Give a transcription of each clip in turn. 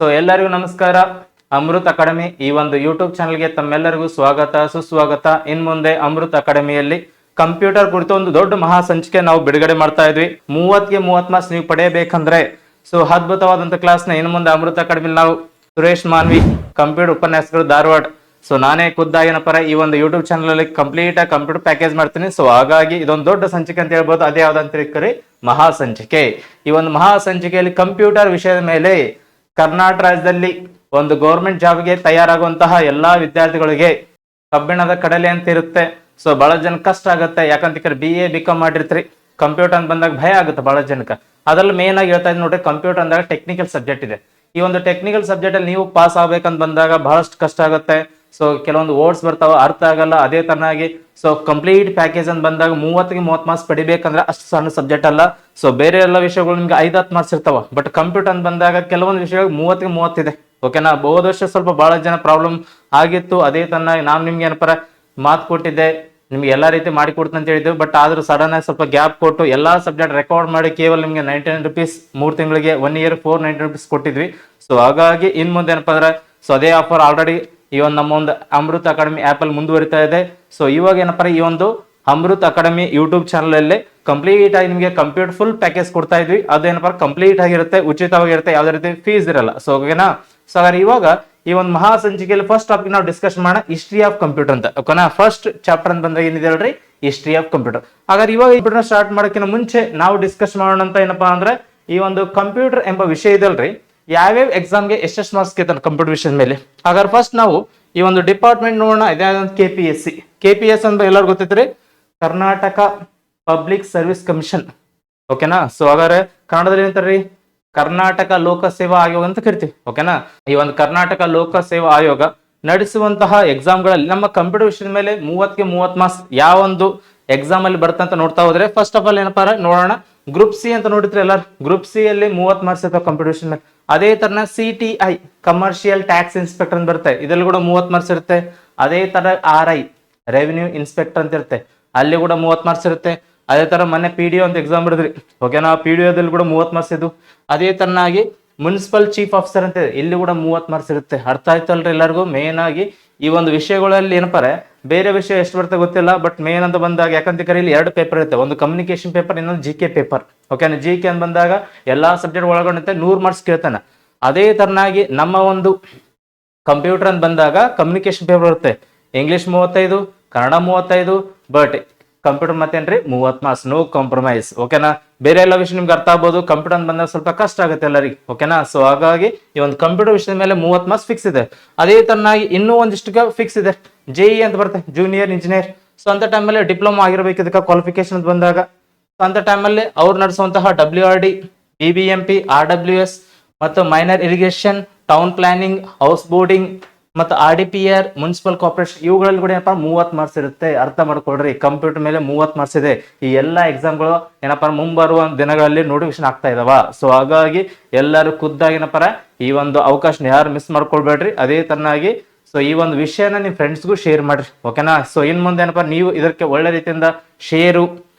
So ಎಲ್ಲರಿಗೂ ನಮಸ್ಕಾರ. Amrit academy ಈ ಒಂದು ಯೂಟ್ಯೂಬ್ ಚಾನಲ್ಗೆ ತಮ್ಮೆಲ್ಲರಿಗೂ ಸ್ವಾಗತ ಸುಸ್ವಾಗತ. ಇನ್ ಮುಂದೆ ಅಮೃತ್ ಅಕಾಡೆಮಿಯಲ್ಲಿ ಕಂಪ್ಯೂಟರ್ ಕುರಿತು ಒಂದು ದೊಡ್ಡ ಮಹಾ ಸಂಚಿಕೆ ನಾವು ಬಿಡುಗಡೆ ಮಾಡ್ತಾ ಇದ್ವಿ. 30ಗೆ 30 ಮಾರ್ಕ್ಸ್ ನೀವು ಪಡೆಯಬೇಕಂದ್ರೆ ಸೊ ಅದ್ಭುತವಾದಂತ ಕ್ಲಾಸ್ ನ ಇನ್ನು ಮುಂದೆ ಅಮೃತ್ ಅಕಾಡೆಮಿ ನಾವು ಸುರೇಶ್ ಮಾನ್ವಿ ಕಂಪ್ಯೂಟರ್ ಉಪನ್ಯಾಸಕರು ಧಾರವಾಡ. ಸೊ ನಾನೇ ಖುದ್ದಾಗಿನಪರ ಈ ಒಂದು ಯೂಟ್ಯೂಬ್ ಚಾನಲ್ ಅಲ್ಲಿ ಕಂಪ್ಲೀಟ್ ಆಗಿ ಕಂಪ್ಯೂಟರ್ ಪ್ಯಾಕೇಜ್ ಮಾಡ್ತೀನಿ. ಸೊ ಹಾಗಾಗಿ ಇದೊಂದು ದೊಡ್ಡ ಸಂಚಿಕೆ ಅಂತ ಹೇಳ್ಬೋದು. ಅದೇ ಯಾವ್ದಂತ ಹೇಳ್ತಾರೆ, ಮಹಾ ಸಂಚಿಕೆ. ಈ ಒಂದು ಮಹಾ ಸಂಚಿಕೆಯಲ್ಲಿ ಕಂಪ್ಯೂಟರ್ ವಿಷಯದ ಮೇಲೆ ಕರ್ನಾಟಕ ರಾಜ್ಯದಲ್ಲಿ ಒಂದು ಗೌರ್ಮೆಂಟ್ ಜಾಬ್ಗೆ ತಯಾರಾಗುವಂತಹ ಎಲ್ಲಾ ವಿದ್ಯಾರ್ಥಿಗಳಿಗೆ ಕಬ್ಬಿಣದ ಕಡಲೆ ಅಂತ ಇರುತ್ತೆ. ಸೊ ಬಹಳ ಜನ ಕಷ್ಟ ಆಗುತ್ತೆ, ಯಾಕಂತ BA BCom ಮಾಡಿರ್ತೀರಿ, ಕಂಪ್ಯೂಟರ್ ಅಂತ ಬಂದಾಗ ಭಯ ಆಗುತ್ತೆ ಬಹಳ ಜನಕ್ಕೆ. ಅದ್ರಲ್ಲಿ ಮೇನ್ ಆಗಿ ಹೇಳ್ತಾ ಇದ್ದೀನಿ ನೋಡ್ರಿ, ಕಂಪ್ಯೂಟರ್ ಅಂದಾಗ ಟೆಕ್ನಿಕಲ್ ಸಬ್ಜೆಕ್ಟ್ ಇದೆ. ಈ ಒಂದು ಟೆಕ್ನಿಕಲ್ ಸಬ್ಜೆಕ್ಟ್ ಅಲ್ಲಿ ನೀವು ಪಾಸ್ ಆಗ್ಬೇಕಂತ ಬಂದಾಗ ಬಹಳಷ್ಟು ಕಷ್ಟ ಆಗುತ್ತೆ. ಸೊ ಕೆಲವೊಂದು ವರ್ಡ್ಸ್ ಬರ್ತಾವ, ಅರ್ಥ ಆಗಲ್ಲ. ಅದೇ ತರನಾಗಿ ಸೊ ಕಂಪ್ಲೀಟ್ ಪ್ಯಾಕೇಜ್ ಅಂತ ಬಂದಾಗ 30ಗೆ 30 ಮಾರ್ಕ್ಸ್ ಪಡಿಬೇಕಂದ್ರೆ ಅಷ್ಟು ಸಣ್ಣ ಸಬ್ಜೆಕ್ಟ್ ಅಲ್ಲ. ಸೊ ಬೇರೆ ಎಲ್ಲ ವಿಷಯಗಳು ನಿಮ್ಗೆ 5-10 ಮಾರ್ಕ್ಸ್ ಇರ್ತಾವ. ಬಟ್ ಕಂಪ್ಯೂಟರ್ ಅಂತ ಬಂದಾಗ ಕೆಲವೊಂದು ವಿಷಯಗಳು 30ಗೆ 30 ಇದೆ. ಓಕೆನಾ, ಹೋದ ವರ್ಷ ಸ್ವಲ್ಪ ಬಹಳ ಜನ ಪ್ರಾಬ್ಲಮ್ ಆಗಿತ್ತು. ಅದೇ ತರನಾಗಿ ನಾನು ನಿಮ್ಗೆ ಏನಪ್ಪ ಮಾತು ಕೊಟ್ಟಿದ್ದೆ, ನಿಮ್ಗೆ ಎಲ್ಲಾ ರೀತಿ ಮಾಡಿ ಕೊಡ್ತೀನಿ ಅಂತ ಹೇಳಿದ್ವಿ. ಬಟ್ ಆದ್ರೂ ಸಡನ್ ಆಗಿ ಸ್ವಲ್ಪ ಗ್ಯಾಪ್ ಕೊಟ್ಟು ಎಲ್ಲಾ ಸಬ್ಜೆಕ್ಟ್ ರೆಕಾರ್ಡ್ ಮಾಡಿ ಕೇವಲ ನಿಮ್ಗೆ 99 rupees 3 ತಿಂಗಳಿಗೆ 1 year 490 rupees ಕೊಟ್ಟಿದ್ವಿ. ಸೊ ಹಾಗಾಗಿ ಇನ್ ಮುಂದೆ ಏನಪ್ಪಾ ಅಂದ್ರೆ ಸೊ ಅದೇ ಆಫರ್ ಆಲ್ರೆಡಿ ಈ ಒಂದು ನಮ್ಮ ಒಂದು ಅಮೃತ್ ಅಕಾಡೆಮಿ ಆಪ್ ಅಲ್ಲಿ ಮುಂದುವರಿತಾ ಇದೆ. ಸೊ ಇವಾಗ ಏನಪ್ಪಾ ಈ ಒಂದು ಅಮೃತ್ ಅಕಾಡೆಮಿ ಯೂಟ್ಯೂಬ್ ಚಾನಲ್ ಅಲ್ಲಿ ಕಂಪ್ಲೀಟ್ ಆಗಿ ನಿಮಗೆ ಕಂಪ್ಯೂಟರ್ ಫುಲ್ ಪ್ಯಾಕೇಜ್ ಕೊಡ್ತಾ ಇದ್ವಿ. ಅದೇನಪ್ಪ ಕಂಪ್ಲೀಟ್ ಆಗಿರುತ್ತೆ, ಉಚಿತವಾಗಿರುತ್ತೆ, ಯಾವುದೇ ರೀತಿ ಫೀಸ್ ಇರಲ್ಲ. ಸೊ ಓಕೆನಾ. ಸೊ ಹಾಗಾದ್ರೆ ಇವಾಗ ಈ ಒಂದು ಮಹಾ ಸಂಚಿಕೆಯಲ್ಲಿ ಫಸ್ಟ್ ಟಾಪಿಕ್ ನಾವು ಡಿಸ್ಕಸ್ ಮಾಡೋಣ, ಹಿಸ್ಟ್ರಿ ಆಫ್ ಕಂಪ್ಯೂಟರ್ ಅಂತ. ಓಕೆನಾ, ಫಸ್ಟ್ ಚಾಪ್ಟರ್ ಅಂತ ಬಂದಾಗ ಏನಿದೆ ಹೇಳ್ರಿ, ಹಿಸ್ಟ್ರಿ ಆಫ್ ಕಂಪ್ಯೂಟರ್. ಹಾಗಾದ್ರೆ ಇವಾಗ ಕಂಪ್ಯೂಟರ್ ಸ್ಟಾರ್ಟ್ ಮಾಡೋಕ್ಕಿಂತ ಮುಂಚೆ ನಾವು ಡಿಸ್ಕಸ್ ಮಾಡೋಣ ಅಂತ ಏನಪ್ಪಾ ಅಂದ್ರೆ ಈ ಒಂದು ಕಂಪ್ಯೂಟರ್ ಎಂಬ ವಿಷಯ ಇದಲ್ರಿ, ಯಾವ್ಯಾವ ಎಕ್ಸಾಮ್ಗೆ ಎಷ್ಟೆಷ್ಟು ಮಾರ್ಕ್ಸ್ ಕೇಳ್ತಾನೆ ಕಂಪ್ಯೂಟರ್ ವಿಷಯದ ಮೇಲೆ. ಹಾಗಾದ್ರೆ ಫಸ್ಟ್ ನಾವು ಈ ಒಂದು ಡಿಪಾರ್ಟ್ಮೆಂಟ್ ನೋಡೋಣ. ಇದ್ಯಾವ್ದು, KPSC ಅಂತ ಎಲ್ಲರಿಗೂ ಗೊತ್ತೈತ್ರಿ, ಕರ್ನಾಟಕ ಪಬ್ಲಿಕ್ ಸರ್ವಿಸ್ ಕಮಿಷನ್. ಓಕೆನಾ. ಸೊ ಹಾಗಾದ್ರೆ ಕನ್ನಡದಲ್ಲಿ ಏನಂತಾರ್ರಿ, ಕರ್ನಾಟಕ ಲೋಕಸೇವಾ ಆಯೋಗ ಅಂತ ಕರಿತೀವಿ. ಓಕೆನಾ. ಈ ಒಂದು ಕರ್ನಾಟಕ ಲೋಕಸೇವಾ ಆಯೋಗ ನಡೆಸುವಂತಹ ಎಕ್ಸಾಮ್ಗಳಲ್ಲಿ ನಮ್ಮ ಕಂಪ್ಯೂಟರ್ ವಿಷಯದ ಮೇಲೆ 30ಗೆ 30 ಮಾರ್ಕ್ಸ್ ಯಾವ ಒಂದು ಎಕ್ಸಾಮ್ ಅಲ್ಲಿ ಬರ್ತಂತ ನೋಡ್ತಾ ಹೋದ್ರೆ ಫಸ್ಟ್ ಆಫ್ ಆಲ್ ಏನಪ್ಪಾ ನೋಡೋಣ, ಗ್ರೂಪ್ ಸಿ ಅಂತ ನೋಡಿದ್ರೆ ಎಲ್ಲರೂ ಗ್ರೂಪ್ ಸಿ ಅಲ್ಲಿ 30 ಮಾರ್ಕ್ಸ್ ಇರ್ತಾವ ಕಂಪ್ಯೂಟರ್ ವಿಷಯದ ಮೇಲೆ. ಅದೇ ತರನ CTI ಕಮರ್ಷಿಯಲ್ ಟ್ಯಾಕ್ಸ್ ಇನ್ಸ್ಪೆಕ್ಟರ್ ಅಂತ ಬರುತ್ತೆ, ಇದರಲ್ಲಿ ಕೂಡ 30 ಮಾರ್ಕ್ಸ್ ಇರುತ್ತೆ. ಅದೇ ತರ RI ರೆವಿನ್ಯೂ ಇನ್ಸ್ಪೆಕ್ಟರ್ ಅಂತ ಇರುತ್ತೆ, ಅಲ್ಲಿ ಕೂಡ 30 ಮಾರ್ಕ್ಸ್ ಇರುತ್ತೆ. ಅದೇ ತರ ಮೊನ್ನೆ PDO ಅಂತ ಎಕ್ಸಾಮ್ ಬರೆದ್ರಿ. ಓಕೆನಾ, PDOದಲ್ಲಿ ಕೂಡ 30 ಮಾರ್ಕ್ಸ್ ಇದು. ಅದೇ ತರನಾಗಿ ಮುನ್ಸಿಪಲ್ ಚೀಫ್ ಆಫೀಸರ್ ಅಂತ ಇದೆ, ಇಲ್ಲಿ ಕೂಡ 30 ಮಾರ್ಕ್ಸ್ ಇರುತ್ತೆ. ಅರ್ಥ ಆಯ್ತಲ್ರಿ ಎಲ್ಲರಿಗೂ. ಮೇನ್ ಆಗಿ ಈ ಒಂದು ವಿಷಯಗಳಲ್ಲಿ ಏನಪ್ಪಾರೆ ಬೇರೆ ವಿಷಯ ಎಷ್ಟು ಬರುತ್ತೆ ಗೊತ್ತಿಲ್ಲ, ಬಟ್ ಮೇನ್ ಅಂತ ಬಂದಾಗ ಯಾಕಂತ ಇಲ್ಲಿ 2 ಪೇಪರ್ ಇರುತ್ತೆ, ಒಂದು ಕಮ್ಯುನಿಕೇಶನ್ ಪೇಪರ್, ಇನ್ನೊಂದು GK ಪೇಪರ್. ಓಕೆನಾ, GK ಅಂತ ಬಂದಾಗ ಎಲ್ಲಾ ಸಬ್ಜೆಕ್ಟ್ ಒಳಗೊಂಡಂತೆ 100 ಮಾರ್ಕ್ಸ್ ಕೇಳ್ತಾನೆ. ಅದೇ ತರನಾಗಿ ನಮ್ಮ ಒಂದು ಕಂಪ್ಯೂಟರ್ ಅಂತ ಬಂದಾಗ ಕಮ್ಯುನಿಕೇಶನ್ ಪೇಪರ್ ಇರುತ್ತೆ, ಇಂಗ್ಲಿಷ್ 35, ಕನ್ನಡ 35, ಬಟ್ ಕಂಪ್ಯೂಟರ್ ಮತ್ತೇನ್ರಿ 30 ಮಾರ್ಕ್ಸ್, ನೋ ಕಾಂಪ್ರಮೈಸ್. ಓಕೆನಾ, ಬೇರೆ ಎಲ್ಲ ವಿಷಯ ನಿಮ್ಗೆ ಅರ್ಥ ಆಗ್ಬೋದು, ಕಂಪ್ಯೂಟರ್ ಅಂತ ಬಂದಾಗ ಸ್ವಲ್ಪ ಕಷ್ಟ ಆಗುತ್ತೆ ಎಲ್ಲರಿಗೆ. ಓಕೆನಾ. ಸೊ ಹಾಗಾಗಿ ಈ ಒಂದು ಕಂಪ್ಯೂಟರ್ ವಿಷಯದ ಮೇಲೆ 30 ಮಾರ್ಕ್ಸ್ ಫಿಕ್ಸ್ ಇದೆ. ಅದೇ ತರನಾಗಿ ಇನ್ನೂ ಒಂದಿಷ್ಟು ಫಿಕ್ಸ್ ಇದೆ, JE ಅಂತ ಬರುತ್ತೆ, ಜೂನಿಯರ್ ಇಂಜಿನಿಯರ್. ಸೊ ಅಂತ ಟೈಮಲ್ಲಿ ಡಿಪ್ಲೊಮಾ ಆಗಿರ್ಬೇಕು ಇದಕ್ಕೆ ಕ್ವಾಲಿಫಿಕೇಶನ್ ಅಂತ ಬಂದಾಗ. ಸೊ ಅಂತ ಟೈಮಲ್ಲಿ ಅವ್ರು ನಡೆಸುವಂತಹ WRD, BBMP, RWS ಮತ್ತು minor irrigation, town planning, house boarding ಮತ್ತು RDPR, ಮುನ್ಸಿಪಲ್ ಕಾರ್ಪೊರೇಷನ್, ಇವುಗಳಲ್ಲಿ ಕೂಡ ಏನಪ್ಪಾ 30 ಮಾರ್ಕ್ಸ್ ಇರುತ್ತೆ. ಅರ್ಥ ಮಾಡ್ಕೊಳ್ರಿ, ಕಂಪ್ಯೂಟರ್ ಮೇಲೆ 30 ಮಾರ್ಕ್ಸ್ ಇದೆ. ಈ ಎಲ್ಲಾ ಎಕ್ಸಾಮ್ಗಳು ಏನಪ್ಪಾ ಮುಂಬರುವ ದಿನಗಳಲ್ಲಿ ನೋಟಿಫಿಕೇಶನ್ ಆಗ್ತಾ ಇದಾವ. ಸೊ ಹಾಗಾಗಿ ಎಲ್ಲರೂ ಖುದ್ದಾಗಿನಪರ ಈ ಒಂದು ಅವಕಾಶ ಯಾರು ಮಿಸ್ ಮಾಡ್ಕೊಳ್ಬೇಡ್ರಿ. ಅದೇ ತರನಾಗಿ ಸೊ ಈ ಒಂದು ವಿಷಯನ ನಿಮ್ ಫ್ರೆಂಡ್ಸ್ಗೂ ಶೇರ್ ಮಾಡ್ರಿ. ಓಕೆನಾ. ಸೊ ಇನ್ ಮುಂದೆ ಏನಪ್ಪಾ ನೀವು ಇದಕ್ಕೆ ಒಳ್ಳೆ ರೀತಿಯಿಂದ ಶೇರು,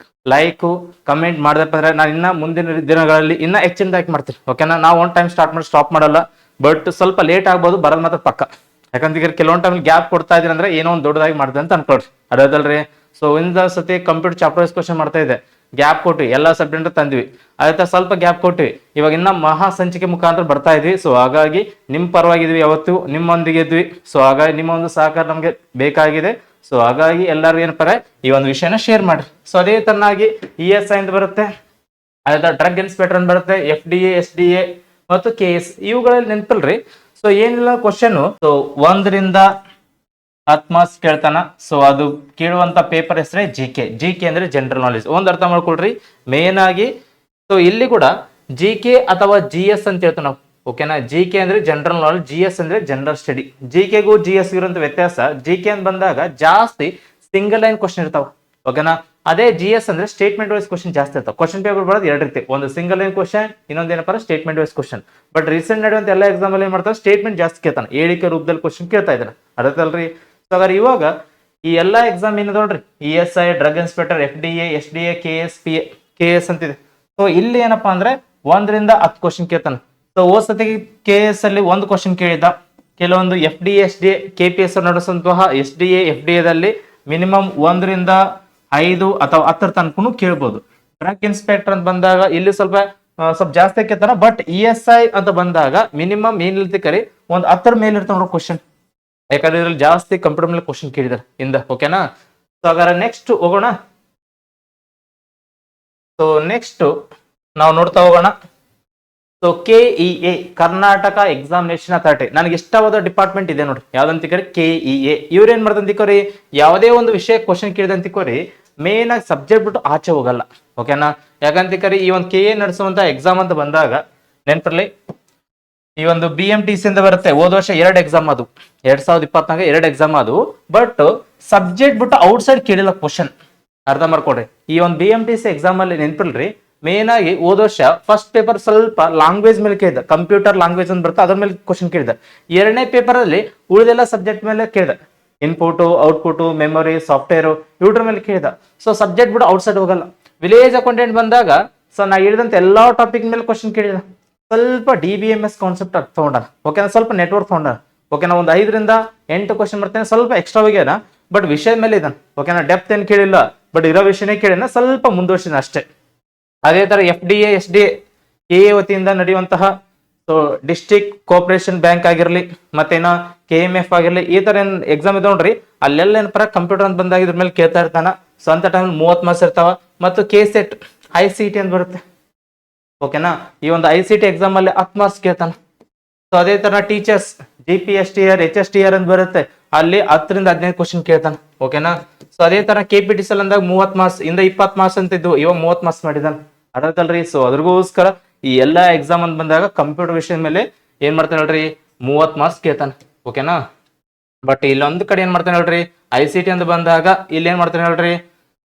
ಲೈಕು, ಕಮೆಂಟ್ ಮಾಡಿದಪ್ಪ ಅಂದ್ರೆ ನಾನು ಇನ್ನ ಮುಂದಿನ ದಿನಗಳಲ್ಲಿ ಇನ್ನ ಹೆಚ್ಚಿನದಾಗಿ ಮಾಡ್ತೀನಿ. ಓಕೆನಾ. ನಾವು ಒನ್ ಟೈಮ್ ಸ್ಟಾರ್ಟ್ ಮಾಡಿ ಸ್ಟಾಪ್ ಮಾಡಲ್ಲ, ಬಟ್ ಸ್ವಲ್ಪ ಲೇಟ್ ಆಗ್ಬೋದು, ಬರೋದು ಮಾತ್ರ ಪಕ್ಕ. ಯಾಕಂದ್ರೆ ಕೆಲವೊಂದು ಟೈಮ್ ಗ್ಯಾಪ್ ಕೊಡ್ತಾ ಇದ್ದೀನಿ ಅಂದ್ರೆ ಏನೋ ಒಂದು ದೊಡ್ಡದಾಗಿ ಮಾಡಿದೆ ಅಂತ ಅನ್ಕೊಳ್ರಿ, ಅದಲ್ರಿ. ಸೊ ಒಂದು ಸತಿ ಕಂಪ್ಯೂಟರ್ ಚಾಪ್ಟರ್ ವೈಸ್ ಕ್ವಶನ್ ಮಾಡ್ತಾ ಇದೆ, ಗ್ಯಾಪ್ ಕೊಟ್ವಿ, ಎಲ್ಲಾ ಸಬ್ಜೆಕ್ಟ್ ತಂದ್ವಿ. ಅದೇ ಸ್ವಲ್ಪ ಗ್ಯಾಪ್ ಕೊಟ್ವಿ, ಇವಾಗ ಇನ್ನ ಮಹಾ ಸಂಚಿಕೆ ಮುಖಾಂತರ ಬರ್ತಾ ಇದ್ವಿ. ಸೊ ಹಾಗಾಗಿ ನಿಮ್ ಪರವಾಗಿದ್ವಿ, ಯಾವತ್ತು ನಿಮ್ಮೊಂದಿಗೆ ಇದ್ವಿ. ಸೊ ಹಾಗಾಗಿ ನಿಮ್ಮ ಒಂದು ಸಹಕಾರ ನಮ್ಗೆ ಬೇಕಾಗಿದೆ. ಸೊ ಹಾಗಾಗಿ ಎಲ್ಲರಿಗೂ ಏನಪ್ಪ ಈ ಒಂದು ವಿಷಯನ ಶೇರ್ ಮಾಡ್ರಿ. ಸೊ ಅದೇ ತರನಾಗಿ ESI ಅಂತ ಬರುತ್ತೆ, ಅದೇ ಡ್ರಗ್ ಇನ್ಸ್ಪೆಕ್ಟರ್ ಅಂತ ಬರುತ್ತೆ, FDA, SDA ಮತ್ತು KS. ಇವುಗಳಲ್ಲಿ ನೆನಪಲ್ರಿ. ಸೊ ಏನಿಲ್ಲ ಕ್ವಶನ್, ಸೊ 1ರಿಂದ 10 ಮಾರ್ಕ್ಸ್ ಕೇಳ್ತಾನ. ಸೊ ಅದು ಕೇಳುವಂತ ಪೇಪರ್ ಹೆಸರೇ GK ಅಂದ್ರೆ ಜನರಲ್ ನಾಲೆಜ್. ಒಂದ್ ಅರ್ಥ ಮಾಡ್ಕೊಳ್ರಿ ಮೇನ್ ಆಗಿ. ಸೊ ಇಲ್ಲಿ ಕೂಡ GK ಅಥವಾ GS ಅಂತ ಹೇಳ್ತೀವಿ ನಾವು. ಓಕೆನಾ. GK ಅಂದ್ರೆ ಜನರಲ್ ನಾಲೆಜ್, GS ಅಂದ್ರೆ ಜನರಲ್ ಸ್ಟಡಿ. GKಗೂ GS ಇರುವಂತ ವ್ಯತ್ಯಾಸ, GK ಅಂತ ಬಂದಾಗ ಜಾಸ್ತಿ ಸಿಂಗಲ್ ಲೈನ್ ಕ್ವಶನ್ ಇರ್ತಾವ. ಓಕೆನಾ. ಅದೇ GS ಅಂದ್ರೆ ಸ್ಟೇಟ್ಮೆಂಟ್ ವೈಸ್ ಕ್ವಶನ್ ಜಾಸ್ತಿ ಇರ್ತಾವ. ಕ್ವಶನ್ ಪೇಪರ್ ಬರೋದು 2 ರೀತಿ, ಒಂದು ಸಿಂಗಲ್ ಲೈನ್ ಕ್ವಶನ್, ಇನ್ನೊಂದೇನಪ್ಪ statement wise question. But recent ನಡೆಯುವಂತ ಎಲ್ಲ ಎಕ್ಸಾಮ್ ಅಲ್ಲಿ ಏನ್ ಮಾಡ್ತಾರೆ, ಸ್ಟೇಟ್ಮೆಂಟ್ ಜಾಸ್ತಿ ಕೇಳ್ತಾನೆ, ಹೇಳಿಕೆ ರೂಪದಲ್ಲಿ ಕ್ವಶನ್ ಕೇಳ್ತಾ ಇದ್ದಾನೆ. ಅದಲ್ರಿ. ಸೊ ಹಾಗಾದ್ರೆ ಇವಾಗ ಈ ಎಲ್ಲಾ ಎಕ್ಸಾಮ್ ಏನಿದೆ ನೋಡ್ರಿ, ESI, drug inspector, FDA, SDA, KS ಅಂತಿದೆ. ಸೊ ಇಲ್ಲಿ ಏನಪ್ಪಾ ಅಂದ್ರೆ 1ರಿಂದ 10 ಕ್ವಶನ್ ಕೇಳ್ತಾನೆ. ಸೊ ಸೊ ಸತಿ KS ಅಲ್ಲಿ ಒಂದು ಕ್ವಶನ್ ಕೇಳಿದ, ಕೆಲವೊಂದು FD SDA KPS ನಡೆಸುವಂತಹ SDA FDA ದಲ್ಲಿ ಮಿನಿಮಮ್ 1ರಿಂದ 5 ಅಥವಾ 10 ತನಕನು ಕೇಳ್ಬೋದು. ಡ್ರಗ್ ಇನ್ಸ್ಪೆಕ್ಟರ್ ಅಂತ ಬಂದಾಗ ಇಲ್ಲಿ ಸ್ವಲ್ಪ ಜಾಸ್ತಿ ಕೇಳ್ತಾನ, ಬಟ್ ESI ಅಂತ ಬಂದಾಗ ಮಿನಿಮಮ್ ಏನಿಲ್ತಿ ಕರಿ ಒಂದು 10 ಮೇಲೆ ಇರ್ತಾವ ಕ್ವಶನ್, ಯಾಕಂದ್ರೆ ಇದ್ರಲ್ಲಿ ಜಾಸ್ತಿ ಕಂಪ್ಯೂಟರ್ ಮೇಲೆ ಕ್ವಶನ್ ಕೇಳಿದಾರೆ ಇಂದ. ಓಕೆನಾ? ಸೊ ಹಾಗಾದ್ರೆ ನೆಕ್ಸ್ಟ್ ಹೋಗೋಣ. ಸೊ ನೆಕ್ಸ್ಟ್ ನಾವು ನೋಡ್ತಾ ಹೋಗೋಣ. So KEA Karnataka examination authority, ನನಗೆ ಇಷ್ಟವಾದ ಡಿಪಾರ್ಟ್ಮೆಂಟ್ ಇದೆ ನೋಡಿ, ಯಾವ್ದಂತಿಕೋರಿ KEA. ಇವ್ರು ಏನ್ ಮಾಡ್ತಂತಿಕೋರಿ, ಯಾವುದೇ ಒಂದು ವಿಷಯ ಕ್ವಶನ್ ಕೇಳಿದಂತಿಕೋರಿ ಮೇನ್ ಆಗಿ ಸಬ್ಜೆಕ್ಟ್ ಬಿಟ್ಟು ಆಚೆ ಹೋಗಲ್ಲ. ಓಕೆನಾ? ಯಾಕಂತಿಕರಿ ಈ ಒಂದು KEA ನಡೆಸುವಂತ ಎಕ್ಸಾಮ್ ಅಂತ ಬಂದಾಗ ನೆನಪಿರ್ಲಿ, ಈ ಒಂದು BMTC ಅಂತ ಬರುತ್ತೆ, ಹೋದ ವರ್ಷ 2 ಎಕ್ಸಾಮ್ ಅದು, 2024 2 ಎಕ್ಸಾಮ್ ಅದು, ಬಟ್ ಸಬ್ಜೆಕ್ಟ್ ಬಿಟ್ಟು ಔಟ್ ಸೈಡ್ ಕೇಳಿಲ್ಲ ಕ್ವಶನ್. ಅರ್ಥ ಮಾಡ್ಕೊಡ್ರಿ. ಈ ಒಂದು BMTC ಎಕ್ಸಾಮ್ ಅಲ್ಲಿ ನೆನಪಿಲ್ರಿ, ಮೇನ್ ಆಗಿ ಹೋದ ವರ್ಷ ಫಸ್ಟ್ ಪೇಪರ್ ಸ್ವಲ್ಪ ಲ್ಯಾಂಗ್ವೇಜ್ ಮೇಲೆ ಕೇಳಿದ, ಕಂಪ್ಯೂಟರ್ ಲ್ಯಾಂಗ್ವೇಜ್ ಅಂತ ಬರುತ್ತೆ, ಅದ್ರ ಮೇಲೆ ಕ್ವಶನ್ ಕೇಳಿದ. 2ನೇ ಪೇಪರ್ ಅಲ್ಲಿ ಉಳಿದೆಲ್ಲ ಸಬ್ಜೆಕ್ಟ್ ಮೇಲೆ ಕೇಳಿದ, ಇನ್ಪುಟ್ ಔಟ್ಪುಟ್ ಮೆಮೊರಿ ಸಾಫ್ಟ್ವೇರ್ ಇವ್ರ ಮೇಲೆ ಕೇಳಿದ. ಸೊ ಸಬ್ಜೆಕ್ಟ್ ಬಿಟ್ಟು ಔಟ್ ಸೈಡ್ ಹೋಗಲ್ಲ. ವಿಲೇಜ್ ಅಕೌಂಟೆಂಟ್ ಬಂದಾಗ ಸೊ ನಾ ಹೇಳಿದಂತ ಎಲ್ಲಾ ಟಾಪಿಕ್ ಮೇಲೆ ಕ್ವಶನ್ ಕೇಳಿದ, ಸ್ವಲ್ಪ DBMS ಕಾನ್ಸೆಪ್ಟ್ ತಗೊಂಡ. ಓಕೆನಾ? ಸ್ವಲ್ಪ ನೆಟ್ವರ್ಕ್ ತಗೊಂಡ. ಓಕೆನಾ? ಒಂದು 5ರಿಂದ 8 ಕ್ವಶನ್ ಬರ್ತೇನೆ, ಸ್ವಲ್ಪ ಎಕ್ಸ್ಟ್ರಾ ಹೋಗ್ಯಾನ, ಬಟ್ ವಿಷಯ ಮೇಲೆ ಇದ್ದಾನೆ. ಓಕೆನಾ? ಡೆಪ್ತ್ ಏನ್ ಕೇಳಿಲ್ಲ, ಬಟ್ ಇರೋ ವಿಷಯನೇ ಕೇಳಿನ, ಸ್ವಲ್ಪ ಮುಂದುವರ್ಸಿನ ಅಷ್ಟೇ. ಅದೇ ತರ FDA SDA KA ವತಿಯಿಂದ ನಡೆಯುವಂತಹ ಸೊ ಡಿಸ್ಟ್ರಿಕ್ಟ್ ಕೋಆಪರೇಷನ್ ಬ್ಯಾಂಕ್ ಆಗಿರ್ಲಿ, ಮತ್ತೇನೋ KMF ಆಗಿರ್ಲಿ, ಈ ತರ ಏನ್ ಎಕ್ಸಾಮ್ ಇದಾವ ನೋಡ್ರಿ, ಅಲ್ಲೆಲ್ಲ ಏನಪ್ಪ ಕಂಪ್ಯೂಟರ್ ಅಂತ ಬಂದಾಗ ಇದ್ರ ಮೇಲೆ ಕೇಳ್ತಾ ಇರ್ತಾನ. ಸೊ ಅಂತ ಟೈಮ್ 30 ಮಾರ್ಕ್ಸ್ ಇರ್ತಾವ. ಮತ್ತು KSET ICT ಅಂತ ಬರುತ್ತೆ. ಓಕೆನಾ? ಈ ಒಂದು ICT ಎಕ್ಸಾಮ್ ಅಲ್ಲಿ 10 ಮಾರ್ಕ್ಸ್ ಕೇಳ್ತಾನ. ಸೊ ಅದೇ ತರ ಟೀಚರ್ಸ್ GPSTR HSTR ಅಂತ ಬರುತ್ತೆ, ಅಲ್ಲಿ 10ರಿಂದ 15 ಕ್ವಶನ್ ಕೇಳ್ತಾನ. ಓಕೆನಾ? ಸೊ ಅದೇ ತರ KPTCL ಅಂದಾಗ 30 ಮಾರ್ಕ್ಸ್ ಇಂದ 20 ಮಾರ್ಕ್ಸ್ ಅಂತ ಇದ್ವು, ಇವಾಗ 30 ಮಾರ್ಕ್ಸ್ ಮಾಡಿದಾನ. ಅದಲ್ರಿ. ಸೊ ಅದ್ರಗೋಸ್ಕರ ಈ ಎಲ್ಲಾ ಎಕ್ಸಾಮ್ ಅಂತ ಬಂದಾಗ ಕಂಪ್ಯೂಟರ್ ವಿಷಯದ ಮೇಲೆ ಏನ್ ಮಾಡ್ತಾನೆ ಹೇಳ್ರಿ, 30 ಮಾರ್ಕ್ಸ್ ಕೇಳ್ತಾನ. ಓಕೆನಾ? ಬಟ್ ಇಲ್ಲೊಂದು ಕಡೆ ಏನ್ ಮಾಡ್ತಾನೆ ಹೇಳ್ರಿ, ICT ಅಂತ ಬಂದಾಗ ಇಲ್ಲಿ ಏನ್ ಮಾಡ್ತಾನೆ ಹೇಳ್ರಿ,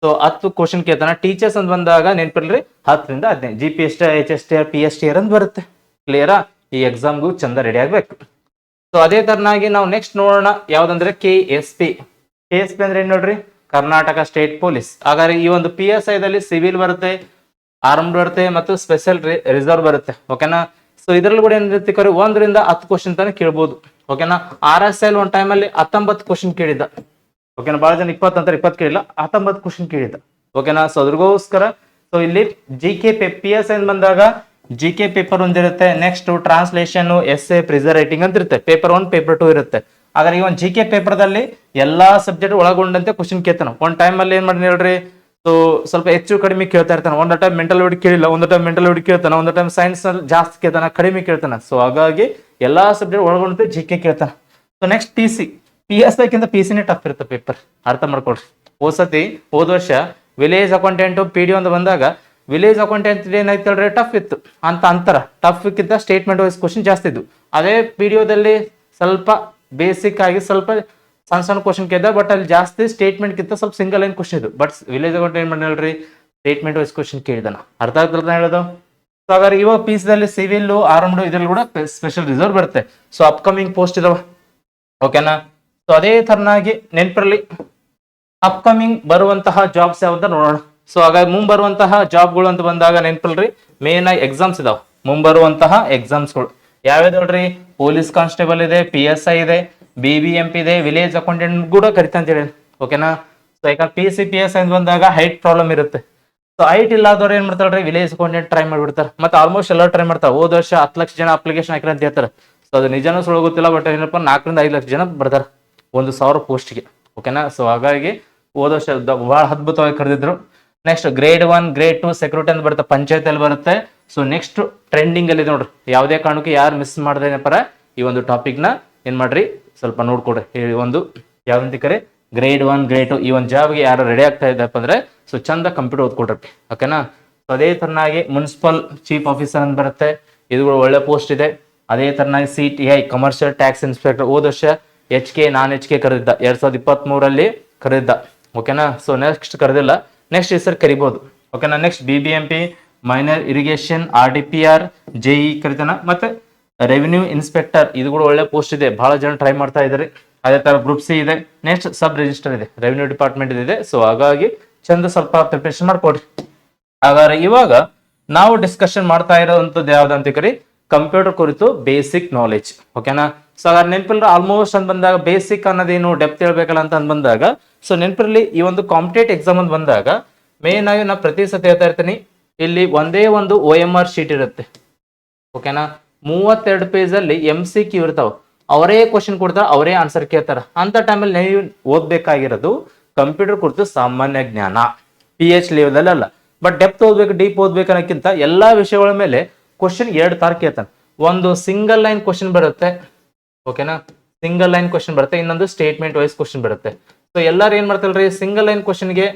ಸೊ 10 ಕ್ವಶನ್ ಕೇಳ್ತಾನ. ಟೀಚರ್ಸ್ ಅಂತ ಬಂದಾಗ ನೆನ್ಪಿರ್ಲಿ 10ರಿಂದ 15, GPSTR HSTR PSTR ಅಂತ ಬರುತ್ತೆ. ಕ್ಲಿಯರಾ? ಈ ಎಕ್ಸಾಮ್ಗೂ ಚಂದ ರೆಡಿ ಆಗ್ಬೇಕು. ಸೊ ಅದೇ ತರನಾಗಿ ನಾವು ನೆಕ್ಸ್ಟ್ ನೋಡೋಣ ಯಾವ್ದಂದ್ರೆ KSP ಅಂದ್ರೆ ಏನ್ ನೋಡ್ರಿ, ಕರ್ನಾಟಕ ಸ್ಟೇಟ್ ಪೊಲೀಸ್. ಹಾಗಾದ್ರೆ ಈ ಒಂದು PSI ದಲ್ಲಿ ಸಿವಿಲ್ ಬರುತ್ತೆ, ಆರ್ಮ್ಡ್ ಬರುತ್ತೆ, ಮತ್ತು ಸ್ಪೆಷಲ್ ರಿಸರ್ವ್ ಬರುತ್ತೆ. ಓಕೆನಾ? ಸೊ ಇದ್ರಲ್ಲಿ ಕೂಡ ಏನಿರುತ್ತೆ, 1ರಿಂದ 10 ಕ್ವಶನ್ ತನಕ ಕೇಳ್ಬೋದು. ಓಕೆನಾ? RSL ಒಂದ್ ಟೈಮ್ ಅಲ್ಲಿ 19 ಕ್ವಶನ್ ಕೇಳಿದ್ದ. ಓಕೆನಾ? ಬಹಳ ಜನ 20 ಅಂತಾರೆ, 20 ಕೇಳಿಲ್ಲ, 19 ಕ್ವಶನ್ ಕೇಳಿದ್ದ. ಓಕೆನಾ? ಸೊ ಅದ್ರಗೋಸ್ಕರ ಸೊ ಇಲ್ಲಿ GK PSI ಬಂದಾಗ GK ಪೇಪರ್ ಒಂದಿರುತ್ತೆ, next translation essay precis writing ಅಂತ ಇರುತ್ತೆ, ಪೇಪರ್ 1 ಪೇಪರ್ 2 ಇರುತ್ತೆ. ಆದ್ರೆ ಈ ಒಂದು GK ಪೇಪರ್ದಲ್ಲಿ ಎಲ್ಲಾ ಸಬ್ಜೆಕ್ಟ್ ಒಳಗೊಂಡಂತೆ ಕ್ವಶನ್ ಕೇಳ್ತಾನ. ಒಂದ್ ಟೈಮ್ ಅಲ್ಲಿ ಏನ್ ಮಾಡಿ ಹೇಳ್ರಿ, ಸೊ ಸ್ವಲ್ಪ ಹೆಚ್ಚು ಕಡಿಮೆ ಕೇಳ್ತಾ ಇರ್ತಾನೆ. ಒಂದ್ ಟೈಮ್ ಮೆಂಟಲ್ ಓಡಿ ಕೇಳಿಲ್ಲ, ಒಂದ್ ಟೈಮ್ ಮೆಂಟಲ್ ಓಡಿ ಕೇಳ್ತಾನ, ಒಂದ್ ಟೈಮ್ ಸೈನ್ಸ್ ಅಲ್ಲಿ ಜಾಸ್ತಿ ಕೇಳ್ತಾನ, ಕಡಿಮೆ ಕೇಳ್ತಾನ. ಸೊ ಹಾಗಾಗಿ ಎಲ್ಲಾ ಸಬ್ಜೆಕ್ಟ್ ಒಳಗೊಂಡಂತೆ GK ಕೇಳ್ತಾನ. ಸೊ ನೆಕ್ಸ್ಟ್ PSI ಕಿಂತ PCನೇ ಟಫ್ ಇರುತ್ತೆ ಪೇಪರ್, ಅರ್ಥ ಮಾಡ್ಕೊಳ್ರಿ. ಹೋದ ವರ್ಷ ವಿಲೇಜ್ ಅಕೌಂಟೆಂಟ್ PD ಅಂತ ಬಂದಾಗ ವಿಲೇಜ್ ಅಕೌಂಟೆಂಟ್ ಏನಾಯ್ತು ಹೇಳ್ರಿ, ಟಫ್ ಇತ್ತು ಅಂತ ಅಂತಾರ. ಟಫ್ ಕಿಂತ ಸ್ಟೇಟ್ಮೆಂಟ್ ವೈಸ್ ಕ್ವಶನ್ ಜಾಸ್ತಿ ಇದ್ದು. ಅದೇ PDOದಲ್ಲಿ ಸ್ವಲ್ಪ ಬೇಸಿಕ್ ಆಗಿ ಸ್ವಲ್ಪ ಸಣ್ಣ ಸಣ್ಣ ಕ್ವಶನ್ ಕೇಳಿದ, ಬಟ್ ಅಲ್ಲಿ ಜಾಸ್ತಿ ಸ್ಟೇಟ್ಮೆಂಟ್ ಕಿಂತ ಸ್ವಲ್ಪ ಸಿಂಗಲ್ ಲೈನ್ ಕ್ವಶನ್ ಇದು. ಬಟ್ ವಿಲೇಜ್ ಅಕೌಂಟೆಂಟ್ ಏನ್ ಮಾಡಿ ಹೇಳ್ರಿ, ಸ್ಟೇಟ್ಮೆಂಟ್ ವೈಸ್ ಕ್ವಶನ್ ಕೇಳಿದಾನ. ಅರ್ಥ ಆಗ್ತದ ಹೇಳೋದು? ಸೊ ಹಾಗಾದ್ರೆ ಇವಾಗ PCದಲ್ಲಿ ಸಿವಿಲ್ ಆರ್ಮ್ಡ್ ಇದ್ರಲ್ಲಿ ಕೂಡ ಸ್ಪೆಷಲ್ ರಿಸರ್ವ್ ಬರುತ್ತೆ. ಸೊ ಅಪ್ಕಮಿಂಗ್ ಪೋಸ್ಟ್ ಇದಾವ. ಓಕೆನಾ? ಸೊ ಅದೇ ತರನಾಗಿ ನೆನಪಿರಲಿ, ಅಪ್ಕಮಿಂಗ್ ಬರುವಂತಹ ಜಾಬ್ಸ್ ಯಾವ್ದು ನೋಡೋಣ. ಸೊ ಹಾಗಾಗಿ ಮುಂಬರುವಂತಹ ಜಾಬ್ಗಳು ಅಂತ ಬಂದಾಗ ನೆನಪಿಲ್ರಿ, ಮೇನ್ ಆಗಿ ಎಕ್ಸಾಮ್ಸ್ ಇದಾವ. ಮುಂಬರುವಂತಹ ಎಕ್ಸಾಮ್ಸ್ಗಳು ಯಾವ್ಯಾವ್ದು ನೋಡ್ರಿ, ಪೊಲೀಸ್ ಕಾನ್ಸ್ಟೇಬಲ್ ಇದೆ, PSI ಇದೆ, BBMP ಇದೆ, ವಿಲೇಜ್ ಅಕೌಂಟೆಂಟ್ ಕೂಡ ಕರಿತಾ ಅಂತ ಹೇಳಿ. ಓಕೆನಾ? ಸೊ ಯಾಕಂದ್ರೆ PC PSI ಅಂತ ಬಂದಾಗ ಹೈಟ್ ಪ್ರಾಬ್ಲಮ್ ಇರುತ್ತೆ. ಸೊ ಹೈಟ್ ಇಲ್ಲಾದವ್ರು ಏನ್ ಮಾಡ್ತಾರ್ರಿ, ವಿಲೇಜ್ ಅಕೌಂಟೆಂಟ್ ಟ್ರೈ ಮಾಡ್ಬಿಡ್ತಾರೆ. ಮತ್ತೆ ಆಲ್ಮೋಸ್ಟ್ ಎಲ್ಲ ಟ್ರೈ ಮಾಡ್ತಾರೆ. ಹೋದ ವರ್ಷ 10 ಲಕ್ಷ ಜನ ಅಪ್ಲಿಕೇಶನ್ ಹಾಕಿರ ಅಂತ ಹೇಳ್ತಾರೆ. ಸೊ ಅದು ನಿಜನೂ ಸುಳ್ಳು ಗೊತ್ತಿಲ್ಲ, ಬಟ್ ಏನಪ್ಪ 4ರಿಂದ 5 ಲಕ್ಷ ಜನ ಬರ್ತಾರೆ 1,000 ಪೋಸ್ಟ್ಗೆ. ಓಕೆನಾ? ಸೊ ಹಾಗಾಗಿ ಹೋದ ವರ್ಷ ಬಹಳ ಅದ್ಭುತವಾಗಿ ಕರೆದಿದ್ರು. ನೆಕ್ಸ್ಟ್ ಗ್ರೇಡ್ 1 ಗ್ರೇಡ್ 2 ಸೆಕ್ಯೂರಿಟಿ ಅಂತ ಬರುತ್ತೆ, ಪಂಚಾಯತ್ ಅಲ್ಲಿ ಬರುತ್ತೆ. ಸೊ ನೆಕ್ಸ್ಟ್ ಟ್ರೆಂಡಿಂಗ್ ಅಲ್ಲಿ ನೋಡ್ರಿ, ಯಾವುದೇ ಕಾರಣಕ್ಕೆ ಯಾರು ಮಿಸ್ ಮಾಡ್ದೇನಪ್ಪ ಈ ಒಂದು ಟಾಪಿಕ್ ನ ಏನ್ ಮಾಡ್ರಿ, ಸ್ವಲ್ಪ ನೋಡ್ಕೊಡ್ರಿ. ಈ ಒಂದು ಯಾವಂತ ಕರೆ ಗ್ರೇಡ್ 1 ಗ್ರೇಡ್ 2 ಈ ಒಂದು ಜಾಬ್ಗೆ ಯಾರು ರೆಡಿ ಆಗ್ತಾ ಇದ್ದಪ್ಪ ಅಂದ್ರೆ ಸೊ ಚಂದ ಕಂಪ್ಯೂಟರ್ ಓದ್ಕೊಡ್ರಿ. ಓಕೆನಾ? ಸೊ ಅದೇ ತರನಾಗಿ ಮುನ್ಸಿಪಲ್ ಚೀಫ್ ಆಫೀಸರ್ ಅಂತ ಬರುತ್ತೆ, ಇದು ಒಳ್ಳೆ ಪೋಸ್ಟ್ ಇದೆ. ಅದೇ ತರನಾಗಿ CTI ಕಮರ್ಷಿಯಲ್ ಟ್ಯಾಕ್ಸ್ ಇನ್ಸ್ಪೆಕ್ಟರ್ ಹೋದ ವರ್ಷ HK ನಾನ್ HK ಕರೆದಿದ್ದ, 2023 ಕರೆದಿದ್ದ. ಓಕೆನಾ? ಸೊ ನೆಕ್ಸ್ಟ್ ಕರೆದಿಲ್ಲ, ನೆಕ್ಸ್ಟ್ ಈ ಸರ್ ಕರಿಬಹುದು. ಓಕೆನಾ? Next BBMP minor irrigation RDPR JE ಕರಿತಾನ. ಮತ್ತೆ ರೆವಿನ್ಯೂ ಇನ್ಸ್ಪೆಕ್ಟರ್ ಇದು ಕೂಡ ಒಳ್ಳೆ ಪೋಸ್ಟ್ ಇದೆ, ಬಹಳ ಜನ ಟ್ರೈ ಮಾಡ್ತಾ ಇದ್ದಾರೆ. ಅದೇ ತರ ಗ್ರೂಪ್ C ಇದೆ. ನೆಕ್ಸ್ಟ್ ಸಬ್ ರಿಜಿಸ್ಟರ್ ಇದೆ, ರೆವಿನ್ಯೂ ಡಿಪಾರ್ಟ್ಮೆಂಟ್ ಇದೆ. ಸೊ ಹಾಗಾಗಿ ಚಂದ ಸ್ವಲ್ಪ ಪ್ರಿಪರೇಷನ್ ಮಾಡ್ಕೊಡ್ರಿ. ಹಾಗಾದ್ರೆ ಇವಾಗ ನಾವು ಡಿಸ್ಕಷನ್ ಮಾಡ್ತಾ ಇರೋಂಥದ್ದು ಯಾವ್ದಂತ ಕರಿ, ಕಂಪ್ಯೂಟರ್ ಕುರಿತು ಬೇಸಿಕ್ ನಾಲೆಜ್. ಓಕೆನಾ. ಸೊ ಹಾಗಾದ್ರೆ ನೆನಪಿಲ್ಲ ಆಲ್ಮೋಸ್ಟ್ ಅಂತ ಬಂದಾಗ ಬೇಸಿಕ್ ಅನ್ನೋದೇನು ಡೆಪ್ತ್ ಹೇಳ್ಬೇಕಲ್ಲ ಅಂತ ಬಂದಾಗ, ಸೊ ನೆನಪಿರಲಿ ಈ ಒಂದು ಕಾಂಪಿಟೇಟಿವ್ ಎಕ್ಸಾಮ್ ಅಂತ ಬಂದಾಗ ಮೇನ್ ಆಗಿ ನಾ ಪ್ರತಿ ಸತಿ ಹೇಳ್ತಾ ಇರ್ತೀನಿ, ಇಲ್ಲಿ ಒಂದೇ ಒಂದು OMR ಶೀಟ್ ಇರುತ್ತೆ. ಓಕೆನಾ. 32 ಪೇಜ್ ಅಲ್ಲಿ MCQ ಇರ್ತಾವ, ಅವರೇ ಕ್ವಶನ್ ಕೊಡ್ತಾರ, ಅವರೇ ಆನ್ಸರ್ ಕೇಳ್ತಾರ. ಅಂತ ಟೈಮಲ್ಲಿ ನೀವು ಓದ್ಬೇಕಾಗಿರೋದು ಕಂಪ್ಯೂಟರ್ ಕುರಿತು ಸಾಮಾನ್ಯ ಜ್ಞಾನ, PH ಲೆವೆಲ್ ಅಲ್ಲ. ಬಟ್ ಡೆಪ್ತ್ ಓದ್ಬೇಕು, ಡೀಪ್ ಓದ್ಬೇಕು ಅನ್ನೋಕ್ಕಿಂತ ಎಲ್ಲಾ ವಿಷಯಗಳ ಮೇಲೆ ಕ್ವಶನ್ 2 ತರ ಕೇಳ್ತಾನೆ. ಒಂದು ಸಿಂಗಲ್ ಲೈನ್ ಕ್ವಶನ್ ಬರುತ್ತೆ. ಓಕೆನಾ. ಸಿಂಗಲ್ ಲೈನ್ ಕ್ವಶನ್ ಬರುತ್ತೆ, ಇನ್ನೊಂದು ಸ್ಟೇಟ್ಮೆಂಟ್ ವೈಸ್ ಕ್ವಶನ್ ಬರುತ್ತೆ. ಸೊ ಎಲ್ಲಾರು ಏನ್ ಮಾಡ್ತಾರಲ್ರಿ, ಸಿಂಗಲ್ ಲೈನ್ ಕ್ವಶನ್ಗೆ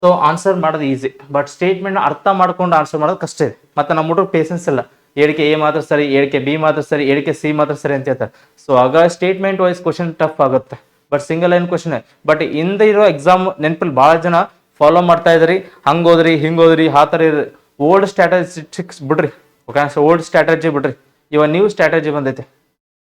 ಸೊ ಆನ್ಸರ್ ಮಾಡೋದು ಈಸಿ, ಬಟ್ ಸ್ಟೇಟ್ಮೆಂಟ್ ಅರ್ಥ ಮಾಡ್ಕೊಂಡು ಆನ್ಸರ್ ಮಾಡೋದು ಕಷ್ಟ ಇದೆ. ಮತ್ತೆ ನಮ್ಮ ಹುಡುಗ ಪೇಷನ್ಸ್ ಇಲ್ಲ, ಹೇಳಿಕೆ A ಮಾತ್ರ ಸರಿ, ಹೇಳಿಕೆ B ಮಾತ್ರ ಸರಿ, ಹೇಳಿಕೆ C ಮಾತ್ರ ಸರಿ ಅಂತ ಹೇಳ್ತಾರೆ. ಸೊ ಆಗ ಸ್ಟೇಟ್ಮೆಂಟ್ ವೈಸ್ ಕ್ವಶನ್ ಟಫ್ ಆಗುತ್ತೆ, but single line question. But ಹಿಂದೆ ಇರೋ ಎಕ್ಸಾಮ್ ನೆನಪಲ್ಲಿ ಬಹಳ ಜನ ಫಾಲೋ ಮಾಡ್ತಾ ಇದ್ರಿ, ಹಂಗೋದ್ರಿ ಹಿಂಗೋದ್ರಿ ಆ ಥರ ಇದ್ರಿ. ಓಲ್ಡ್ ಸ್ಟ್ರಾಟಜಿಕ್ಸ್ ಬಿಡ್ರಿ. ಓಕೆ. ಸೊ ಓಲ್ಡ್ ಸ್ಟ್ರಾಟಜಿ ಬಿಡ್ರಿ, ಇವಾಗ ನ್ಯೂ ಸ್ಟ್ರಾಟಜಿ ಬಂದೈತೆ.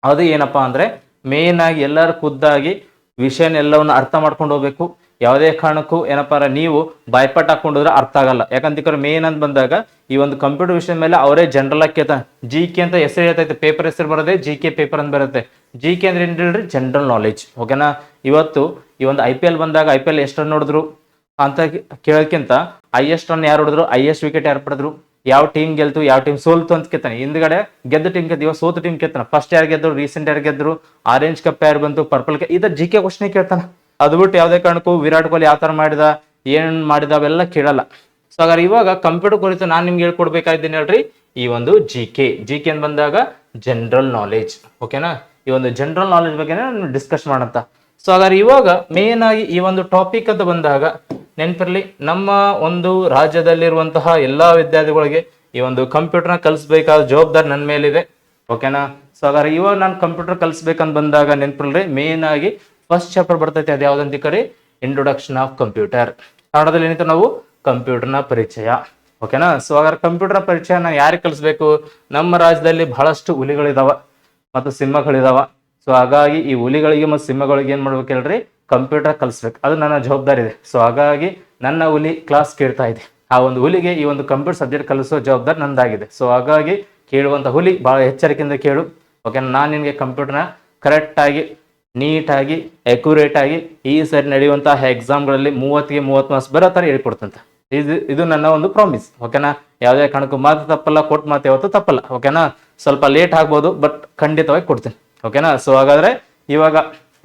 ಅದು ಏನಪ್ಪಾ ಅಂದ್ರೆ ಮೇನ್ ಆಗಿ ಎಲ್ಲರೂ ಖುದ್ದಾಗಿ ವಿಷಯನ ಎಲ್ಲವನ್ನ ಅರ್ಥ ಮಾಡ್ಕೊಂಡು ಹೋಗ್ಬೇಕು. ಯಾವುದೇ ಕಾರಣಕ್ಕೂ ಏನಪ್ಪಾ ಅಂದ್ರೆ ನೀವು ಬಾಯ್ಪಾಟ್ ಹಾಕೊಂಡ್ರೆ ಅರ್ಥ ಆಗಲ್ಲ. ಯಾಕಂತಂದ್ರೆ ಮೇನ್ ಅಂತ ಬಂದಾಗ ಈ ಒಂದು ಕಂಪ್ಯೂಟರ್ ವಿಷಯ ಮೇಲೆ ಅವರೇ ಜನರಲ್ ಆಗಿ ಕೇಳ್ತಾನೆ. GK ಅಂತ ಹೆಸರು ಹೇಳ್ತೈತೆ, ಪೇಪರ್ ಹೆಸರು ಬರೋದೇ GK ಪೇಪರ್ ಅಂತ ಬರುತ್ತೆ. GK ಅಂದ್ರೆ ಏನ್ ಹೇಳ್ರಿ, ಜನರಲ್ ನಾಲೆಜ್. ಓಕೆನಾ. ಇವತ್ತು ಈ ಒಂದು IPL ಬಂದಾಗ IPL ಎಷ್ಟು ರನ್ ನೋಡಿದ್ರು ಅಂತ ಕೇಳೋಕ್ಕಿಂತ ಹೈಯೆಸ್ಟ್ ರನ್ ಯಾರು ಹೊಡೆದ್ರು, ಹೈಯೆಸ್ಟ್ ವಿಕೆಟ್ ಯಾರು ಪಡೆದ್ರು, ಯಾವ ಟೀಮ್ ಗೆಲ್ತು, ಯಾವ ಟೀಮ್ ಸೋಲ್ತು ಅಂತ ಕೇಳ್ತಾನೆ. ಹಿಂದ್ಗಡೆ ಗೆದ್ದ ಟೀಮ್ ಗೆದ್ದು, ಇವಾಗ ಸೋತು ಟೀಮ್ ಕೇಳ್ತಾನೆ. ಫಸ್ಟ್ ಯಾರು ಗೆದ್ರು, ರೀಸೆಂಟ್ ಯಾರು ಗೆದ್ರು, ಆರೆಂಜ್ ಕಪ್ ಯಾರು ಬಂತು, ಪರ್ಪಲ್ ಕಪ್, ಇದು GK ಕ್ವಶನ್ ಕೇಳ್ತಾನೆ. ಅದು ಬಿಟ್ಟು ಯಾವುದೇ ಕಾರಣಕ್ಕೂ ವಿರಾಟ್ ಕೊಹ್ಲಿ ಯಾವ ತರ ಮಾಡಿದ, ಏನ್ ಮಾಡಿದ ಅವೆಲ್ಲ ಕೇಳಲ್ಲ. ಸೊ ಹಾಗಾದ್ರೆ ಇವಾಗ ಕಂಪ್ಯೂಟರ್ ಕುರಿತು ನಾನು ನಿಮ್ಗೆ ಹೇಳ್ಕೊಡ್ಬೇಕಾಗಿದ್ದೀನಿ ಹೇಳ್ರಿ, ಈ ಒಂದು GK ಅಂತ ಬಂದಾಗ ಜನರಲ್ ನಾಲೆಜ್. ಓಕೆನಾ. ಈ ಒಂದು ಜನರಲ್ ನಾಲೆಜ್ ಬಗ್ಗೆ ಡಿಸ್ಕಸ್ ಮಾಡಂತ. ಸೊ ಹಾಗಾದ್ರೆ ಇವಾಗ ಮೇನ್ ಆಗಿ ಈ ಒಂದು ಟಾಪಿಕ್ ಅಂತ ಬಂದಾಗ ನೆನಪಿರ್ಲಿ, ನಮ್ಮ ಒಂದು ರಾಜ್ಯದಲ್ಲಿರುವಂತಹ ಎಲ್ಲಾ ವಿದ್ಯಾರ್ಥಿಗಳಿಗೆ ಈ ಒಂದು ಕಂಪ್ಯೂಟರ್ನ ಕಲಿಸ್ಬೇಕಾದ ಜವಾಬ್ದಾರಿ ನನ್ನ ಮೇಲಿದೆ. ಓಕೆನಾ. ಸೊ ಹಾಗಾದ್ರೆ ಇವಾಗ ನಾನು ಕಂಪ್ಯೂಟರ್ ಕಲಿಸ್ಬೇಕಂತ ಬಂದಾಗ ನೆನಪಿರ್ಲಿ ಮೇನ್ ಆಗಿ ಫಸ್ಟ್ ಚಾಪ್ಟರ್ ಬರ್ತೈತೆ, ಅದು ಯಾವ್ದಂತ ಕರಿ, ಇಂಟ್ರೊಡಕ್ಷನ್ ಆಫ್ ಕಂಪ್ಯೂಟರ್. ಕನ್ನಡದಲ್ಲಿ ಏನಿತ್ತು ನಾವು ಕಂಪ್ಯೂಟರ್ನ ಪರಿಚಯ. ಓಕೆನಾ. ಸೊ ಹಾಗಾದ್ರೆ ಕಂಪ್ಯೂಟರ್ ಪರಿಚಯನ ಯಾರಿಗೆ ಕಲಿಸ್ಬೇಕು, ನಮ್ಮ ರಾಜ್ಯದಲ್ಲಿ ಬಹಳಷ್ಟು ಹುಲಿಗಳಿದಾವ ಮತ್ತು ಸಿಂಹಗಳಿದಾವ. ಸೊ ಹಾಗಾಗಿ ಈ ಹುಲಿಗಳಿಗೆ ಮತ್ತು ಸಿಂಹಗಳಿಗೆ ಏನ್ ಮಾಡ್ಬೇಕು ಹೇಳ್ರಿ, ಕಂಪ್ಯೂಟರ್ ಕಲಿಸ್ಬೇಕು, ಅದು ನನ್ನ ಜವಾಬ್ದಾರಿ ಇದೆ. ಸೊ ಹಾಗಾಗಿ ನನ್ನ ಹುಲಿ ಕ್ಲಾಸ್ ಕೇಳ್ತಾ ಇದೆ, ಆ ಒಂದು ಹುಲಿಗೆ ಈ ಒಂದು ಕಂಪ್ಯೂಟರ್ ಸಬ್ಜೆಕ್ಟ್ ಕಲಿಸೋ ಜವಾಬ್ದಾರಿ ನಂದಾಗಿದೆ. ಸೊ ಹಾಗಾಗಿ ಕೇಳುವಂತ ಹುಲಿ ಬಹಳ ಎಚ್ಚರಿಕೆಯಿಂದ ಕೇಳು. ಓಕೆ. ನಾನು ನಿನಗೆ ಕಂಪ್ಯೂಟರ್ನ ಕರೆಕ್ಟ್ ಆಗಿ, ನೀಟಾಗಿ, ಅಕ್ಯುರೇಟ್ ಆಗಿ ಈ ಸರಿ ನಡೆಯುವಂತಹ ಎಕ್ಸಾಮ್ಗಳಲ್ಲಿ 30ಗೆ 30 ಮಾರ್ಕ್ಸ್ ಬರೋ ಥರ ಹೇಳ್ಕೊಡ್ತಂತ. ಇದು ನನ್ನ ಒಂದು ಪ್ರಾಮಿಸ್. ಓಕೆನಾ. ಯಾವುದೇ ಕಾರಣಕ್ಕೂ ಮಾತು ತಪ್ಪಲ್ಲ, ಕೊಟ್ಟು ಮಾತು ಯಾವತ್ತು ತಪ್ಪಲ್ಲ. ಓಕೆನಾ. ಸ್ವಲ್ಪ ಲೇಟ್ ಆಗ್ಬೋದು, ಬಟ್ ಖಂಡಿತವಾಗಿ ಕೊಡ್ತೀನಿ. ಓಕೆನಾ. ಸೊ ಹಾಗಾದ್ರೆ ಇವಾಗ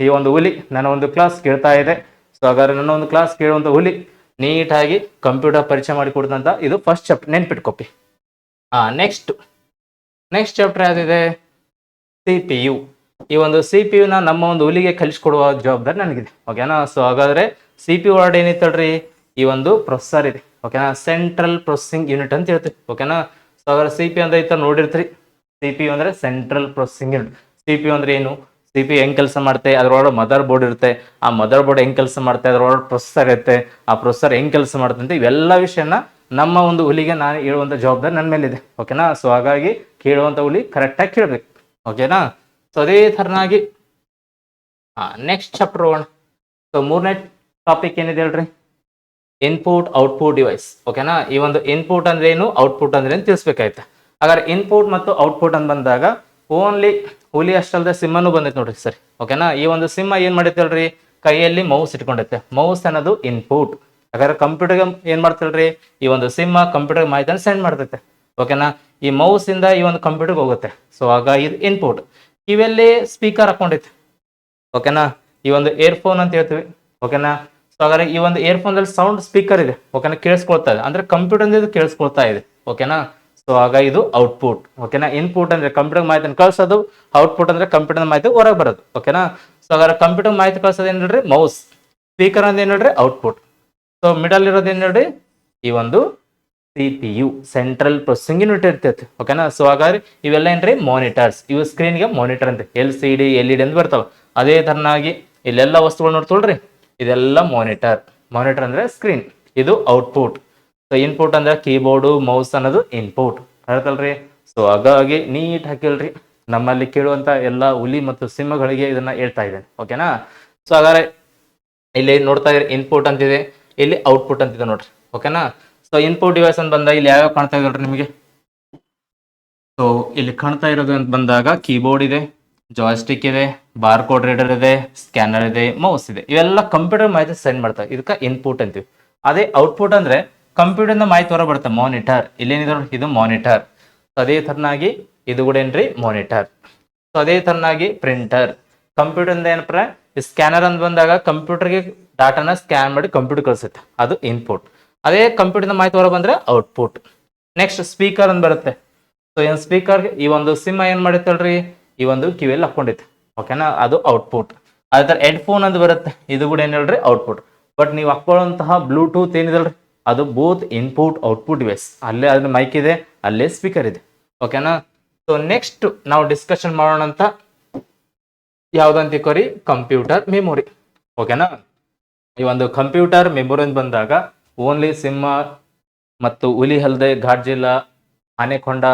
ಈ ಒಂದು ಹುಲಿ ನನ್ನ ಒಂದು ಕ್ಲಾಸ್ ಕೇಳ್ತಾ ಇದೆ. ಸೊ ಹಾಗಾದ್ರೆ ನನ್ನ ಒಂದು ಕ್ಲಾಸ್ ಕೇಳುವಂತ ಹುಲಿ ನೀಟಾಗಿ ಕಂಪ್ಯೂಟರ್ ಪರಿಚಯ ಮಾಡಿ ಕೊಡ್ತಂತ. ಇದು ಫಸ್ಟ್ ಚಾಪ್ಟರ್, ನೆನ್ಪಿಟ್ಕೊಪ್ಪಿ. ನೆಕ್ಸ್ಟ್ ಚಾಪ್ಟರ್ ಯಾವ್ದಿದೆ, CPU. ಈ ಒಂದು CPU ನ ನಮ್ಮ ಒಂದು ಹುಲಿಗೆ ಕಲಿಸ್ಕೊಡುವ ಜವಾಬ್ದಾರಿ ನನಗಿದೆ. ಓಕೆನಾ. ಸೊ ಹಾಗಾದ್ರೆ CPU ವರ್ಡ್ ಏನಿತ್ತಲ್ರಿ, ಈ ಒಂದು ಪ್ರೊಸೆಸರ್ ಇದೆ. ಓಕೆನಾ. ಸೆಂಟ್ರಲ್ ಪ್ರೊಸೆಸಿಂಗ್ ಯೂನಿಟ್ ಅಂತ ಹೇಳ್ತೀವಿ. ಓಕೆನಾ. ಸೊ ಹಾಗಾದ್ರೆ CPU ಅಂದ್ರೆ ಈ ನೋಡಿರ್ತೀರಿ, CPU ಅಂದ್ರೆ ಸೆಂಟ್ರಲ್ ಪ್ರೊಸೆಸಿಂಗ್ ಯೂನಿಟ್. CPU ಅಂದ್ರೆ ಏನು, CPU ಹೆಂಗ್ ಕೆಲಸ ಮಾಡುತ್ತೆ, ಅದ್ರೊಳಗೆ ಮದರ್ ಬೋರ್ಡ್ ಇರುತ್ತೆ, ಆ ಮದರ್ ಬೋರ್ಡ್ ಹೆಂಗ್ ಕೆಲಸ ಮಾಡುತ್ತೆ, ಅದ್ರೊಳಗೆ ಪ್ರೊಸೆಸರ್ ಇರುತ್ತೆ, ಆ ಪ್ರೊಸೆಸರ್ ಹೆಂಗ್ ಕೆಲಸ ಮಾಡುತ್ತೆ ಅಂತ ಇವೆಲ್ಲ ವಿಷಯನ ನಮ್ಮ ಒಂದು ಹುಲಿಗೆ ನಾನು ಹೇಳುವಂತ ಜವಾಬ್ದಾರಿ ನನ್ನ ಮೇಲಿದೆ. ಓಕೆನಾ. ಸೊ ಹಾಗಾಗಿ ಕೇಳುವಂತ ಹುಲಿ ಕರೆಕ್ಟಾಗಿ ಕೇಳಬೇಕು. ಓಕೆನಾ. ಸೊ ಅದೇ ಥರನಾಗಿ ನೆಕ್ಸ್ಟ್ ಚಾಪ್ಟರ್ ಹೋಗೋಣ. ಸೊ 3ನೇ ಟಾಪಿಕ್ ಏನಿದೆ ಹೇಳ್ರಿ, ಇನ್ಪುಟ್ ಔಟ್ಪುಟ್ ಡಿವೈಸ್. ಓಕೆನಾ. ಈ ಒಂದು ಇನ್ಪುಟ್ ಅಂದ್ರೆ ಏನು, ಔಟ್ಪುಟ್ ಅಂದ್ರೆ ಏನು ತಿಳಿಸ್ಬೇಕಾಯ್ತು. ಹಾಗಾದ್ರೆ ಇನ್ಪುಟ್ ಮತ್ತು ಔಟ್ಪುಟ್ ಅಂತ ಬಂದಾಗ ಓನ್ಲಿ ಹುಲಿ ಅಷ್ಟಲ್ಲದೆ ಸಿಂಹನೂ ಬಂದೈತೆ ನೋಡ್ರಿ ಸರಿ. ಓಕೆನಾ. ಈ ಒಂದು ಸಿಂಹ ಏನ್ ಮಾಡೈತಲ್ರಿ, ಕೈಯಲ್ಲಿ ಮೌಸ್ ಇಟ್ಕೊಂಡೈತೆ. ಮೌಸ್ ಅನ್ನೋದು ಇನ್ಪುಟ್. ಹಾಗಾದ್ರೆ ಕಂಪ್ಯೂಟರ್ಗೆ ಏನ್ ಮಾಡ್ತಿಲ್ರಿ, ಈ ಒಂದು ಸಿಂಹ ಕಂಪ್ಯೂಟರ್ ಮಾಹಿತಿಯನ್ನು ಸೆಂಡ್ ಮಾಡ್ತೈತೆ. ಓಕೆನಾ. ಈ ಮೌಸ್ ಇಂದ ಈ ಒಂದು ಕಂಪ್ಯೂಟರ್ಗೆ ಹೋಗುತ್ತೆ. ಸೊ ಆಗ ಇದು ಇನ್ಪುಟ್. ಇವೆಲ್ಲಿ ಸ್ಪೀಕರ್ ಹಾಕೊಂಡೈತೆ. ಓಕೆನಾ. ಈ ಒಂದು ಇಯರ್ಫೋನ್ ಅಂತ ಹೇಳ್ತೀವಿ. ಓಕೆನಾ. ಸೊ ಹಾಗಾದ್ರೆ ಈ ಒಂದು ಇಯರ್ಫೋನ್ ಅಲ್ಲಿ ಸೌಂಡ್ ಸ್ಪೀಕರ್ ಇದೆ. ಓಕೆನಾ. ಕೇಳಿಸ್ಕೊಳ್ತಾ ಇದೆ ಅಂದ್ರೆ ಕಂಪ್ಯೂಟರ್ ಇದು ಕೇಳಿಸ್ಕೊಳ್ತಾ ಇದೆ. ಓಕೆನಾ. ಸೊ ಆಗ ಇದು ಔಟ್ಪುಟ್. ಓಕೆನಾ. ಇನ್ಪುಟ್ ಅಂದ್ರೆ ಕಂಪ್ಯೂಟರ್ ಮಾಹಿತಿಯನ್ನು ಕಳ್ಸೋದು, ಔಟ್ಪುಟ್ ಅಂದ್ರೆ ಕಂಪ್ಯೂಟರ್ ಮಾಹಿತಿ ಹೊರಗೆ ಬರೋದು. ಓಕೆನಾ. ಸೊ ಹಾಗಾದ್ರೆ ಕಂಪ್ಯೂಟರ್ ಮಾಹಿತಿ ಕಳ್ಸೋದು ಏನ್ ಹೇಳ್ರಿ, ಮೌಸ್. ಸ್ಪೀಕರ್ ಅಂದ್ರೆ ಏನ್ ಹೇಳ್ರಿ, ಔಟ್ಪುಟ್. ಸೊ ಮಿಡಲ್ ಇರೋದು ಏನ್ ಹೇಳ್ರಿ, ಈ ಒಂದು CPU ಸೆಂಟ್ರಲ್ ಪ್ರೊಸೆಸಿಂಗ್ ಯೂನಿಟ್ ಇರ್ತೈತಿ. ಓಕೆನಾ. ಸೊ ಹಾಗಾದ್ರೆ ಇವೆಲ್ಲ ಏನ್ರಿ, ಮಾನಿಟರ್ಸ್. ಇವು ಸ್ಕ್ರೀನ್ಗೆ ಮಾನಿಟರ್ ಅಂತ, LCD LED ಅಂತ ಬರ್ತಾವ. ಅದೇ ತರನಾಗಿ ಇಲ್ಲೆಲ್ಲ ವಸ್ತುಗಳು ನೋಡ್ತೊಳ್ರಿ, ಇದೆಲ್ಲ ಮಾನಿಟರ್. ಮಾನಿಟರ್ ಅಂದ್ರೆ ಸ್ಕ್ರೀನ್, ಇದು ಔಟ್ಪುಟ್. ಸೊ ಇನ್ಪುಟ್ ಅಂದ್ರೆ ಕೀಬೋರ್ಡು, ಮೌಸ್ ಅನ್ನೋದು ಇನ್ಪುಟ್. ಹೇಳ್ತಲ್ರಿ. ಸೊ ಹಾಗಾಗಿ ನೀಟ್ ಹಾಕಿಲ್ರಿ, ನಮ್ಮಲ್ಲಿ ಕೇಳುವಂತ ಎಲ್ಲ ಹುಲಿ ಮತ್ತು ಸಿಂಹಗಳಿಗೆ ಇದನ್ನ ಹೇಳ್ತಾ ಇದ್ದೇನೆ. ಓಕೆನಾ. ಸೊ ಹಾಗಾದ್ರೆ ಇಲ್ಲಿ ನೋಡ್ತಾ ಇದ್ರೆ ಇನ್ಪುಟ್ ಅಂತಿದೆ, ಇಲ್ಲಿ ಔಟ್ಪುಟ್ ಅಂತಿದೆ ನೋಡ್ರಿ. ಓಕೆನಾ. ಸೊ ಇನ್ಪುಟ್ ಡಿವೈಸ್ ಅಂತ ಬಂದಾಗ ಇಲ್ಲಿ ಯಾವ್ಯಾವ ಕಾಣ್ತಾ ಇದ್ರಿ ನಿಮಗೆ, ಸೊ ಇಲ್ಲಿ ಕಾಣ್ತಾ ಇರೋದು ಅಂತ ಬಂದಾಗ ಕೀಬೋರ್ಡ್ ಇದೆ, ಜಾಯ್ಸ್ಟಿಕ್ ಇದೆ, ಬಾರ್ ಕೋಡ್ ರೀಡರ್ ಇದೆ, ಸ್ಕ್ಯಾನರ್ ಇದೆ, ಮೌಸ್ ಇದೆ. ಇವೆಲ್ಲ ಕಂಪ್ಯೂಟರ್ ಮಾಹಿತಿ ಸೆಂಡ್ ಮಾಡ್ತಾರೆ. ಇದಕ್ಕೆ ಇನ್ಪುಟ್ ಅಂತೀವಿ. ಅದೇ ಔಟ್ಪುಟ್ ಅಂದ್ರೆ ಕಂಪ್ಯೂಟರ್ ಮಾಹಿತಿ ಹೊರ ಬರುತ್ತೆ. ಮಾನಿಟರ್ ಇಲ್ಲೇನಿದೆ ನೋಡಿ, ಇದು ಮಾನಿಟರ್. ಅದೇ ತರನಾಗಿ ಇದು ಕೂಡ ಏನ್ರಿ ಮಾನಿಟರ್. ಸೊ ಅದೇ ತರನಾಗಿ ಪ್ರಿಂಟರ್. ಕಂಪ್ಯೂಟರ್ ಏನಪ್ಪ, ಸ್ಕ್ಯಾನರ್ ಅಂತ ಬಂದಾಗ ಕಂಪ್ಯೂಟರ್ಗೆ ಡಾಟಾನ ಸ್ಕ್ಯಾನ್ ಮಾಡಿ ಕಂಪ್ಯೂಟರ್ ಕಳಿಸುತ್ತೆ, ಅದು ಇನ್ಪುಟ್. ಅದೇ ಕಂಪ್ಯೂಟರ್ ಮಾಹಿತಿ ಹೊರ ಬಂದ್ರೆ ಔಟ್ಪುಟ್. ನೆಕ್ಸ್ಟ್ ಸ್ಪೀಕರ್ ಅಂತ ಬರುತ್ತೆ. ಸೊ ಏನ್ ಸ್ಪೀಕರ್, ಈ ಒಂದು ಸಿಮ್ ಏನ್ ಮಾಡಿತ್ತಲ್ರಿ, ಈ ಒಂದು ಕಿವಿಯಲ್ಲಿ ಹಾಕೊಂಡಿತ್ತು, ಓಕೆನಾ, ಅದು ಔಟ್ಪುಟ್. ಅದೇ ತರ ಹೆಡ್ಫೋನ್ ಅಂತ ಬರುತ್ತೆ, ಇದು ಕೂಡ ಏನ್ ಹೇಳ್ರಿ ಔಟ್ಪುಟ್. ಬಟ್ ನೀವು ಹಾಕೊಳ್ಳುವಂತಹ ಬ್ಲೂಟೂತ್ ಏನಿದಲ್ರಿ, ಅದು ಬೋತ್ ಇನ್ಪುಟ್ ಔಟ್ಪುಟ್ ಡಿವೈಸ್. ಅಲ್ಲೇ ಅದ್ರ ಮೈಕ್ ಇದೆ, ಅಲ್ಲೇ ಸ್ಪೀಕರ್ ಇದೆ, ಓಕೆನಾ. ಸೊ ನೆಕ್ಸ್ಟ್ ನಾವು ಡಿಸ್ಕಷನ್ ಮಾಡೋಣ ಅಂತ ಯಾವ್ದಂತಿಕೋರಿ, ಕಂಪ್ಯೂಟರ್ ಮೆಮೊರಿ, ಓಕೆನಾ. ಈ ಒಂದು ಕಂಪ್ಯೂಟರ್ ಮೆಮೊರಿ ಅಂತ ಬಂದಾಗ ಓನ್ಲಿ ಸಿಂಹ ಮತ್ತು ಹುಲಿ ಹಲ್ದೆ, ಘಾಟ್ಜಿಲ್ಲ, ಆನೆಕೊಂಡ,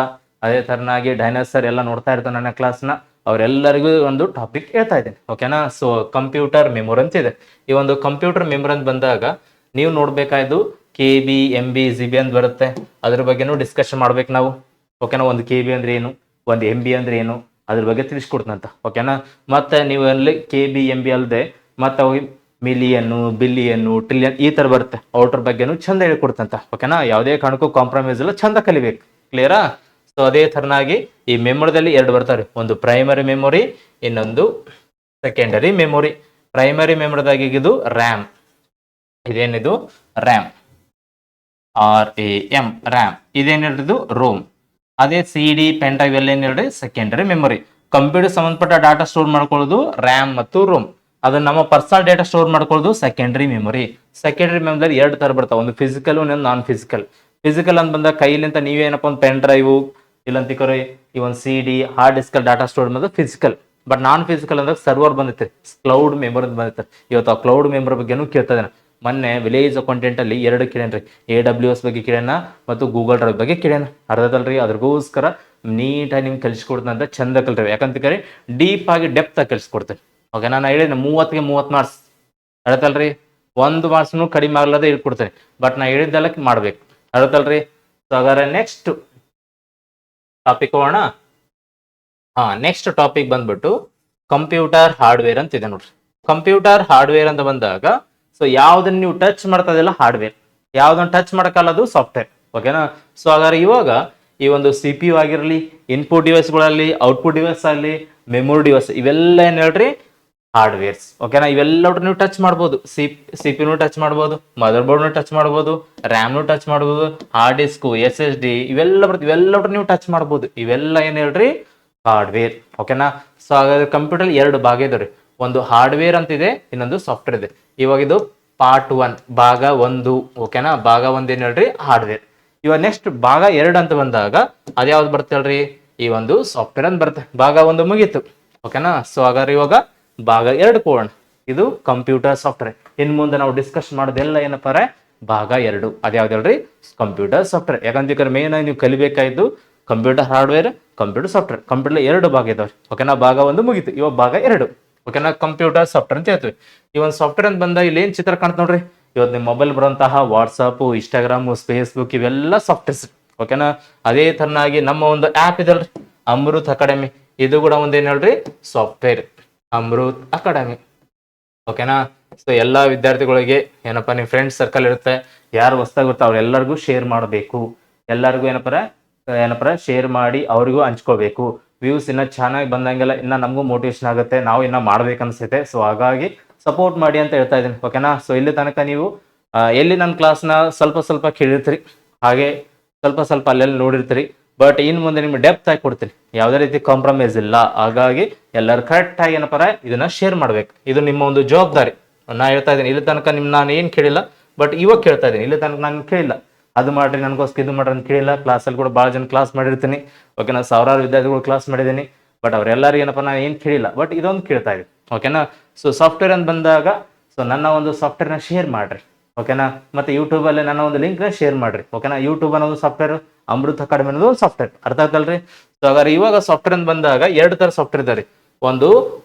ಅದೇ ತರನಾಗಿ ಡೈನೋಸರ್ ಎಲ್ಲ ನೋಡ್ತಾ ಇರ್ತಾರೆ ನನ್ನ ಕ್ಲಾಸ್ನ, ಅವರೆಲ್ಲರಿಗೂ ಒಂದು ಟಾಪಿಕ್ ಹೇಳ್ತಾ ಇದ್ದೀನಿ, ಓಕೆನಾ. ಸೊ ಕಂಪ್ಯೂಟರ್ ಮೆಮೊರಿ ಅಂತ ಇದೆ. ಈ ಒಂದು ಕಂಪ್ಯೂಟರ್ ಮೆಮೊರಿ ಅಂತ ಬಂದಾಗ ನೀವು ನೋಡ್ಬೇಕಾಯ್ದು KB, MB, GB ಅಂತ ಬರುತ್ತೆ. ಅದ್ರ ಬಗ್ಗೆನೂ ಡಿಸ್ಕಷನ್ ಮಾಡ್ಬೇಕು ನಾವು, ಓಕೆನಾ. ಒಂದು KB ಅಂದ್ರೆ ಏನು, ಒಂದು MB ಅಂದ್ರೆ ಏನು, ಅದ್ರ ಬಗ್ಗೆ ತಿಳಿಸ್ಕೊಡ್ತಂತ, ಓಕೆನಾ. ಮತ್ತೆ ನೀವು ಅಲ್ಲಿ KB, MB ಅಲ್ಲದೆ ಮತ್ತೆ ಅವು ಮಿಲಿಯನ್ನು, ಬಿಲಿಯನ್ನು, ಟ್ರಿಲಿಯನ್ ಈ ತರ ಬರುತ್ತೆ. ಔಟ್ರ ಬಗ್ಗೆನೂ ಚಂದ ಹೇಳ್ಕೊಡ್ತಂತ, ಓಕೆನಾ. ಯಾವುದೇ ಕಾರಣಕ್ಕೂ ಕಾಂಪ್ರಮೈಸ್ ಇಲ್ಲ, ಚಂದ ಕಲಿಬೇಕು, ಕ್ಲಿಯರಾ. ಸೊ ಅದೇ ತರನಾಗಿ ಈ ಮೆಮೊರಿದಲ್ಲಿ ಎರಡು ಬರ್ತಾರೆ, ಒಂದು ಪ್ರೈಮರಿ ಮೆಮೊರಿ, ಇನ್ನೊಂದು ಸೆಕೆಂಡರಿ ಮೆಮೊರಿ. ಪ್ರೈಮರಿ ಮೆಮೊರಿದಾಗ ಇದು ರ್ಯಾಮ್, ಇದೇನಿದು ರ್ಯಾಮ್, RAM, ರ್ಯಾಮ್. ಇದೇನ್ ಹೇಳ್ರಿದು ರೋಮ್. ಅದೇ CD, ಪೆನ್ ಡ್ರೈವ್ ಎಲ್ಲ ಏನ್ ಹೇಳ್ರಿ ಸೆಕೆಂಡರಿ ಮೆಮೊರಿ. ಕಂಪ್ಯೂಟರ್ ಸಂಬಂಧಪಟ್ಟ ಡಾಟಾ ಸ್ಟೋರ್ ಮಾಡ್ಕೊಳ್ಳೋದು ರ್ಯಾಮ್ ಮತ್ತು ರೋಮ್. ಅದನ್ನ ನಮ್ಮ ಪರ್ಸನಲ್ ಡೇಟಾ ಸ್ಟೋರ್ ಮಾಡ್ಕೊಳ್ಳೋದು ಸೆಕೆಂಡರಿ ಮೆಮೊರಿ. ಸೆಕೆಂಡರಿ ಮೆಮೊರಿ ಎರಡು ತರ ಬರ್ತಾವ, ಒಂದು ಫಿಸಿಕಲ್, ಒಂದು ನಾನ್ ಫಿಸಿಕಲ್. ಫಿಸಿಕಲ್ ಅಂತ ಬಂದಾಗ ಕೈಲಿಂತ ನೀವೇನಪ್ಪ ಒಂದು ಪೆನ್ ಡ್ರೈವ್ ಇಲ್ಲಂತಿಕೋರಿ ಈ ಒಂದು CD, hard disk data store ಮಾಡೋದು ಫಿಸಿಕಲ್. ಬಟ್ ನಾನ್ ಫಿಸಿಕಲ್ ಅಂದ್ರೆ ಸರ್ವರ್ ಬಂದಿತ್ತು, ಕ್ಲೌಡ್ ಮೆಮೊರಿ ಅಂತ ಬಂದಿತ್ತು. ಇವತ್ತು ಆ ಕ್ಲೌಡ್ ಮೆಮೊರಿ ಬಗ್ಗೆನೂ ಕೇಳ್ತಾ ಇದ್ದಾನೆ. ಮೊನ್ನೆ ವಿಲೇಜ್ ಅಕೌಂಟೆಂಟ್ ಅಲ್ಲಿ ಎರಡು ಕೇಳೇನ್ರಿ, AWS ಬಗ್ಗೆ ಕೇಳ್ಯಾನ ಮತ್ತು ಗೂಗಲ್ ಡ್ರೈವ್ ಬಗ್ಗೆ ಕೇಳ್ಯಾನ. ಅರ್ಧದಲ್ರಿ ಅದ್ರಗೋಸ್ಕರ ನೀಟಾಗಿ ನಿಮ್ಗೆ ಕಲಿಸ್ಕೊಡ್ತಾನೆ ಅಂತ ಚಂದ ಕಲ್ತೇವೆ. ಯಾಕಂತ ಕರಿ ಡೀಪ್ ಆಗಿ ಡೆಪ್ತ್ ಆಗಿ ಕಲಿಸ್ಕೊಡ್ತೇನೆ, ಓಕೆ. ನಾನು ಹೇಳಿದೆ 30ಗೆ 30 ಮಾರ್ಕ್ಸ್ ಅಳತಲ್ರಿ, ಒಂದು ಮಾರ್ಕ್ಸ್ನು ಕಡಿಮೆ ಆಗ್ಲದೆ ಇಟ್ಕೊಡ್ತೇನೆ. ಬಟ್ ನಾ ಹೇಳಿದ್ದೆಲ್ಲ ಮಾಡ್ಬೇಕು, ಅಳತಲ್ರಿ. ಸೊ ಹಾಗಾದ್ರೆ ನೆಕ್ಸ್ಟ್ ಟಾಪಿಕ್ ಹೋಗೋಣ. ನೆಕ್ಸ್ಟ್ ಟಾಪಿಕ್ ಬಂದ್ಬಿಟ್ಟು ಕಂಪ್ಯೂಟರ್ ಹಾರ್ಡ್ವೇರ್ ಅಂತ ಇದೆ ನೋಡ್ರಿ. ಕಂಪ್ಯೂಟರ್ ಹಾರ್ಡ್ವೇರ್ ಅಂತ ಬಂದಾಗ ಸೊ ಯಾವ್ದನ್ನ ನೀವು ಟಚ್ ಮಾಡ್ತಾ ಇದೆಯಲ್ಲ ಹಾರ್ಡ್ವೇರ್, ಯಾವ್ದನ್ನ ಟಚ್ ಮಾಡಕ್ಕಲ್ಲ ಅದು ಸಾಫ್ಟ್ವೇರ್, ಓಕೆನಾ. ಸೊ ಹಾಗಾದ್ರೆ ಇವಾಗ ಈ ಒಂದು CPU ಆಗಿರಲಿ, ಇನ್ಪುಟ್ ಡಿವೈಸ್ಗಳಲ್ಲಿ, ಔಟ್ಪುಟ್ ಡಿವೈಸ್ ಆಗಲಿ, ಮೆಮೊರಿ ಡಿವೈಸ್, ಇವೆಲ್ಲ ಏನ್ ಹೇಳ್ರಿ ಹಾರ್ಡ್ವೇರ್ಸ್, ಓಕೆನಾ. ಇವೆಲ್ಲ ನೀವು ಟಚ್ ಮಾಡ್ಬೋದು. CPU ಟಚ್ ಮಾಡ್ಬೋದು, ಮದರ್ ಬೋರ್ಡ್ನು ಟಚ್ ಮಾಡ್ಬೋದು, ರ್ಯಾಮ್ನು ಟಚ್ ಮಾಡ್ಬೋದು, ಹಾರ್ಡ್ ಡಿಸ್ಕ್, SSD ಇವೆಲ್ಲ ಬರ್ತದೆ, ಇವೆಲ್ಲ ನೀವು ಟಚ್ ಮಾಡ್ಬೋದು. ಇವೆಲ್ಲ ಏನ್ ಹೇಳ್ರಿ ಹಾರ್ಡ್ವೇರ್, ಓಕೆನಾ. ಸೊ ಹಾಗಾದ್ರೆ ಕಂಪ್ಯೂಟರ್ ಎರಡು ಭಾಗ ಇದಾವೆ, ಒಂದು ಹಾರ್ಡ್ವೇರ್ ಅಂತ ಇದೆ, ಇನ್ನೊಂದು ಸಾಫ್ಟ್ವೇರ್ ಇದೆ. ಇವಾಗ ಇದು ಪಾರ್ಟ್ 1, ಭಾಗ 1, ಓಕೆನಾ. ಭಾಗ 1 ಏನ್ ಹೇಳ್ರಿ ಹಾರ್ಡ್ವೇರ್. ಇವಾಗ ನೆಕ್ಸ್ಟ್ ಭಾಗ 2 ಅಂತ ಬಂದಾಗ ಅದ್ಯಾವ್ದು ಬರುತ್ತೆ ಹೇಳ್ರಿ, ಈ ಒಂದು ಸಾಫ್ಟ್ವೇರ್ ಅಂತ ಬರುತ್ತೆ. ಭಾಗ 1 ಮುಗೀತು, ಓಕೆನಾ. ಸೊ ಹಾಗಾದ್ರೆ ಇವಾಗ ಭಾಗ 2 ಕೋಣ, ಇದು ಕಂಪ್ಯೂಟರ್ ಸಾಫ್ಟ್ವೇರ್. ಇನ್ ಮುಂದೆ ನಾವು ಡಿಸ್ಕಸ್ ಮಾಡೋದೆಲ್ಲ ಏನಪ್ಪ ಭಾಗ 2, ಅದ್ಯಾವ್ದು ಹೇಳ್ರಿ ಕಂಪ್ಯೂಟರ್ ಸಾಫ್ಟ್ವೇರ್. ಯಾಕಂದ್ರೆ ಮೇನ್ ಆಗಿ ನೀವು ಕಲಿಬೇಕಾಯ್ತು computer hardware, computer software. Computer 2 ಭಾಗ ಇದಾವೆ, ಓಕೆನಾ. ಭಾಗ 1 ಮುಗೀತು, ಇವಾಗ ಭಾಗ 2, ಓಕೆನಾ. ಕಂಪ್ಯೂಟರ್ ಸಾಫ್ಟ್ವೇರ್ ಅಂತ ಹೇಳ್ತೀವಿ. ಈ ಒಂದು ಸಾಫ್ಟ್ವೇರ್ ಅಂತ ಬಂದಾಗ ಇಲ್ಲಿ ಏನ್ ಚಿತ್ರ ಕಾಣ್ತ ನೋಡ್ರಿ, ಇವತ್ತು ನಿಮ್ಮ ಮೊಬೈಲ್ ಬರುವಂತಹ ವಾಟ್ಸಪ್, ಇನ್ಸ್ಟಾಗ್ರಾಮ್, ಫೇಸ್ಬುಕ್ ಇವೆಲ್ಲ ಸಾಫ್ಟ್ವೇರ್ಸ್, ಓಕೆನಾ. ಅದೇ ತರನಾಗಿ ನಮ್ಮ ಒಂದು ಆ್ಯಪ್ ಇದಲ್ರಿ ಅಮೃತ್ ಅಕಾಡೆಮಿ, ಇದು ಕೂಡ ಒಂದೇನ್ ಹೇಳ್ರಿ ಸಾಫ್ಟ್ವೇರ್, ಅಮೃತ್ ಅಕಾಡೆಮಿ, ಓಕೆನಾ. ಸೊ ಎಲ್ಲಾ ವಿದ್ಯಾರ್ಥಿಗಳಿಗೆ ಏನಪ್ಪಾ ನಿಮ್ಮ ಫ್ರೆಂಡ್ಸ್ ಸರ್ಕಲ್ ಇರುತ್ತೆ, ಯಾರು ಹೊಸದಾಗಿ ಇರುತ್ತೆ ಅವ್ರೆಲ್ಲರಿಗೂ ಶೇರ್ ಮಾಡಬೇಕು. ಎಲ್ಲರಿಗೂ ಏನಪ್ಪ ಶೇರ್ ಮಾಡಿ ಅವ್ರಿಗೂ ಹಂಚ್ಕೋಬೇಕು. ವ್ಯೂಸ್ ಇನ್ನ ಚೆನ್ನಾಗಿ ಬಂದಂಗೆಲ್ಲ ಇನ್ನ ನಮಗೂ ಮೋಟಿವೇಶನ್ ಆಗುತ್ತೆ, ನಾವು ಇನ್ನ ಮಾಡ್ಬೇಕು ಅನ್ಸುತ್ತೆ. ಸೊ ಹಾಗಾಗಿ ಸಪೋರ್ಟ್ ಮಾಡಿ ಅಂತ ಹೇಳ್ತಾ ಇದ್ದೀನಿ, ಓಕೆನಾ. ಸೊ ಇಲ್ಲಿ ತನಕ ನೀವು ಎಲ್ಲಿ ನನ್ನ ಕ್ಲಾಸ್ನ ಸ್ವಲ್ಪ ಕೇಳಿರ್ತೀರಿ, ಹಾಗೆ ಸ್ವಲ್ಪ ಅಲ್ಲೆಲ್ಲಿ ನೋಡಿರ್ತೀರಿ. ಬಟ್ ಇನ್ನು ಮುಂದೆ ನಿಮ್ಗೆ ಡೆಪ್ತ್ ಆಗಿ ಕೊಡ್ತೀನಿ, ಯಾವುದೇ ರೀತಿ ಕಾಂಪ್ರಮೈಸ್ ಇಲ್ಲ. ಹಾಗಾಗಿ ಎಲ್ಲರೂ ಕರೆಕ್ಟ್ ಆಗಿ ಏನಪ್ಪ ಇದನ್ನ ಶೇರ್ ಮಾಡ್ಬೇಕು, ಇದು ನಿಮ್ಮ ಒಂದು ಜವಾಬ್ದಾರಿ. ನಾ ಹೇಳ್ತಾ ಇದ್ದೀನಿ, ಇಲ್ಲಿ ತನಕ ನಾನು ಏನು ಕೇಳಿಲ್ಲ, ಬಟ್ ಇವಾಗ ಕೇಳ್ತಾ ಇದ್ದೀನಿ. ಇಲ್ಲಿ ತನಕ ನಾನು ಕೇಳಿಲ್ಲ ಅದು ಮಾಡ್ರಿ ನನಗೋಸ್ಕರ ಇದು ಮಾಡ್ರಿ ಅಂತ ಕೇಳಿಲ್ಲ. ಕ್ಲಾಸಲ್ಲಿ ಕೂಡ ಭಾಳ ಜನ ಕ್ಲಾಸ್ ಮಾಡಿರ್ತೀನಿ, ಓಕೆನಾ. ಸಾವಿರಾರು ವಿದ್ಯಾರ್ಥಿಗಳು ಕ್ಲಾಸ್ ಮಾಡಿದ್ದೀನಿ, ಬಟ್ ಅವರೆಲ್ಲರಿಗೂ ಏನಪ್ಪ ನಾನು ಏನು ಕೇಳಿಲ್ಲ, ಬಟ್ ಇದೊಂದು ಕೇಳ್ತಾ ಇದ್ದೀನಿ, ಓಕೆನಾ. ಸೊ ಸಾಫ್ಟ್ವೇರ್ ಅಂತ ಬಂದಾಗ ಸೊ ನನ್ನ ಒಂದು ಸಾಫ್ಟ್ವೇರ್ನ ಶೇರ್ ಮಾಡ್ರಿ, ಓಕೆನಾ. ಮತ್ತೆ ಯೂಟ್ಯೂಬಲ್ಲಿ ನನ್ನ ಒಂದು ಲಿಂಕ್ನ ಶೇರ್ ಮಾಡ್ರಿ, ಓಕೆನಾ. ಯೂಟ್ಯೂಬ್ ಅನ್ನೋದು ಸಾಫ್ಟ್ವೇರ್, ಅಮೃತ್ ಅಕಾಡೆಮಿ ಅನ್ನೋದು ಒಂದು ಸಾಫ್ಟ್ವೇರ್, ಅರ್ಥ ಆಗ್ತಲ್ರಿ. ಸೊ ಹಾಗಾದ್ರೆ ಇವಾಗ ಸಾಫ್ಟ್ವೇರ್ ಅಂತ ಬಂದಾಗ 2 ತರ ಸಾಫ್ಟ್ವೇರ್ ಇದಾವೆ. ಒಂದು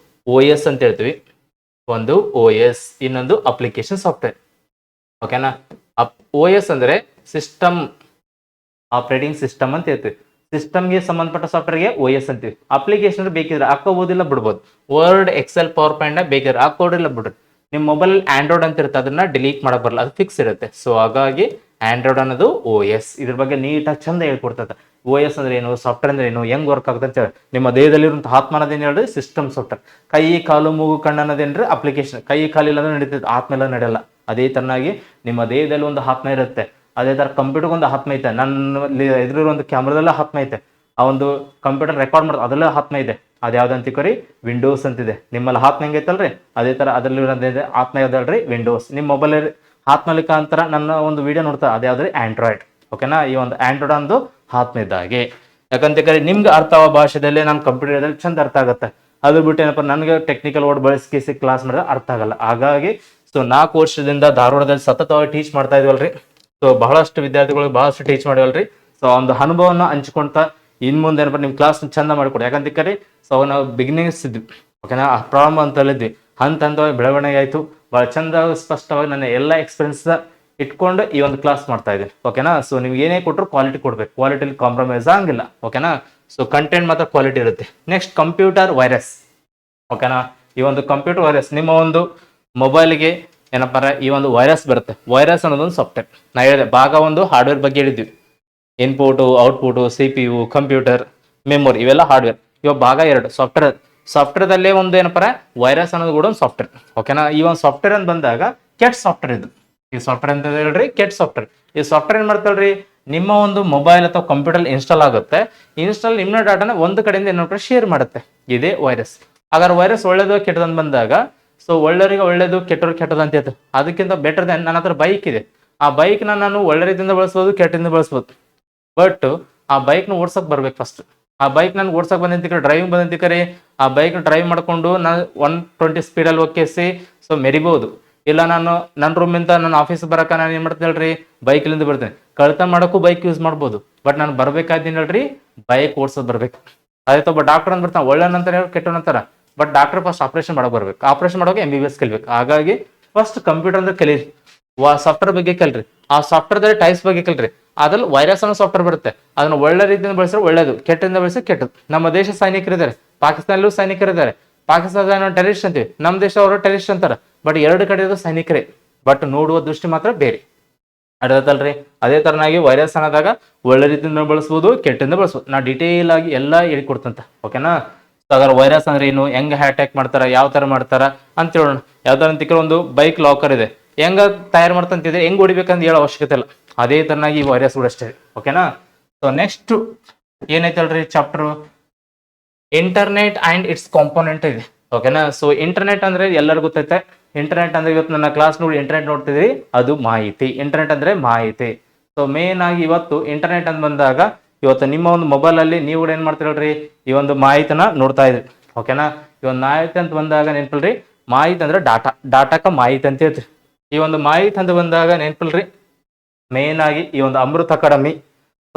OS ಅಂತ ಹೇಳ್ತೀವಿ, ಒಂದು OS, ಇನ್ನೊಂದು ಅಪ್ಲಿಕೇಶನ್ ಸಾಫ್ಟ್ವೇರ್, ಓಕೆನಾ. OS ಅಂದ್ರೆ ಸಿಸ್ಟಮ್ ಆಪರೇಟಿಂಗ್ ಸಿಸ್ಟಮ್ ಅಂತ ಹೇಳ್ತೀವಿ. ಸಿಸ್ಟಮ್ಗೆ ಸಂಬಂಧಪಟ್ಟ ಸಾಫ್ಟ್ವೇರ್ಗೆ OS ಅಂತೀವಿ. ಅಪ್ಲಿಕೇಶನ್ ಬೇಕಿದ್ರೆ ಹಾಕೋಬೋದಿಲ್ಲ ಬಿಡ್ಬೋದು. ವರ್ಡ್, ಎಕ್ಸೆಲ್, ಪವರ್ ಪಾಯಿಂಟ್ ಬೇಕಿದ್ರೆ ಹಾಕೋಡಿಲ್ಲ ಬಿಡ್ರಿ. ನಿಮ್ಮ ಮೊಬೈಲ್ ಆಂಡ್ರಾಯ್ಡ್ ಅಂತ ಇರುತ್ತೆ, ಅದನ್ನ ಡಿಲೀಟ್ ಮಾಡಕ್ ಬರಲ್ಲ, ಅದು ಫಿಕ್ಸ್ ಇರುತ್ತೆ. ಸೊ ಹಾಗಾಗಿ ಆಂಡ್ರಾಯ್ಡ್ ಅನ್ನೋದು OS. ಇದ್ರ ಬಗ್ಗೆ ನೀಟಾಗಿ ಚಂದ ಹೇಳ್ಕೊಡ್ತದೆ. OS ಅಂದ್ರೆ ಏನು, ಸಾಫ್ಟ್ವೇರ್ ಅಂದ್ರೆ ಏನು, ಹೆಂಗ್ ವರ್ಕ್ ಆಗುತ್ತೆ ಅಂತ ಹೇಳಿ. ನಿಮ್ಮ ದೇಹದಲ್ಲಿರುವಂತಹ ಆತ್ಮ ಅನ್ನೋದೇನು ಹೇಳ್ರಿ, ಸಿಸ್ಟಮ್ ಸಾಫ್ಟ್ವೇರ್. ಕೈ ಕಾಲು ಮೂಗು ಕಣ್ಣು ಅನ್ನೋದೇನ್ರಿ ಅಪ್ಲಿಕೇಶನ್. ಕೈ ಕಾಲು ಇಲ್ಲ ಅಂದ್ರೆ ನಡೀತದೆ, ಆತ್ಮ ಎಲ್ಲ ನಡೆಯಲ್ಲ. ಅದೇ ತರನಾಗಿ ನಿಮ್ಮ ದೇಹದಲ್ಲಿ ಒಂದು ಆತ್ಮ ಇರುತ್ತೆ. ಅದೇ ತರ ಕಂಪ್ಯೂಟರ್ಗೆ ಒಂದು ಆತ್ಮ ಐತೆ. ನನ್ನ ಎದುರು ಒಂದು ಕ್ಯಾಮ್ರಾದಲ್ಲ ಆತ್ಮ ಐತೆ. ಆ ಒಂದು ಕಂಪ್ಯೂಟರ್ ರೆಕಾರ್ಡ್ ಮಾಡೋದು ಅದೆಲ್ಲ ಆತ್ಮ ಇದೆ. ಅದ್ಯಾವ್ದು ಅಂತಿಕೋರಿ, ವಿಂಡೋಸ್ ಅಂತಿದೆ. ನಿಮ್ಮಲ್ಲಿ ಆತ್ಮ ಹೆಂಗೈತಲ್ರಿ, ಅದೇ ತರ ಅದರಲ್ಲಿ ಆತ್ಮ ಯಾವ್ದಲ್ರಿ, ವಿಂಡೋಸ್. ನಿಮ್ಮ ಮೊಬೈಲ್ ಆತ್ಮಲಿಕ ಅಂತರ ನನ್ನ ಒಂದು ವಿಡಿಯೋ ನೋಡ್ತಾ ಅದ್ಯಾವ್ದ್ರಿ, ಆಂಡ್ರಾಯ್ಡ್. ಓಕೆನಾ. ಈ ಒಂದು ಆಂಡ್ರಾಯ್ಡ್ ಒಂದು ಆತ್ಮ ಇದ್ದಾಗೆ. ಯಾಕಂತ ನಿಮ್ಗೆ ಅರ್ಥ ಆಗೋ ಭಾಷೆದಲ್ಲಿ ನಾನು ಕಂಪ್ಯೂಟರ್ದಲ್ಲಿ ಚಂದ ಅರ್ಥ ಆಗುತ್ತೆ. ಅದು ಬಿಟ್ಟು ಏನಪ್ಪ ನನಗೆ ಟೆಕ್ನಿಕಲ್ ವರ್ಡ್ ಬಳಸಿ ಕ್ಲಾಸ್ ಮಾಡಿದ್ರೆ ಅರ್ಥ ಆಗಲ್ಲ. ಹಾಗಾಗಿ ಸೊ 4 ವರ್ಷದಿಂದ ಧಾರವಾಡದಲ್ಲಿ ಸತತವಾಗಿ ಟೀಚ್ ಮಾಡ್ತಾ ಇದೀವಲ್ರಿ. ಸೊ ಬಹಳಷ್ಟು ವಿದ್ಯಾರ್ಥಿಗಳಿಗೆ ಬಹಳಷ್ಟು ಟೀಚ್ ಮಾಡಿವಲ್ರಿ. ಸೊ ಒಂದು ಅನುಭವನ ಹಂಚ್ಕೊಂತ ಇನ್ ಮುಂದೆ ಏನಪ್ಪ ನಿಮ್ಮ ಕ್ಲಾಸ್ ಚಂದ ಮಾಡಿಕೊಡಿ. ಯಾಕಂತ ಸೊ ನಾವು ಬಿಗಿನಿಂಗ್ಸ್ ಇದ್ವಿ, ಓಕೆನಾ, ಪ್ರಾರಂಭ ಅಂತಲ್ಲಿದ್ವಿ. ಹಂತವಾಗಿ ಬೆಳವಣಿಗೆ ಆಯ್ತು. ಬಹಳ ಚಂದ ಸ್ಪಷ್ಟವಾಗಿ ನನ್ನ ಎಲ್ಲ ಎಕ್ಸ್ಪೀರಿಯನ್ಸ್ ಇಟ್ಕೊಂಡು ಈ ಒಂದು ಕ್ಲಾಸ್ ಮಾಡ್ತಾ ಇದ್ದೀನಿ. ಓಕೆನಾ. ಸೊ ನೀವು ಏನೇ ಕೊಟ್ಟರು ಕ್ವಾಲಿಟಿ ಕೊಡ್ಬೇಕು, ಕ್ವಾಲಿಟಿಲಿ ಕಾಂಪ್ರಮೈಸ್ ಆಗಿಲ್ಲ. ಓಕೆನಾ. ಸೊ ಕಂಟೆಂಟ್ ಮಾತ್ರ ಕ್ವಾಲಿಟಿ ಇರುತ್ತೆ. Next computer virus. ಓಕೆನಾ. ಈ ಒಂದು ಕಂಪ್ಯೂಟರ್ ವೈರಸ್ ನಿಮ್ಮ ಒಂದು ಮೊಬೈಲ್ಗೆ ಏನಪ್ಪ ಈ ಒಂದು ವೈರಸ್ ಬರುತ್ತೆ. ವೈರಸ್ ಅನ್ನೋದೊಂದು ಸಾಫ್ಟ್ವೇರ್. ನಾ ಹೇಳಿದೆ ಭಾಗ ಒಂದು ಹಾರ್ಡ್ವೇರ್ ಬಗ್ಗೆ ಹೇಳಿದ್ವಿ. ಇನ್ಪುಟು, ಔಟ್ಪುಟು, CPU, ಕಂಪ್ಯೂಟರ್, ಮೆಮೊರಿ, ಇವೆಲ್ಲ ಹಾರ್ಡ್ವೇರ್. ಇವಾಗ ಭಾಗ 2 ಸಾಫ್ಟ್ವೇರ್. ಸಾಫ್ಟ್ವೇರ್ದಲ್ಲೇ ಒಂದು ಏನಪ್ಪ ವೈರಸ್ ಅನ್ನೋದು ಕೂಡ ಒಂದು ಸಾಫ್ಟ್ವೇರ್. ಓಕೆನಾ. ಈ ಒಂದು ಸಾಫ್ಟ್ವೇರ್ ಅಂತ ಬಂದಾಗ ಕೆಟ್ಟ ಸಾಫ್ಟ್ವೇರ್ ಇದು. ಈ ಸಾಫ್ಟ್ವೇರ್ ಅಂತ ಹೇಳ್ರಿ ಕೆಟ್ಟ ಸಾಫ್ಟ್ವೇರ್. ಈ ಸಾಫ್ಟ್ವೇರ್ ಏನ್ ಮಾಡ್ತಲ್ರಿ, ನಿಮ್ಮ ಒಂದು ಮೊಬೈಲ್ ಅಥವಾ ಕಂಪ್ಯೂಟರ್ ಇನ್ಸ್ಟಾಲ್ ಆಗುತ್ತೆ. ಇನ್ಸ್ಟಾಲ್ ನಿಮ್ಮ ಡಾಟಾನ ಒಂದು ಕಡೆಯಿಂದ ಇನ್ನೊಂದು ಶೇರ್ ಮಾಡುತ್ತೆ. ಇದೇ ವೈರಸ್. ಹಾಗಾದ್ರೆ ವೈರಸ್ ಒಳ್ಳೇದು ಕೆಟ್ಟದಂತ ಬಂದಾಗ ಸೊ ಒಳ್ಳೆಯವರಿಗೆ ಒಳ್ಳೇದು, ಕೆಟ್ಟವ್ರಿಗೆ ಕೆಟ್ಟದ ಅಂತ ಹೇಳ್ತಾರೆ. ಅದಕ್ಕಿಂತ ಬೆಟರ್ ದೆನ್ ನನ್ನ ಹತ್ರ ಬೈಕ್ ಇದೆ. ಆ ಬೈಕ್ನ ನಾನು ಒಳ್ಳೆ ರೀತಿಯಿಂದ ಬಳಸ್ಬೋದು, ಕೆಟ್ಟದಿಂದ ಬಳಸ್ಬೋದು. ಬಟ್ ಆ ಬೈಕ್ನ ಓಡ್ಸಕ್ ಬರ್ಬೇಕು ಫಸ್ಟ್. ಆ ಬೈಕ್ ನನ್ಗೆ ಓಡ್ಸಕ್ ಬಂದಂತಿಕರೆ, ಡ್ರೈವಿಂಗ್ ಬಂದಂತಿಕರೆ, ಆ ಬೈಕ್ನ ಡ್ರೈವ್ ಮಾಡ್ಕೊಂಡು ನಾನು 120 ಸ್ಪೀಡಲ್ಲಿ ಹೋಗ್ಕೇಸಿ ಸೊ ಮೆರಿಬಹುದು. ಇಲ್ಲ ನಾನು ನನ್ನ ರೂಮಿಂದ ನನ್ನ ಆಫೀಸ್ ಬರಕ ನಾನು ಏನ್ ಮಾಡ್ತೀನಿ ಹೇಳ್ರಿ, ಬೈಕ್ಲಿಂದ ಬರ್ತೇನೆ. ಕಳ್ತ ಮಾಡೋಕ್ಕೂ ಬೈಕ್ ಯೂಸ್ ಮಾಡ್ಬೋದು. ಬಟ್ ನಾನು ಬರ್ಬೇಕಾದ್ದೀನಿ ಹೇಳ್ರಿ, ಬೈಕ್ ಓಡ್ಸೋದು ಬರ್ಬೇಕು. ಆಯ್ತು. ಬಟ್ ಡಾಕ್ಟರ್ ಅಂತ ಬರ್ತಾನೆ, ಒಳ್ಳೆನಂತಾರ ಕೆಟ್ಟವನಂತಾರ. ಬಟ್ ಡಾಕ್ಟರ್ ಫಸ್ಟ್ ಆಪರೇಷನ್ ಮಾಡಕ್ ಬರ್ಬೇಕು. ಆಪರೇಷನ್ ಮಾಡೋಕೆ MBBS ಕಲಿಬೇಕು. ಹಾಗಾಗಿ ಫಸ್ಟ್ ಕಂಪ್ಯೂಟರ್ ಅಂದ್ರೆ ಕಲೀರಿ, ಸಾಫ್ಟ್ವೇರ್ ಬಗ್ಗೆ ಕಲ್ರಿ. ಆ ಸಾಫ್ಟ್ವೇರ್ದಲ್ಲಿ ಟೈಪ್ಸ್ ಬಗ್ಗೆ ಕಲ್ರಿ. ಅದ್ರಲ್ಲಿ ವೈರಸ್ ಅನ್ನೋ ಸಾಫ್ಟ್ವೇರ್ ಬರುತ್ತೆ. ಅದನ್ನ ಒಳ್ಳೆ ರೀತಿಯಿಂದ ಬಳಸಿದ್ರೆ ಒಳ್ಳೇದು, ಕೆಟ್ಟದಿಂದ ಬಳಸಿದ್ರೆ ಕೆಟ್ಟದ್ದು. ನಮ್ಮ ದೇಶ ಸೈನಿಕರಿದ್ದಾರೆ, ಪಾಕಿಸ್ತಾನಲ್ಲೂ ಸೈನಿಕರಿದ್ದಾರೆ. ಪಾಕಿಸ್ತಾನ ಟೆರರಿಸ್ಟ್ ಅಂತೀವಿ, ನಮ್ಮ ದೇಶ ಅವರು ಟೆರರಿಸ್ಟ್ ಅಂತಾರೆ. ಬಟ್ 2 ಕಡೆ ಇರೋದು ಸೈನಿಕರೇ. ಬಟ್ ನೋಡುವ ದೃಷ್ಟಿ ಮಾತ್ರ ಬೇರೆ. ಅರ್ಥಲ್ರಿ. ಅದೇ ತರನಾಗಿ ವೈರಸ್ ಅನ್ನೋದಾಗ ಒಳ್ಳೆ ರೀತಿಯಿಂದ ಬಳಸ್ಬೋದು, ಕೆಟ್ಟಿಂದ ಬಳಸ್ಬೋದು. ನಾ ಡೀಟೇಲ್ ಆಗಿ ಎಲ್ಲ ಹೇಳ್ಕೊಡ್ತಂತ. ಓಕೆನಾ. ಹಾಗಾದ್ರೆ ವೈರಸ್ ಅಂದ್ರೆ ಏನು, ಹೆಂಗ್ ಅಟ್ಯಾಕ್ ಮಾಡ್ತಾರ, ಯಾವ ತರ ಮಾಡ್ತಾರ ಅಂತ ಹೇಳೋಣ. ಯಾವ ತರ ಅಂತ ಒಂದು ಬೈಕ್ ಲಾಕರ್ ಇದೆ, ಹೆಂಗ ತಯಾರು ಮಾಡ್ತಂತಿದ್ರೆ ಹೆಂಗ್ ಹೊಡಿಬೇಕಂತ ಹೇಳೋ ಅವಶ್ಯಕತೆ ಇಲ್ಲ. ಅದೇ ತರನಾಗಿ ಈ ವೈರಸ್ ಕೂಡ ಅಷ್ಟೇ. ಓಕೆನಾ. ಸೊ ನೆಕ್ಸ್ಟ್ ಏನೈತಲ್ರಿ chapter, internet and its component ಇದೆ. ಓಕೆನಾ. ಸೊ ಇಂಟರ್ನೆಟ್ ಅಂದ್ರೆ ಎಲ್ಲರಿಗೂ ಗೊತ್ತೈತೆ. ಇಂಟರ್ನೆಟ್ ಅಂದ್ರೆ ಇವತ್ತು ನನ್ನ ಕ್ಲಾಸ್ ನೋಡಿ ಇಂಟರ್ನೆಟ್ ನೋಡ್ತಿದ್ರಿ, ಅದು ಮಾಹಿತಿ. ಇಂಟರ್ನೆಟ್ ಅಂದ್ರೆ ಮಾಹಿತಿ. ಸೊ ಮೇನ್ ಆಗಿ ಇವತ್ತು ಇಂಟರ್ನೆಟ್ ಅಂತ ಬಂದಾಗ ಇವತ್ತು ನಿಮ್ಮ ಒಂದು ಮೊಬೈಲ್ ಅಲ್ಲಿ ನೀವು ಏನ್ ಮಾಡ್ತೀರಲ್ರಿ, ಈ ಒಂದು ಮಾಹಿತಿನ ನೋಡ್ತಾ ಇದ್ರಿ. ಓಕೆನಾ. ಈ ಒಂದು ಮಾಹಿತಿ ಅಂತ ಬಂದಾಗ ನೆನ್ಪಲ್ರಿ, ಮಾಹಿತಿ ಅಂದ್ರೆ ಡಾಟಾ, ಡಾಟಾಕ ಮಾಹಿತಿ ಅಂತ ಹೇಳ್ತೀರಿ. ಈ ಒಂದು ಮಾಹಿತಿ ಅಂತ ಬಂದಾಗ ನೆನ್ಪಲ್ರಿ, ಮೇನ್ ಆಗಿ ಈ ಒಂದು ಅಮೃತ್ ಅಕಾಡೆಮಿ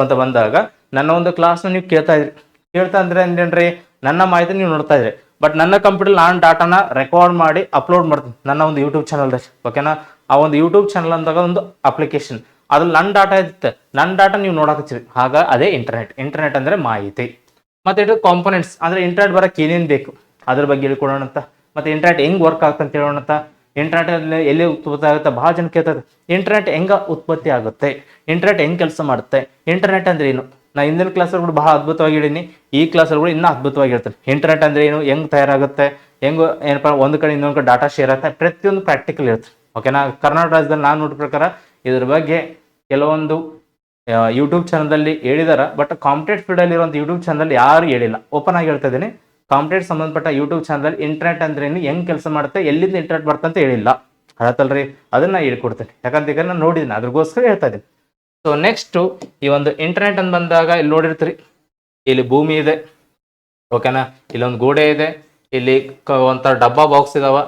ಅಂತ ಬಂದಾಗ ನನ್ನ ಒಂದು ಕ್ಲಾಸ್ನ ನೀವು ಕೇಳ್ತಾ ಇದ್ರಿ. ಕೇಳ್ತಾ ಅಂದ್ರೆ ಏನ್ರಿ, ನನ್ನ ಮಾಹಿತಿ ನೀವು ನೋಡ್ತಾ ಇದ್ರಿ. ಬಟ್ ನನ್ನ ಕಂಪ್ಯೂಟರ್ ನಾನು ಡಾಟಾನ ರೆಕಾರ್ಡ್ ಮಾಡಿ ಅಪ್ಲೋಡ್ ಮಾಡ್ತೀನಿ ನನ್ನ ಒಂದು ಯೂಟ್ಯೂಬ್ ಚಾನಲ್ದಲ್ಲಿ. ಓಕೆನಾ. ಆ ಒಂದು ಯೂಟ್ಯೂಬ್ ಚಾನಲ್ ಅಂದಾಗ ಒಂದು ಅಪ್ಲಿಕೇಶನ್, ಅದ್ರಲ್ಲಿ ನನ್ನ ಡಾಟಾ ಇರುತ್ತೆ. ನನ್ನ ಡಾಟಾ ನೀವು ನೋಡಕತ್ತೀರಿ. ಆಗ ಅದೇ ಇಂಟರ್ನೆಟ್. ಇಂಟರ್ನೆಟ್ ಅಂದ್ರೆ ಮಾಹಿತಿ. ಮತ್ತೆ ಇದು ಕಾಂಪೋನೆಂಟ್ಸ್ ಅಂದ್ರೆ ಇಂಟರ್ನೆಟ್ ಬರಕ್ಕೆ ಏನೇನು ಬೇಕು ಅದ್ರ ಬಗ್ಗೆ ಹೇಳ್ಕೊಡೋಣ ಅಂತ. ಮತ್ತೆ ಇಂಟರ್ನೆಟ್ ಹೆಂಗ್ ವರ್ಕ್ ಆಗುತ್ತೆ ಅಂತ ಹೇಳೋಣ ಅಂತ. ಇಂಟರ್ನೆಟ್ ಎಲ್ಲಿ ಉತ್ಪತ್ತಿ ಆಗುತ್ತೆ, ಬಹಳ ಜನ ಕೇಳ್ತಾರೆ. ಇಂಟರ್ನೆಟ್ ಹೆಂಗ ಉತ್ಪತ್ತಿ ಆಗುತ್ತೆ, ಇಂಟರ್ನೆಟ್ ಹೆಂಗ್ ಕೆಲಸ ಮಾಡುತ್ತೆ, ಇಂಟರ್ನೆಟ್ ಅಂದ್ರೆ ಏನು. ನಾ ಹಿಂದಿನ ಕ್ಲಾಸಲ್ಲಿ ಬಹಳ ಅದ್ಭುತವಾಗಿ ಹೇಳಿನಿ, ಈ ಕ್ಲಾಸಲ್ಲಿ ಕೂಡ ಇನ್ನೂ ಅದ್ಭುತವಾಗಿ ಹೇಳ್ತಾರೆ. ಇಂಟರ್ನೆಟ್ ಅಂದ್ರೆ ಏನು, ಹೆಂಗ್ ತಯಾರಾಗುತ್ತೆ, ಹೆಂಗ್ ಏನಪ್ಪ ಒಂದು ಕಡೆ ಇನ್ನೊಂದು ಕಡೆ ಡಾಟಾ ಶೇರ್ ಆಗುತ್ತೆ, ಪ್ರತಿಯೊಂದು ಪ್ರಾಕ್ಟಿಕಲ್ ಇರುತ್ತೆ. ಓಕೆನಾ. ಕರ್ನಾಟಕ ರಾಜ್ಯದಲ್ಲಿ ನಾನು ನೋಡಿದ ಪ್ರಕಾರ ಇದ್ರ ಬಗ್ಗೆ ಕೆಲವೊಂದು ಯೂಟ್ಯೂಬ್ ಚಾನಲ್ದಲ್ಲಿ ಹೇಳಿದಾರ. ಬಟ್ ಕಾಂಪಿಟೇಟಿವ್ ಫೀಲ್ಡ್ ಅಲ್ಲಿ ಇರುವಂತ ಯೂಟ್ಯೂಬ್ ಚಾನಲ್ ಯಾರು ಹೇಳಿಲ್ಲ. ಓಪನ್ ಆಗಿ ಹೇಳ್ತಾ ಇದ್ದೀನಿ, ಕಾಂಪಿಟೇಟಿವ್ ಸಂಬಂಧಪಟ್ಟ ಯೂಟ್ಯೂಬ್ ಚಾನಲ್ ಇಂಟರ್ನೆಟ್ ಅಂದ್ರೆ ಏನು, ಹೆಂಗ್ ಕೆಲಸ ಮಾಡುತ್ತೆ, ಎಲ್ಲಿಂದ ಇಂಟರ್ನೆಟ್ ಬರ್ತಂತ ಹೇಳಿಲ್ಲ. ಹೇಳತ್ತಲ್ರಿ, ಅದನ್ನ ಹೇಳ್ಕೊಡ್ತೇನೆ. ಯಾಕಂತ ನಾನು ನೋಡಿದ್ದೀನಿ, ಅದ್ರಗೋಸ್ಕರ ಹೇಳ್ತಾ ಇದ್ದೀನಿ. ಸೊ ನೆಕ್ಸ್ಟ್ ಈ ಒಂದು ಇಂಟರ್ನೆಟ್ ಅಂತ ಬಂದಾಗ ಇಲ್ಲಿ ನೋಡಿರ್ತೀರಿ, ಇಲ್ಲಿ ಭೂಮಿ ಇದೆ. ಓಕೆನಾ. ಇಲ್ಲೊಂದು ಗೋಡೆ ಇದೆ, ಇಲ್ಲಿ ಒಂಥರ ಡಬ್ಬಾ ಬಾಕ್ಸ್ ಇದಾವ.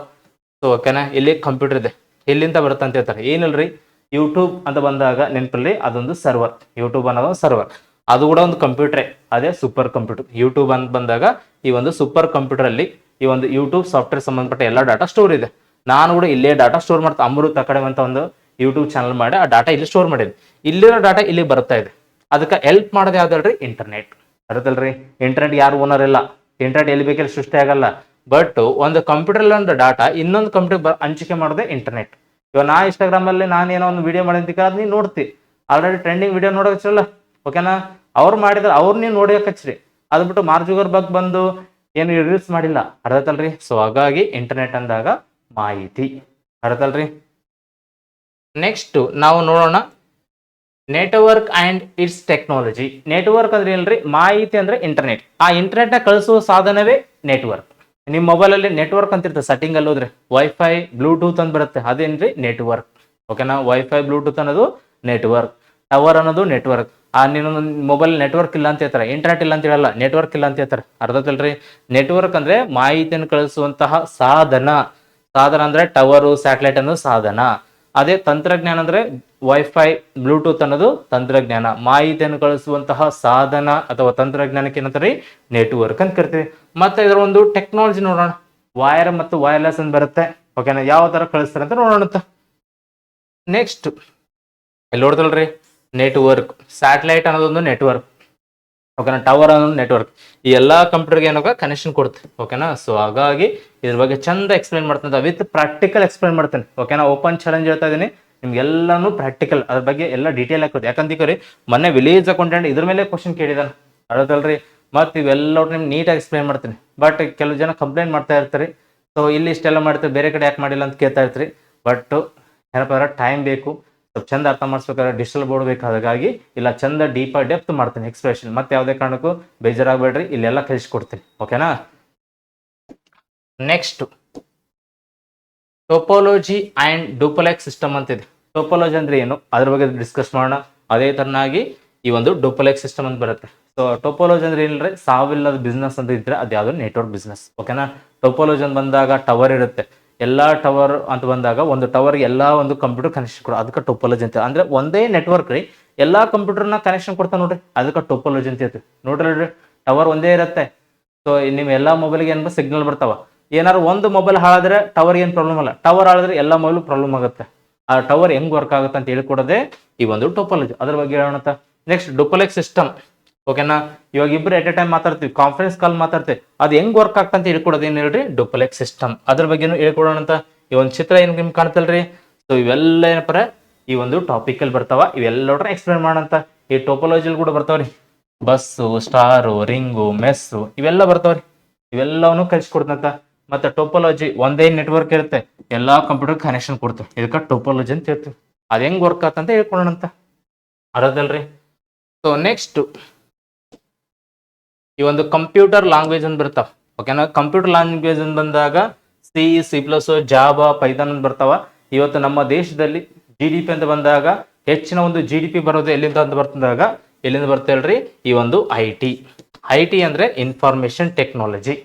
ಸೊ ಓಕೆನಾ. ಇಲ್ಲಿ ಕಂಪ್ಯೂಟರ್ ಇದೆ. ಇಲ್ಲಿಂದ ಬರುತ್ತೆ ಅಂತ ಹೇಳ್ತಾರೆ. ಏನಿಲ್ರಿ, ಯೂಟ್ಯೂಬ್ ಅಂತ ಬಂದಾಗ ನೆನಪಲ್ಲಿ ಅದೊಂದು ಸರ್ವರ್. ಯೂಟ್ಯೂಬ್ ಅನ್ನೋದು ಸರ್ವರ್, ಅದು ಕೂಡ ಒಂದು ಕಂಪ್ಯೂಟರ್. ಅದೇ ಸೂಪರ್ ಕಂಪ್ಯೂಟರ್. ಯೂಟ್ಯೂಬ್ ಅಂತ ಬಂದಾಗ ಈ ಒಂದು ಸೂಪರ್ ಕಂಪ್ಯೂಟರ್ ಅಲ್ಲಿ ಈ ಒಂದು ಯೂಟ್ಯೂಬ್ ಸಾಫ್ಟ್ವೇರ್ ಸಂಬಂಧಪಟ್ಟ ಎಲ್ಲ ಡಾಟಾ ಸ್ಟೋರ್ ಇದೆ. ನಾನು ಕೂಡ ಇಲ್ಲೇ ಡಾಟಾ ಸ್ಟೋರ್ ಮಾಡ್ತಾ ಅಮೃತ್ ಅಕಾಡೆಮಿ ಅಂತ ಒಂದು ಯೂಟ್ಯೂಬ್ ಚಾನಲ್ ಮಾಡಿ ಆ ಡಾಟಾ ಇಲ್ಲಿ ಸ್ಟೋರ್ ಮಾಡಿದೆ. ಇಲ್ಲಿರೋ ಡಾಟಾ ಇಲ್ಲಿ ಬರ್ತಾ ಇದೆ. ಅದಕ್ಕೆ ಹೆಲ್ಪ್ ಮಾಡೋದು ಯಾವ್ದಲ್ರಿ, ಇಂಟರ್ನೆಟ್. ಅರ್ಥಲ್ರಿ. ಇಂಟರ್ನೆಟ್ ಯಾರು ಓನರ್ ಇಲ್ಲ, ಇಂಟರ್ನೆಟ್ ಎಲ್ಲಿ ಬೇಕಲ್ಲಿ ಸೃಷ್ಟಿ ಆಗಲ್ಲ. ಬಟ್ ಒಂದು ಕಂಪ್ಯೂಟರ್ ಒಂದು ಡಾಟಾ ಇನ್ನೊಂದು ಕಂಪ್ಯೂಟರ್ ಹಂಚಿಕೆ ಮಾಡೋದೇ ಇಂಟರ್ನೆಟ್. ಇವಾಗ ನಾ ಇನ್ಸ್ಟಾಗ್ರಾಮ್ ಅಲ್ಲಿ ನಾನು ಏನೋ ಒಂದು ವಿಡಿಯೋ ಮಾಡಿದ್ದಕ್ಕೆ ಅದು ನೀವು ನೋಡ್ತಿ, ಆಲ್ರೆಡಿ ಟ್ರೆಂಡಿಂಗ್ ವಿಡಿಯೋ ನೋಡೋಕಲ್ಲ, ಓಕೆನಾ. ಅವ್ರು ಮಾಡಿದ್ರೆ ಅವ್ರು ನೀವು ನೋಡೋಕಚ್ರಿ, ಅದು ಬಿಟ್ಟು ಮಾರ್ಜುಗರ್ ಬಗ್ಗೆ ಬಂದು ಏನು ರೀಲ್ಸ್ ಮಾಡಿಲ್ಲ, ಅರ್ಥಲ್ರಿ. ಸೊ ಹಾಗಾಗಿ ಇಂಟರ್ನೆಟ್ ಅಂದಾಗ ಮಾಹಿತಿ, ಅರ್ಥಲ್ರಿ. ನೆಕ್ಸ್ಟ್ ನಾವು ನೋಡೋಣ network and it's technology. Network ಅಂದ್ರೆ ಏನ್ರಿ, ಮಾಹಿತಿ ಅಂದ್ರೆ ಇಂಟರ್ನೆಟ್. ಆ ಇಂಟರ್ನೆಟ್ ನ ಕಳಿಸುವ ಸಾಧನವೇ ನೆಟ್ವರ್ಕ್. ನಿಮ್ಮ ಮೊಬೈಲ್ ಅಲ್ಲಿ ನೆಟ್ವರ್ಕ್ ಅಂತ ಇರ್ತದೆ, ಸೆಟ್ಟಿಂಗ್ ಅಲ್ಲಿ ಹೋದ್ರೆ ವೈಫೈ ಬ್ಲೂಟೂತ್ ಅಂತ ಬರುತ್ತೆ, ಅದೇನ್ರಿ ನೆಟ್ವರ್ಕ್, ಓಕೆನಾ. ವೈಫೈ ಬ್ಲೂಟೂತ್ ಅನ್ನೋದು ನೆಟ್ವರ್ಕ್, ಟವರ್ ಅನ್ನೋದು ನೆಟ್ವರ್ಕ್. ಆ ನೀನು ಮೊಬೈಲ್ ನೆಟ್ವರ್ಕ್ ಇಲ್ಲ ಅಂತ ಹೇಳ್ತಾರೆ, ಇಂಟರ್ನೆಟ್ ಇಲ್ಲ ಅಂತ ಹೇಳಲ್ಲ, ನೆಟ್ವರ್ಕ್ ಇಲ್ಲ ಅಂತ ಹೇಳ್ತಾರೆ, ಅರ್ಥದಲ್ರಿ. ನೆಟ್ವರ್ಕ್ ಅಂದ್ರೆ ಮಾಹಿತಿಯನ್ನು ಕಳಿಸುವಂತಹ ಸಾಧನ. ಸಾಧನ ಅಂದ್ರೆ ಟವರು ಸ್ಯಾಟಲೈಟ್ ಅನ್ನೋದು ಸಾಧನ. ಅದೇ ತಂತ್ರಜ್ಞಾನ ಅಂದ್ರೆ ವೈಫೈ ಬ್ಲೂಟೂತ್ ಅನ್ನೋದು ತಂತ್ರಜ್ಞಾನ. ಮಾಹಿತಿಯನ್ನು ಕಳಿಸುವಂತಹ ಸಾಧನ ಅಥವಾ ತಂತ್ರಜ್ಞಾನಕ್ಕೆ ಏನಂತಾರೆ, ನೆಟ್ವರ್ಕ್ ಅಂತ ಕರಿತೀವಿ. ಮತ್ತೆ ಇದರ ಒಂದು ಟೆಕ್ನಾಲಜಿ ನೋಡೋಣ. ವೈರ್ ಮತ್ತು ವೈರ್ಲೆಸ್ ಅಂತ ಬರುತ್ತೆ, ಓಕೆನಾ. ಯಾವ ತರ ಕಳಿಸ್ತಾರೆ ಅಂತ ನೋಡೋಣ. ನೆಕ್ಸ್ಟ್ ಇಲ್ಲಿ ನೋಡ್ತಲ್ರಿ, ನೆಟ್ವರ್ಕ್, ಸ್ಯಾಟಲೈಟ್ ಅನ್ನೋದೊಂದು ನೆಟ್ವರ್ಕ್, ಓಕೆನಾ. ಟವರ್ ಅನ್ನೋದು ನೆಟ್ವರ್ಕ್. ಈ ಎಲ್ಲಾ ಕಂಪ್ಯೂಟರ್ಗೆ ಏನೋ ಕನೆಕ್ಷನ್ ಕೊಡುತ್ತೆ, ಓಕೆನಾ. ಸೊ ಹಾಗಾಗಿ ಇದ್ರ ಬಗ್ಗೆ ಚಂದ ಎಕ್ಸ್ಪ್ಲೈನ್ ಮಾಡ್ತಾನೆ, ವಿತ್ ಪ್ರಾಕ್ಟಿಕಲ್ ಎಕ್ಸ್ಪ್ಲೈನ್ ಮಾಡ್ತೇನೆ, ಓಕೆನಾ. ಓಪನ್ ಚಾಲೆಂಜ್ ಹೇಳ್ತಾ ಇದೀನಿ ನಿಮ್ಗೆಲ್ಲಾನು, ಪ್ರಾಕ್ಟಿಕಲ್ ಅದ್ರ ಬಗ್ಗೆ ಎಲ್ಲ ಡೀಟೇಲ್ ಹಾಕೋದು. ಯಾಕಂತೀರಿ ಮೊನ್ನೆ ವಿಲೇಜ್ ಅಕೌಂಟೆಂಟ್ ಇದ್ರ ಮೇಲೆ ಕ್ವಶನ್ ಕೇಳಿದಾನೆ, ಅಳದಲ್ರಿ. ಮತ್ತೆ ಇವೆಲ್ಲ ನಿಮ್ಗೆ ನೀಟಾಗಿ ಎಕ್ಸ್ಪ್ಲೈನ್ ಮಾಡ್ತೀನಿ. ಬಟ್ ಕೆಲವು ಜನ ಕಂಪ್ಲೇಂಟ್ ಮಾಡ್ತಾ ಇರ್ತಾರೆ, ಸೊ ಇಲ್ಲಿ ಇಷ್ಟೆಲ್ಲ ಮಾಡ್ತೀವಿ, ಬೇರೆ ಕಡೆ ಯಾಕೆ ಮಾಡಿಲ್ಲ ಅಂತ ಕೇಳ್ತಾ ಇರ್ತೀರಿ. ಬಟ್ ಏನಪ್ಪ ಅಂದ್ರೆ ಟೈಮ್ ಬೇಕು, ಸ್ವಲ್ಪ ಚಂದ ಅರ್ಥ ಮಾಡಿಸ್ಬೇಕಾದ್ರೆ ಡಿಜಿಟಲ್ ಬೋರ್ಡ್ ಬೇಕು. ಹಾಗಾಗಿ ಇಲ್ಲ ಚಂದ ಡೀಪ್ ಡೆಪ್ತ್ ಮಾಡ್ತೀನಿ ಎಕ್ಸ್ಪ್ರೆಷನ್. ಮತ್ತೆ ಯಾವುದೇ ಕಾರಣಕ್ಕೂ ಬೇಜಾರಾಗಬೇಡ್ರಿ, ಇಲ್ಲೆಲ್ಲ ಕಲಿಸ್ಕೊಡ್ತೀನಿ, ಓಕೆನಾ. Next topology and duplex system ಅಂತಿದೆ. ಟೋಪೋಲಜಿ ಅಂದ್ರೆ ಏನು, ಅದ್ರ ಬಗ್ಗೆ ಡಿಸ್ಕಸ್ ಮಾಡೋಣ. ಅದೇ ತರನಾಗಿ ಈ ಒಂದು ಡೂಪ್ಲೆಕ್ಸ್ ಸಿಸ್ಟಮ್ ಅಂತ ಬರುತ್ತೆ. ಸೊ ಟೋಪೋಲಜಿ ಅಂದ್ರೆ ಏನಿಲ್ಲ, ಸಾವಿಲ್ಲದ ಬಿಸ್ನೆಸ್ ಅಂತ ಇದ್ರೆ ಅದು ಯಾವ್ದು ನೆಟ್ವರ್ಕ್ ಬಿಸ್ನೆಸ್, ಓಕೆನಾ. ಟೋಪೋಲಜಿ ಅಂತ ಬಂದಾಗ ಟವರ್ ಇರುತ್ತೆ, ಎಲ್ಲಾ ಟವರ್ ಅಂತ ಬಂದಾಗ ಒಂದು ಟವರ್ ಎಲ್ಲಾ ಒಂದು ಕಂಪ್ಯೂಟರ್ ಕನೆಕ್ಷನ್ ಕೊಡ, ಅದಕ್ಕೆ ಟೋಪೋಲಜಿ ಅಂತ. ಅಂದ್ರೆ ಒಂದೇ ನೆಟ್ವರ್ಕ್ ರೀ, ಎಲ್ಲಾ ಕಂಪ್ಯೂಟರ್ನ ಕನೆಕ್ಷನ್ ಕೊಡ್ತಾ ನೋಡ್ರಿ, ಅದಕ್ಕೆ ಟೋಪೋಲಜಿ ಅಂತ ಹೇಳ್ತೀವಿ ನೋಡ್ರಿ. ಟವರ್ ಒಂದೇ ಇರುತ್ತೆ, ಸೊ ನಿಮ್ ಎಲ್ಲಾ ಮೊಬೈಲ್ಗೆ ಏನ್ ಸಿಗ್ನಲ್ ಬರ್ತಾವ. ಏನಾದ್ರು ಒಂದು ಮೊಬೈಲ್ ಹಾಳಾದ್ರೆ ಟವರ್ ಏನ್ ಪ್ರಾಬ್ಲಮ್ ಅಲ್ಲ, ಟವರ್ ಹಾಳಾದ್ರೆ ಎಲ್ಲಾ ಮೊಬೈಲ್ ಪ್ರಾಬ್ಲಮ್ ಆಗುತ್ತೆ. ಆ ಟವರ್ ಹೆಂಗ್ ವರ್ಕ್ ಆಗುತ್ತೆ ಅಂತ ಹೇಳ್ಕೊಡೋದೇ ಈ ಒಂದು ಟೋಪೋಲಜಿ. ಅದ್ರ ಬಗ್ಗೆ ಹೇಳೋಣ. ನೆಕ್ಸ್ಟ್ ಡೂಪ್ಲೆಕ್ಸ್ ಸಿಸ್ಟಮ್, ಓಕೆನಾ. ಇವಾಗ ಇಬ್ರು ಎಟ್ ಎ ಟೈಮ್ ಮಾತಾಡ್ತೀವಿ, ಕಾನ್ಫರೆನ್ಸ್ ಕಾಲ್ ಮಾತಾಡ್ತೀವಿ, ಅದು ಹೆಂಗ್ ವರ್ಕ್ ಆಗ್ತಾ ಅಂತ ಹೇಳ್ಕೊಡೋದು ಏನ್ ಹೇಳ್ರಿ, ಡೂಪ್ಲೆಕ್ಸ್ ಸಿಸ್ಟಮ್. ಅದ್ರ ಬಗ್ಗೆನು ಹೇಳ್ಕೊಡೋಣ ಅಂತ. ಈ ಒಂದು ಚಿತ್ರ ಏನ್ ನಿಮ್ಗೆ ಕಾಣ್ತಲ್ರಿ, ಸೊ ಇವೆಲ್ಲ ಏನಪ್ಪ ಈ ಒಂದು ಟಾಪಿಕ್ ಅಲ್ಲಿ ಬರ್ತಾವ, ಇವೆಲ್ಲ ಎಕ್ಸ್ಪ್ಲೇನ್ ಮಾಡೋಣ. ಈ ಟೋಪೋಲಜಿ ಕೂಡ ಬರ್ತಾವ್ರಿ, ಬಸ್ಸು, ಸ್ಟಾರು, ರಿಂಗು, ಮೆಸ್ಸು, ಇವೆಲ್ಲ ಬರ್ತಾವ್ರಿ, ಇವೆಲ್ಲವನ್ನೂ ಕಲಿಸ್ಕೊಡ್ತಂತ. ಮತ್ತೆ ಟೋಪೋಲಜಿ ಒಂದೇ ನೆಟ್ವರ್ಕ್ ಇರುತ್ತೆ, ಎಲ್ಲಾ ಕಂಪ್ಯೂಟರ್ ಕನೆಕ್ಷನ್ ಕೊಡ್ತೀವಿ, ಇದಕ್ಕೆ ಟೋಪೋಲಜಿ ಅಂತ ಹೇಳ್ತೀವಿ. ಅದ್ ಹೆಂಗ್ ವರ್ಕ್ ಆತ ಅಂತ ಹೇಳ್ಕೊಳೋಣ ಅಂತ, ಅರದಲ್ರಿ. ಸೊ ನೆಕ್ಸ್ಟ್ ಈ ಒಂದು ಕಂಪ್ಯೂಟರ್ ಲ್ಯಾಂಗ್ವೇಜ್ ಅಂತ ಬರ್ತಾವ, ಓಕೆನಾ. ಕಂಪ್ಯೂಟರ್ ಲ್ಯಾಂಗ್ವೇಜ್ ಅಂತ ಬಂದಾಗ ಸಿ++, ಜಾವಾ, ಪೈಥಾನ್ ಅಂತ ಬರ್ತಾವ. ಇವತ್ತು ನಮ್ಮ ದೇಶದಲ್ಲಿ GDP ಅಂತ ಬಂದಾಗ ಹೆಚ್ಚಿನ ಒಂದು GDP ಬರೋದು ಎಲ್ಲಿಂದ ಅಂತ ಬಂದಾಗ ಎಲ್ಲಿಂದ ಬರ್ತಾ ಹೇಳ್ರಿ, ಈ ಒಂದು IT ಅಂದ್ರೆ ಇನ್ಫಾರ್ಮೇಶನ್ ಟೆಕ್ನಾಲಜಿ.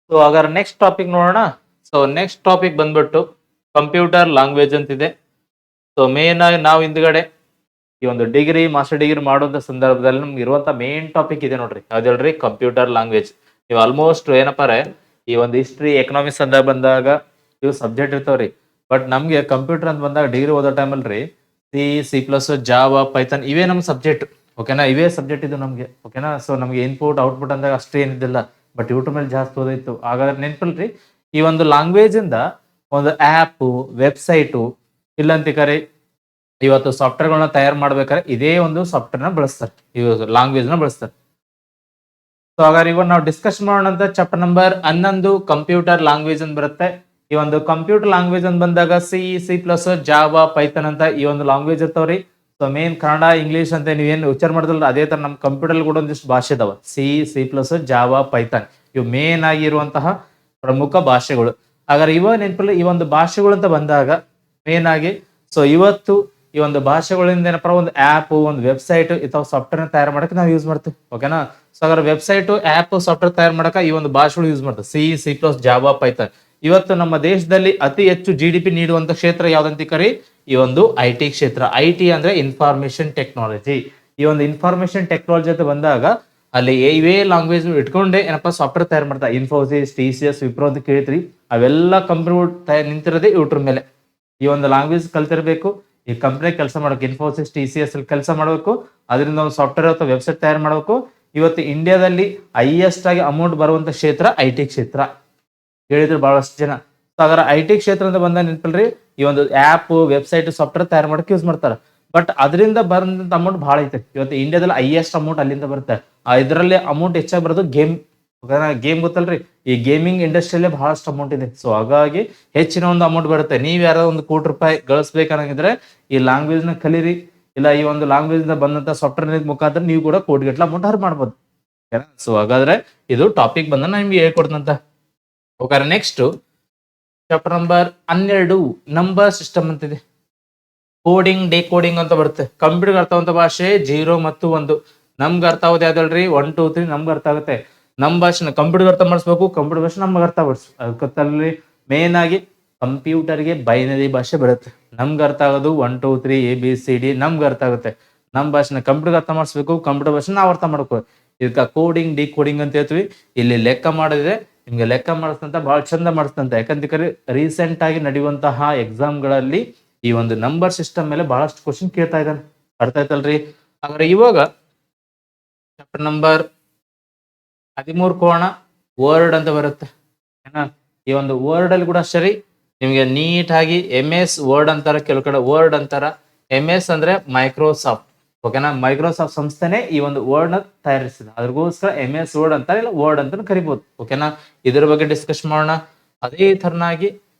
ಸೊ ಹಾಗಾದ್ರೆ ನೆಕ್ಸ್ಟ್ ಟಾಪಿಕ್ ನೋಡೋಣ. ಸೊ ನೆಕ್ಸ್ಟ್ ಟಾಪಿಕ್ ಬಂದ್ಬಿಟ್ಟು ಕಂಪ್ಯೂಟರ್ ಲ್ಯಾಂಗ್ವೇಜ್ ಅಂತಿದೆ. ಸೊ ಮೇನ್ ಆಗಿ ನಾವು ಹಿಂದ್ಗಡೆ ಈ ಒಂದು ಡಿಗ್ರಿ, ಮಾಸ್ಟರ್ ಡಿಗ್ರಿ ಮಾಡುವಂತ ಸಂದರ್ಭದಲ್ಲಿ ನಮ್ಗೆ ಇರುವಂತ ಮೇನ್ ಟಾಪಿಕ್ ಇದೆ ನೋಡ್ರಿ, ಅದೇಳ್ರಿ ಕಂಪ್ಯೂಟರ್ ಲ್ಯಾಂಗ್ವೇಜ್. ನೀವು ಆಲ್ಮೋಸ್ಟ್ ಏನಪ್ಪ ಈ ಒಂದು ಹಿಸ್ಟ್ರಿ, ಎಕನಾಮಿಕ್ಸ್ ಅಂತ ಬಂದಾಗ ಇವು ಸಬ್ಜೆಕ್ಟ್ ಇರ್ತಾವ್ರಿ. ಬಟ್ ನಮ್ಗೆ ಕಂಪ್ಯೂಟರ್ ಅಂತ ಬಂದಾಗ ಡಿಗ್ರಿ ಓದೋ ಟೈಮಲ್ರಿ ಸಿ++, ಜಾವಾ, ಪೈಥಾನ್ ಇವೇ ನಮ್ ಸಬ್ಜೆಕ್ಟ್, ಓಕೆನಾ. ಇವೇ ಸಬ್ಜೆಕ್ಟ್ ಇದು ನಮ್ಗೆ, ಓಕೆನಾ. ಸೊ ನಮ್ಗೆ ಇನ್ಪುಟ್ ಔಟ್ಪುಟ್ ಅಂದಾಗ ಅಷ್ಟೇ ಏನಿದ್ದಿಲ್ಲ, ಬಟ್ ಯೂಟ್ಯೂಬ್ ಮೇಲೆ ಜಾಸ್ತಿ ಓದಿತ್ತು. ಹಾಗಾದ್ರೆ ನೆನ್ಪಲ್ರಿ, ಈ ಒಂದು ಲ್ಯಾಂಗ್ವೇಜ್ ಇಂದ ಒಂದು ಆ್ಯಪ್, ವೆಬ್ಸೈಟು, ಇಲ್ಲಂತಿಕರಿ ಇವತ್ತು ಸಾಫ್ಟ್ವೇರ್ಗಳನ್ನ ತಯಾರು ಮಾಡ್ಬೇಕಾದ್ರೆ ಇದೇ ಒಂದು ಸಾಫ್ಟ್ವೇರ್ನ ಬಳಸ್ತಾರೆ, ಈ ಲ್ಯಾಂಗ್ವೇಜ್ ನ ಬಳಸ್ತಾರೆ. ಸೊ ಹಾಗಾದ್ರೆ ಇವಾಗ ನಾವು ಡಿಸ್ಕಸ್ ಮಾಡೋಣ ಅಂತ ಚಾಪ್ಟರ್ ನಂಬರ್ 11 ಕಂಪ್ಯೂಟರ್ ಲ್ಯಾಂಗ್ವೇಜ್ ಅಂತ ಬರುತ್ತೆ. ಈ ಒಂದು ಕಂಪ್ಯೂಟರ್ ಲ್ಯಾಂಗ್ವೇಜ್ ಅಂತ ಬಂದಾಗ ಸಿ++, ಜಾವಾ, ಪೈಥಾನ್ ಅಂತ ಈ ಒಂದು ಲ್ಯಾಂಗ್ವೇಜ್ ಇರ್ತಾವ್ರಿ. ಸೊ ಮೇನ್ ಕನ್ನಡ, ಇಂಗ್ಲಿಷ್ ಅಂತ ನೀವೇನು ಉಚ್ಚಾರ ಮಾಡಿದ್ರಲ್ಲ, ಅದೇ ತರ ನಮ್ಮ ಕಂಪ್ಯೂಟರ್ ಕೂಡ ಒಂದಿಷ್ಟು ಭಾಷೆ ಇದಾವ, ಸಿ++, ಜಾವಾ, ಪೈಥಾನ್, ಇವು ಮೇನ್ ಆಗಿರುವಂತಹ ಪ್ರಮುಖ ಭಾಷೆಗಳು. ಹಾಗಾದ್ರೆ ಇವಾಗ ನೆನಪಲ್ಲಿ ಈ ಒಂದು ಭಾಷೆಗಳು ಅಂತ ಬಂದಾಗ ಮೇನ್ ಆಗಿ, ಸೊ ಇವತ್ತು ಈ ಒಂದು ಭಾಷೆಗಳಿಂದ ಏನಪ್ಪ ಒಂದು ಆ್ಯಪ್, ಒಂದು ವೆಬ್ಸೈಟ್ ಅಥವಾ ಸಾಫ್ಟ್ವೇರ್ ತಯಾರು ಮಾಡಕ್ಕೆ ನಾವು ಯೂಸ್ ಮಾಡ್ತೀವಿ, ಓಕೆನಾ. ಸೊ ಹಾಗಾದ್ರೆ ವೆಬ್ಸೈಟ್, ಆ್ಯಪ್, ಸಾಫ್ಟ್ವೇರ್ ತಯಾರು ಮಾಡಕ್ಕೆ ಈ ಒಂದು ಭಾಷೆಗಳು ಯೂಸ್ ಮಾಡ್ತೀವಿ, ಸಿ++, ಜಾವಾ, ಪೈಥಾನ್. ಇವತ್ತು ನಮ್ಮ ದೇಶದಲ್ಲಿ ಅತಿ ಹೆಚ್ಚು GDP ನೀಡುವಂತ ಕ್ಷೇತ್ರ ಯಾವ್ದಂತ ಕರಿ, ಈ ಒಂದು IT ಕ್ಷೇತ್ರ. IT ಅಂದ್ರೆ ಇನ್ಫಾರ್ಮೇಶನ್ ಟೆಕ್ನಾಲಜಿ. ಈ ಒಂದು ಇನ್ಫಾರ್ಮೇಶನ್ ಟೆಕ್ನಾಲಜಿ ಅಂತ ಬಂದಾಗ ಅಲ್ಲಿ ಇವೇ ಲ್ಯಾಂಗ್ವೇಜ್ ಇಟ್ಕೊಂಡೆ ಏನಪ್ಪಾ ಸಾಫ್ಟ್ವೇರ್ ತಯಾರು ಮಾಡ್ತಾರೆ. ಇನ್ಫೋಸಿಸ್, TCS, ವಿಪ್ರೋ ಅಂತ ಕೇಳ್ತೀರಿ, ಅವೆಲ್ಲ ಕಂಪ್ನಿ ನಿಂತಿರೋದೇ ಇವ್ರ ಮೇಲೆ. ಈ ಒಂದು ಲ್ಯಾಂಗ್ವೇಜ್ ಕಲ್ತಿರ್ಬೇಕು, ಈ ಕಂಪ್ನಿ ಕೆಲಸ ಮಾಡಬೇಕು, ಇನ್ಫೋಸಿಸ್, TCS ಅಲ್ಲಿ ಕೆಲಸ ಮಾಡಬೇಕು, ಅದರಿಂದ ಒಂದು ಸಾಫ್ಟ್ವೇರ್ ಅಥವಾ ವೆಬ್ಸೈಟ್ ತಯಾರು ಮಾಡಬೇಕು. ಇವತ್ತು ಇಂಡಿಯಾದಲ್ಲಿ ಹೈಯೆಸ್ಟ್ ಆಗಿ ಅಮೌಂಟ್ ಬರುವಂತ ಕ್ಷೇತ್ರ IT ಕ್ಷೇತ್ರ. ಹೇಳಿದ್ರು ಬಹಳಷ್ಟು ಜನ. ಸೊ ಅದರ IT ಕ್ಷೇತ್ರ ಅಂತ ಬಂದ ನೆನಪಲ್ರಿ, ಈ ಒಂದು ಆ್ಯಪ್, ವೆಬ್ಸೈಟ್, ಸಾಫ್ಟ್ವೇರ್ ತಯಾರು ಮಾಡಕ್ಕೆ ಯೂಸ್ ಮಾಡ್ತಾರೆ. ಬಟ್ ಅದರಿಂದ ಬಂದಂತ ಅಮೌಂಟ್ ಬಹಳ ಐತೆ. ಇವತ್ತು ಇಂಡಿಯಾದಲ್ಲಿ ಹೈಯೆಸ್ಟ್ ಅಮೌಂಟ್ ಅಲ್ಲಿಂದ ಬರುತ್ತೆ. ಇದರಲ್ಲಿ ಅಮೌಂಟ್ ಹೆಚ್ಚಾಗಿ ಬರೋದು ಗೇಮ್ ಗೊತ್ತಲ್ರಿ, ಈ ಗೇಮಿಂಗ್ ಇಂಡಸ್ಟ್ರಿಯಲ್ಲೇ ಬಹಳಷ್ಟು ಅಮೌಂಟ್ ಇದೆ. ಸೊ ಹಾಗಾಗಿ ಹೆಚ್ಚಿನ ಒಂದು ಅಮೌಂಟ್ ಬರುತ್ತೆ. ನೀವ್ ಯಾರೋ ಒಂದು ₹1,00,00,000 ಗಳಿಸ್ಬೇಕನ್ನಂಗಿದ್ರೆ ಈ ಲ್ಯಾಂಗ್ವೇಜ್ ನ ಕಲೀರಿ, ಇಲ್ಲ ಈ ಒಂದು ಲ್ಯಾಂಗ್ವೇಜ್ ಇಂದ ಬಂದಂತ ಸಾಫ್ಟ್ವೇರ್ ಮುಖಾಂತರ ನೀವು ಕೂಡ ಕೋಟಿಗಟ್ಟಲೆ ಅಮೌಂಟ್ ಅರ್ನ್ ಮಾಡ್ಬೋದು. ಸೊ ಹಾಗಾದ್ರೆ ಇದು ಟಾಪಿಕ್ ಬಂದ ನಿಮ್ಗೆ ಹೇಳ್ಕೊಡ್ತಂತ. Okay, next chapter number 12 number system ಅಂತಿದೆ. ಕೋಡಿಂಗ್, ಡಿಕೋಡಿಂಗ್ ಅಂತ ಬರುತ್ತೆ. ಕಂಪ್ಯೂಟರ್ ಅರ್ಥ ಆಗುವಂತ ಭಾಷೆ 0 ಮತ್ತು 1. ನಮ್ಗೆ ಅರ್ಥ ಆಗೋದು ಯಾವ್ದಲ್ರಿ 1 2 3 ನಮ್ಗೆ ಅರ್ಥ ಆಗುತ್ತೆ. ನಮ್ಮ ಭಾಷೆನ ಕಂಪ್ಯೂಟರ್ ಅರ್ಥ ಮಾಡಿಸ್ಬೇಕು, ಕಂಪ್ಯೂಟರ್ ಭಾಷೆ ನಮ್ಗೆ ಅರ್ಥ ಮಾಡಿಸ್. ಅದಕ್ಕೆ ಮೇನ್ ಆಗಿ ಕಂಪ್ಯೂಟರ್ಗೆ ಬೈನರಿ ಭಾಷೆ ಬರುತ್ತೆ. ನಮ್ಗೆ ಅರ್ಥ ಆಗೋದು 1 2 3 ABCD ನಮ್ಗೆ ಅರ್ಥ ಆಗುತ್ತೆ. ನಮ್ಮ ಭಾಷೆನ ಕಂಪ್ಯೂಟರ್ ಅರ್ಥ ಮಾಡಿಸ್ಬೇಕು, ಕಂಪ್ಯೂಟರ್ ಭಾಷೆ ನಾವು ಅರ್ಥ ಮಾಡ್ಕೋ. ಇದಕ್ಕೆ ಕೋಡಿಂಗ್, ಡಿಕೋಡಿಂಗ್ ಅಂತ ಹೇಳ್ತೀವಿ. ಇಲ್ಲಿ ಲೆಕ್ಕ ಮಾಡಿದ್ರೆ ನಿಮ್ಗೆ ಲೆಕ್ಕ ಮಾಡಿಸ್ತಂತ ಬಹಳ ಚಂದ ಮಾಡಿಸ್ತಂತ. ಯಾಕಂದ್ರೆ ರೀಸೆಂಟ್ ಆಗಿ ನಡೆಯುವಂತಹ ಎಕ್ಸಾಮ್ಗಳಲ್ಲಿ ಈ ಒಂದು ನಂಬರ್ ಸಿಸ್ಟಮ್ ಮೇಲೆ ಬಹಳಷ್ಟು ಕ್ವಶನ್ ಕೇಳ್ತಾ ಇದ್ದಾನೆ. ಅರ್ಥ ಆಯ್ತಲ್ರಿ? ಹಾಗಾದ್ರೆ ಇವಾಗ ಚಾಪ್ಟರ್ ನಂಬರ್ 13 ಕೋಣ ವರ್ಡ್ ಅಂತ ಬರುತ್ತೆ. ಈ ಒಂದು ವರ್ಡ್ ಅಲ್ಲಿ ಕೂಡ ಸರಿ ನಿಮ್ಗೆ ನೀಟಾಗಿ MS ವರ್ಡ್ ಅಂತಾರ, ಕೆಲವು ಕಡೆ ವರ್ಡ್ ಅಂತಾರ. MS ಅಂದ್ರೆ ಮೈಕ್ರೋಸಾಫ್ಟ್. ಓಕೆನಾ, ಮೈಕ್ರೋಸಾಫ್ಟ್ ಸಂಸ್ಥೆನೆ ಈ ಒಂದು ವರ್ಡ್ ನ ತಯಾರಿಸಿದ. ಅದ್ರಗೋಸ್ಕರ MS ವರ್ಡ್ ಅಂತಾರೆ, ಇಲ್ಲ ವರ್ಡ್ ಅಂತ ಕರಿಬಹುದು. ಓಕೆನಾ, ಇದ್ರ ಬಗ್ಗೆ ಡಿಸ್ಕಸ್ ಮಾಡೋಣ. ಅದೇ ತರನಾಗಿ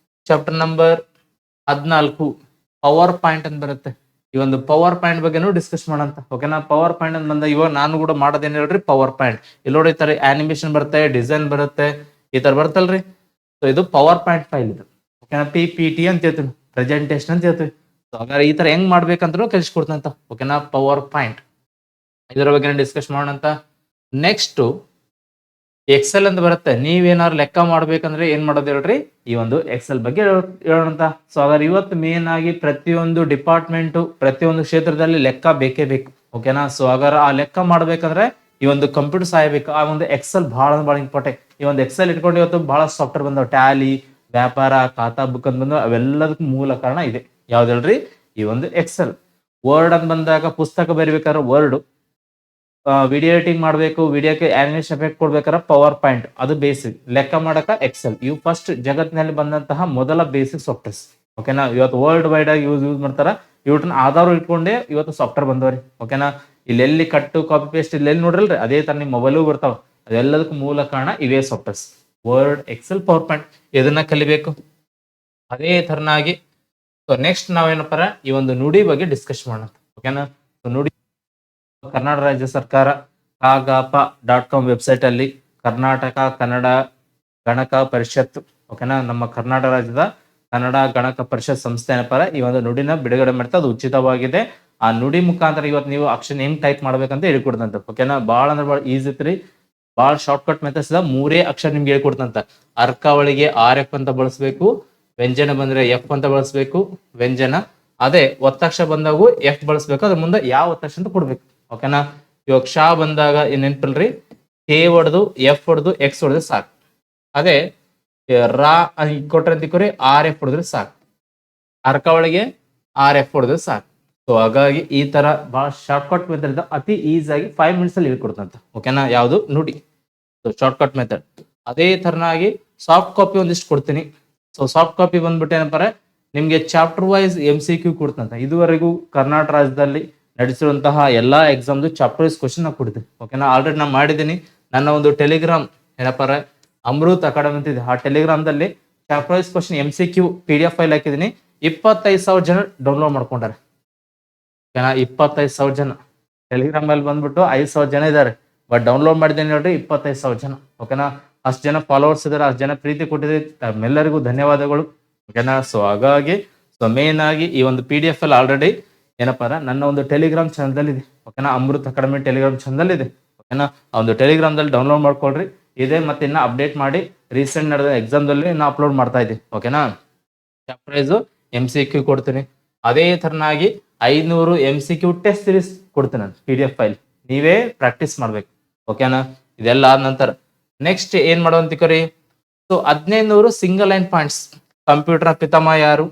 ಚಾಪ್ಟರ್ ನಂಬರ್ 14 ಪವರ್ ಪಾಯಿಂಟ್ ಅಂತ ಬರುತ್ತೆ. ಈ ಒಂದು ಪವರ್ ಪಾಯಿಂಟ್ ಬಗ್ಗೆನೂ ಡಿಸ್ಕಸ್ ಮಾಡೋಣ. ಓಕೆನಾ, ಪವರ್ ಪಾಯಿಂಟ್ ಅಂತ ಬಂದ ಇವಾಗ ನಾನು ಕೂಡ ಮಾಡೋದೇನು ಹೇಳ್ರಿ, ಪವರ್ ಪಾಯಿಂಟ್. ಇಲ್ಲಿ ನೋಡಿ, ಈ ತರ ಆನಿಮೇಷನ್ ಬರುತ್ತೆ, ಡಿಸೈನ್ ಬರುತ್ತೆ, ಈ ತರ ಬರ್ತಲ್ರಿ. ಸೊ ಇದು ಪವರ್ ಪಾಯಿಂಟ್ ಫೈಲ್ ಇದು. ಓಕೆನಾ, PPT ಅಂತ ಹೇಳ್ತೀವಿ, ಪ್ರೆಸೆಂಟೇಶನ್ ಅಂತ ಹೇಳ್ತೀವಿ. ಸೊ ಹಾಗಾದ್ರೆ ಈ ತರ ಹೆಂಗ್ ಮಾಡ್ಬೇಕಂತ ಕಲಿಸ್ಕೊಡ್ತಂತ. ಓಕೆನಾ, ಪವರ್ ಪಾಯಿಂಟ್ ಇದರ ಬಗ್ಗೆ ಡಿಸ್ಕಸ್ ಮಾಡೋಣ ಅಂತ. ನೆಕ್ಸ್ಟ್ ಎಕ್ಸೆಲ್ ಅಂತ ಬರುತ್ತೆ. ನೀವೇನಾದ್ರು ಲೆಕ್ಕ ಮಾಡ್ಬೇಕಂದ್ರೆ ಏನ್ ಮಾಡೋದು ಹೇಳ್ರಿ, ಈ ಒಂದು ಎಕ್ಸೆಲ್ ಬಗ್ಗೆ ಹೇಳೋಣ. ಸೊ ಹಾಗಾದ್ರೆ ಇವತ್ತು ಮೇನ್ ಆಗಿ ಪ್ರತಿಯೊಂದು ಡಿಪಾರ್ಟ್ಮೆಂಟ್, ಪ್ರತಿಯೊಂದು ಕ್ಷೇತ್ರದಲ್ಲಿ ಲೆಕ್ಕ ಬೇಕೇ ಬೇಕು. ಓಕೆನಾ, ಸೊ ಹಾಗಾದ್ರೆ ಆ ಲೆಕ್ಕ ಮಾಡ್ಬೇಕಂದ್ರೆ ಈ ಒಂದು ಕಂಪ್ಯೂಟರ್ ಸಹಾಯ ಬೇಕು. ಆ ಒಂದು ಎಕ್ಸೆಲ್ ಬಹಳ ಇಂಪಾರ್ಟೆಂಟ್. ಈ ಒಂದು ಎಕ್ಸೆಲ್ ಇಟ್ಕೊಂಡು ಇವತ್ತು ಬಹಳ ಸಾಫ್ಟ್ವೇರ್ ಬಂದವು. ಟ್ಯಾಲಿ, ವ್ಯಾಪಾರ, ಖಾತಾ ಬುಕ್ ಅಂತ ಬಂದವು. ಅವೆಲ್ಲದಕ್ಕೂ ಮೂಲ ಕಾರಣ ಇದೆ. ಯಾವ್ದು ಹೇಳ್ರಿ, ಈ ಒಂದು ಎಕ್ಸೆಲ್. ವರ್ಡ್ ಅಂತ ಬಂದಾಗ ಪುಸ್ತಕ ಬರಿಬೇಕಾದ್ರೆ ವರ್ಡ್, ವಿಡಿಯೋ ಎಡಿಟಿಂಗ್ ಮಾಡಬೇಕು, ವಿಡಿಯೋಕ್ಕೆ ಆನಿಮೇಷನ್ ಎಫೆಕ್ಟ್ ಕೊಡ್ಬೇಕಾದ್ರೆ ಪವರ್ ಪಾಯಿಂಟ್, ಅದು ಬೇಸಿಕ್. ಲೆಕ್ಕ ಮಾಡಕ ಎಕ್ಸೆಲ್. ಇವು ಫಸ್ಟ್ ಜಗತ್ತಿನಲ್ಲಿ ಬಂದಂತಹ ಮೊದಲ ಬೇಸಿಕ್ ಸಾಫ್ಟ್ವೇರ್ಸ್. ಓಕೆನಾ, ಇವತ್ತು ವರ್ಲ್ಡ್ ವೈಡ್ ಆಗಿ ಯೂಸ್ ಮಾಡ್ತಾರ. ಇವತ್ತನ್ನ ಆಧಾರ ಇಟ್ಕೊಂಡೆ ಇವತ್ತು ಸಾಫ್ಟ್ವೇರ್ ಬಂದವ್ರಿ. ಓಕೆನಾ, ಇಲ್ಲೆಲ್ಲಿ ಕಟ್ಟು ಕಾಪಿ ಪೇಸ್ಟ್ ಇಲ್ಲೆಲ್ಲಿ ನೋಡ್ರಲ್ರಿ, ಅದೇ ತರ ನಿಮ್ಮ ಮೊಬೈಲು ಬರ್ತಾವ. ಅದೆಲ್ಲದಕ್ಕೂ ಮೂಲ ಕಾರಣ ಇವೇ softwares, Word, Excel, PowerPoint. ಇದನ್ನ ಕಲಿಬೇಕು. ಅದೇ ತರನಾಗಿ ನೆಕ್ಸ್ಟ್ ನಾವೇನಪ್ಪ ಈ ಒಂದು ನುಡಿ ಬಗ್ಗೆ ಡಿಸ್ಕಸ್ ಮಾಡೋಣ. ಓಕೆನಾ, ನುಡಿ ಕರ್ನಾಟಕ ರಾಜ್ಯ ಸರ್ಕಾರ kagapa.com ವೆಬ್ಸೈಟ್ ಅಲ್ಲಿ ಕರ್ನಾಟಕ ಕನ್ನಡ ಗಣಕ ಪರಿಷತ್, ಓಕೆನಾ, ನಮ್ಮ ಕರ್ನಾಟಕ ರಾಜ್ಯದ ಕನ್ನಡ ಗಣಕ ಪರಿಷತ್ ಸಂಸ್ಥೆ ಏನಪ್ಪ ಈ ಒಂದು ನುಡಿನ ಬಿಡುಗಡೆ ಮಾಡ್ತಾ, ಅದು ಉಚಿತವಾಗಿದೆ. ಆ ನುಡಿ ಮುಖಾಂತರ ಇವತ್ತು ನೀವು ಅಕ್ಷರ ಹೆಂಗ್ ಟೈಪ್ ಮಾಡ್ಬೇಕಂತ ಹೇಳ್ಕೊಡ್ತಂತ. ಓಕೆನಾ, ಬಹಳ ಅಂದ್ರೆ ಬಹಳ ಈಸಿ ಇತ್ರಿ. ಬಹಳ ಶಾರ್ಟ್ ಕಟ್ ಮೆಥಡ್ಸ್ ಇದಾವ. 3 ಅಕ್ಷರ ನಿಮ್ಗೆ ಹೇಳ್ಕೊಡ್ತಂತ. ಅರ್ಕಾವಳಿಗೆ RF ಅಂತ ಬಳಸಬೇಕು, ವ್ಯಂಜನ ಬಂದ್ರೆ F ಅಂತ ಬಳಸಬೇಕು, ವ್ಯಂಜನ. ಅದೇ ಒತ್ತಕ್ಷರ ಬಂದಾಗೂ F ಬಳಸಬೇಕು, ಅದ್ರ ಮುಂದೆ ಯಾವ ಒತ್ತಕ್ಷರ ಅಂತ ಕೊಡ್ಬೇಕು. ಓಕೆನಾ, ಇವಾಗ ಶಾ ಬಂದಾಗ ನೆನ್ಪಿಲ್ರಿ, K ಹೊಡೆದು F ಹೊಡೆದು X ಹೊಡೆದ್ರೆ ಸಾಕು. ಅದೇ ರಾ ಕೊಟ್ರೆ ಅಂತಿಕೋರಿ RF ಹೊಡೆದ್ರೆ ಸಾಕು. ಅರ್ಕಾವಳಿಗೆ RF ಹೊಡೆದ್ರೆ ಸಾಕು. ಸೊ ಹಾಗಾಗಿ ಈ ತರ ಬಹಳ ಶಾರ್ಟ್ ಕಟ್ ಮೆಥಡ್ ಅತಿ ಈಸಿಯಾಗಿ 5 ಮಿನಿಟ್ಸ್ ಅಲ್ಲಿ ಹೇಳ್ಕೊಡ್ತಂತ. ಓಕೆನಾ, ಯಾವುದು ನುಡಿ, ಶಾರ್ಟ್ ಕಟ್ ಮೆಥಡ್. ಅದೇ ತರನಾಗಿ ಸಾಫ್ಟ್ ಕಾಪಿ ಒಂದಿಷ್ಟು ಕೊಡ್ತೀನಿ. ಸೊ ಸಾಫ್ಟ್ ಕಾಪಿ ಬಂದ್ಬಿಟ್ಟು ಏನಪ್ಪ ನಿಮ್ಗೆ ಚಾಪ್ಟರ್ ವೈಸ್ MCQ ಕೊಡ್ತಂತ. ಇದುವರೆಗೂ ಕರ್ನಾಟಕ ರಾಜ್ಯದಲ್ಲಿ ನಡೆಸಿರುವಂತಹ ಎಲ್ಲಾ ಎಕ್ಸಾಮ್ದು ಚಾಪ್ಟರ್ ವೈಸ್ ಕ್ವಶನ್ ನಾ ಕೊಡ್ತೀನಿ. ಓಕೆನಾ, ಆಲ್ರೆಡಿ ನಾನು ಮಾಡಿದ್ದೀನಿ. ನನ್ನ ಒಂದು ಟೆಲಿಗ್ರಾಮ್ ಏನಪ್ಪ ಅಮೃತ್ ಅಕಾಡೆಮಿ ಅಂತ ಇದೆ. ಆ ಟೆಲಿಗ್ರಾಮ್ದಲ್ಲಿ chapter wise question MCQ PDF file ಹಾಕಿದ್ದೀನಿ. 25,000 ಜನ ಡೌನ್ಲೋಡ್ ಮಾಡ್ಕೊಂಡಾರೆ. ಓಕೆನಾ, 25,000 ಜನ ಟೆಲಿಗ್ರಾಮ್ ಅಲ್ಲಿ ಬಂದ್ಬಿಟ್ಟು 5,000 ಜನ ಇದ್ದಾರೆ. ಬಟ್ ಡೌನ್ಲೋಡ್ ಮಾಡಿದ್ದೇನೆ ನೋಡ್ರಿ 25,000 ಜನ. ಓಕೆನಾ, ಅಷ್ಟು ಜನ ಫಾಲೋವರ್ಸ್ ಇದಾರೆ, ಅಷ್ಟು ಜನ ಪ್ರೀತಿ ಕೊಟ್ಟಿದೆ, ತಮ್ಮೆಲ್ಲರಿಗೂ ಧನ್ಯವಾದಗಳು. ಓಕೆನಾ, ಸೊ ಹಾಗಾಗಿ ಮೇನ್ ಆಗಿ ಈ ಒಂದು PDF ಅಲ್ಲಿ ಆಲ್ರೆಡಿ ಏನಪ್ಪ ನನ್ನ ಒಂದು ಟೆಲಿಗ್ರಾಮ್ ಚಾನಲ್ ಇದೆ. ಓಕೆನಾ, ಅಮೃತ್ ಅಕಾಡೆಮಿ ಟೆಲಿಗ್ರಾಮ್ ಚಾನಲ್ ಇದೆ. ಓಕೆನಾ, ಆ ಒಂದು ಟೆಲಿಗ್ರಾಮ್ ದಲ್ಲಿ ಡೌನ್ಲೋಡ್ ಮಾಡ್ಕೊಳ್ರಿ. ಇದೆ ಮತ್ತೆ ಇನ್ನ ಅಪ್ಡೇಟ್ ಮಾಡಿ ರೀಸೆಂಟ್ ನಡೆದ ಎಕ್ಸಾಮ್ ದಲ್ಲಿ ನಾ ಅಪ್ಲೋಡ್ ಮಾಡ್ತಾ ಇದ್ದೀನಿ. ಓಕೆನಾ, ಚಾಪ್ಟರ್ ವೈಸ್ MCQ ಕೊಡ್ತೀನಿ. ಅದೇ ತರನಾಗಿ 500 MCQ ಟೆಸ್ಟ್ ಸೀರೀಸ್ ಕೊಡ್ತೀನಿ ನಾನು PDF ಫೈಲ್. ನೀವೇ ಪ್ರಾಕ್ಟೀಸ್ ಮಾಡ್ಬೇಕು. ಓಕೆನಾ, ಇದೆಲ್ಲ ಆದ ನಂತರ ನೆಕ್ಸ್ಟ್ ಏನ್ ಮಾಡೋಂತಿಕೋರಿ, so 1500 single line points. Computer ಪಿತಾಮಹ ಯಾರು,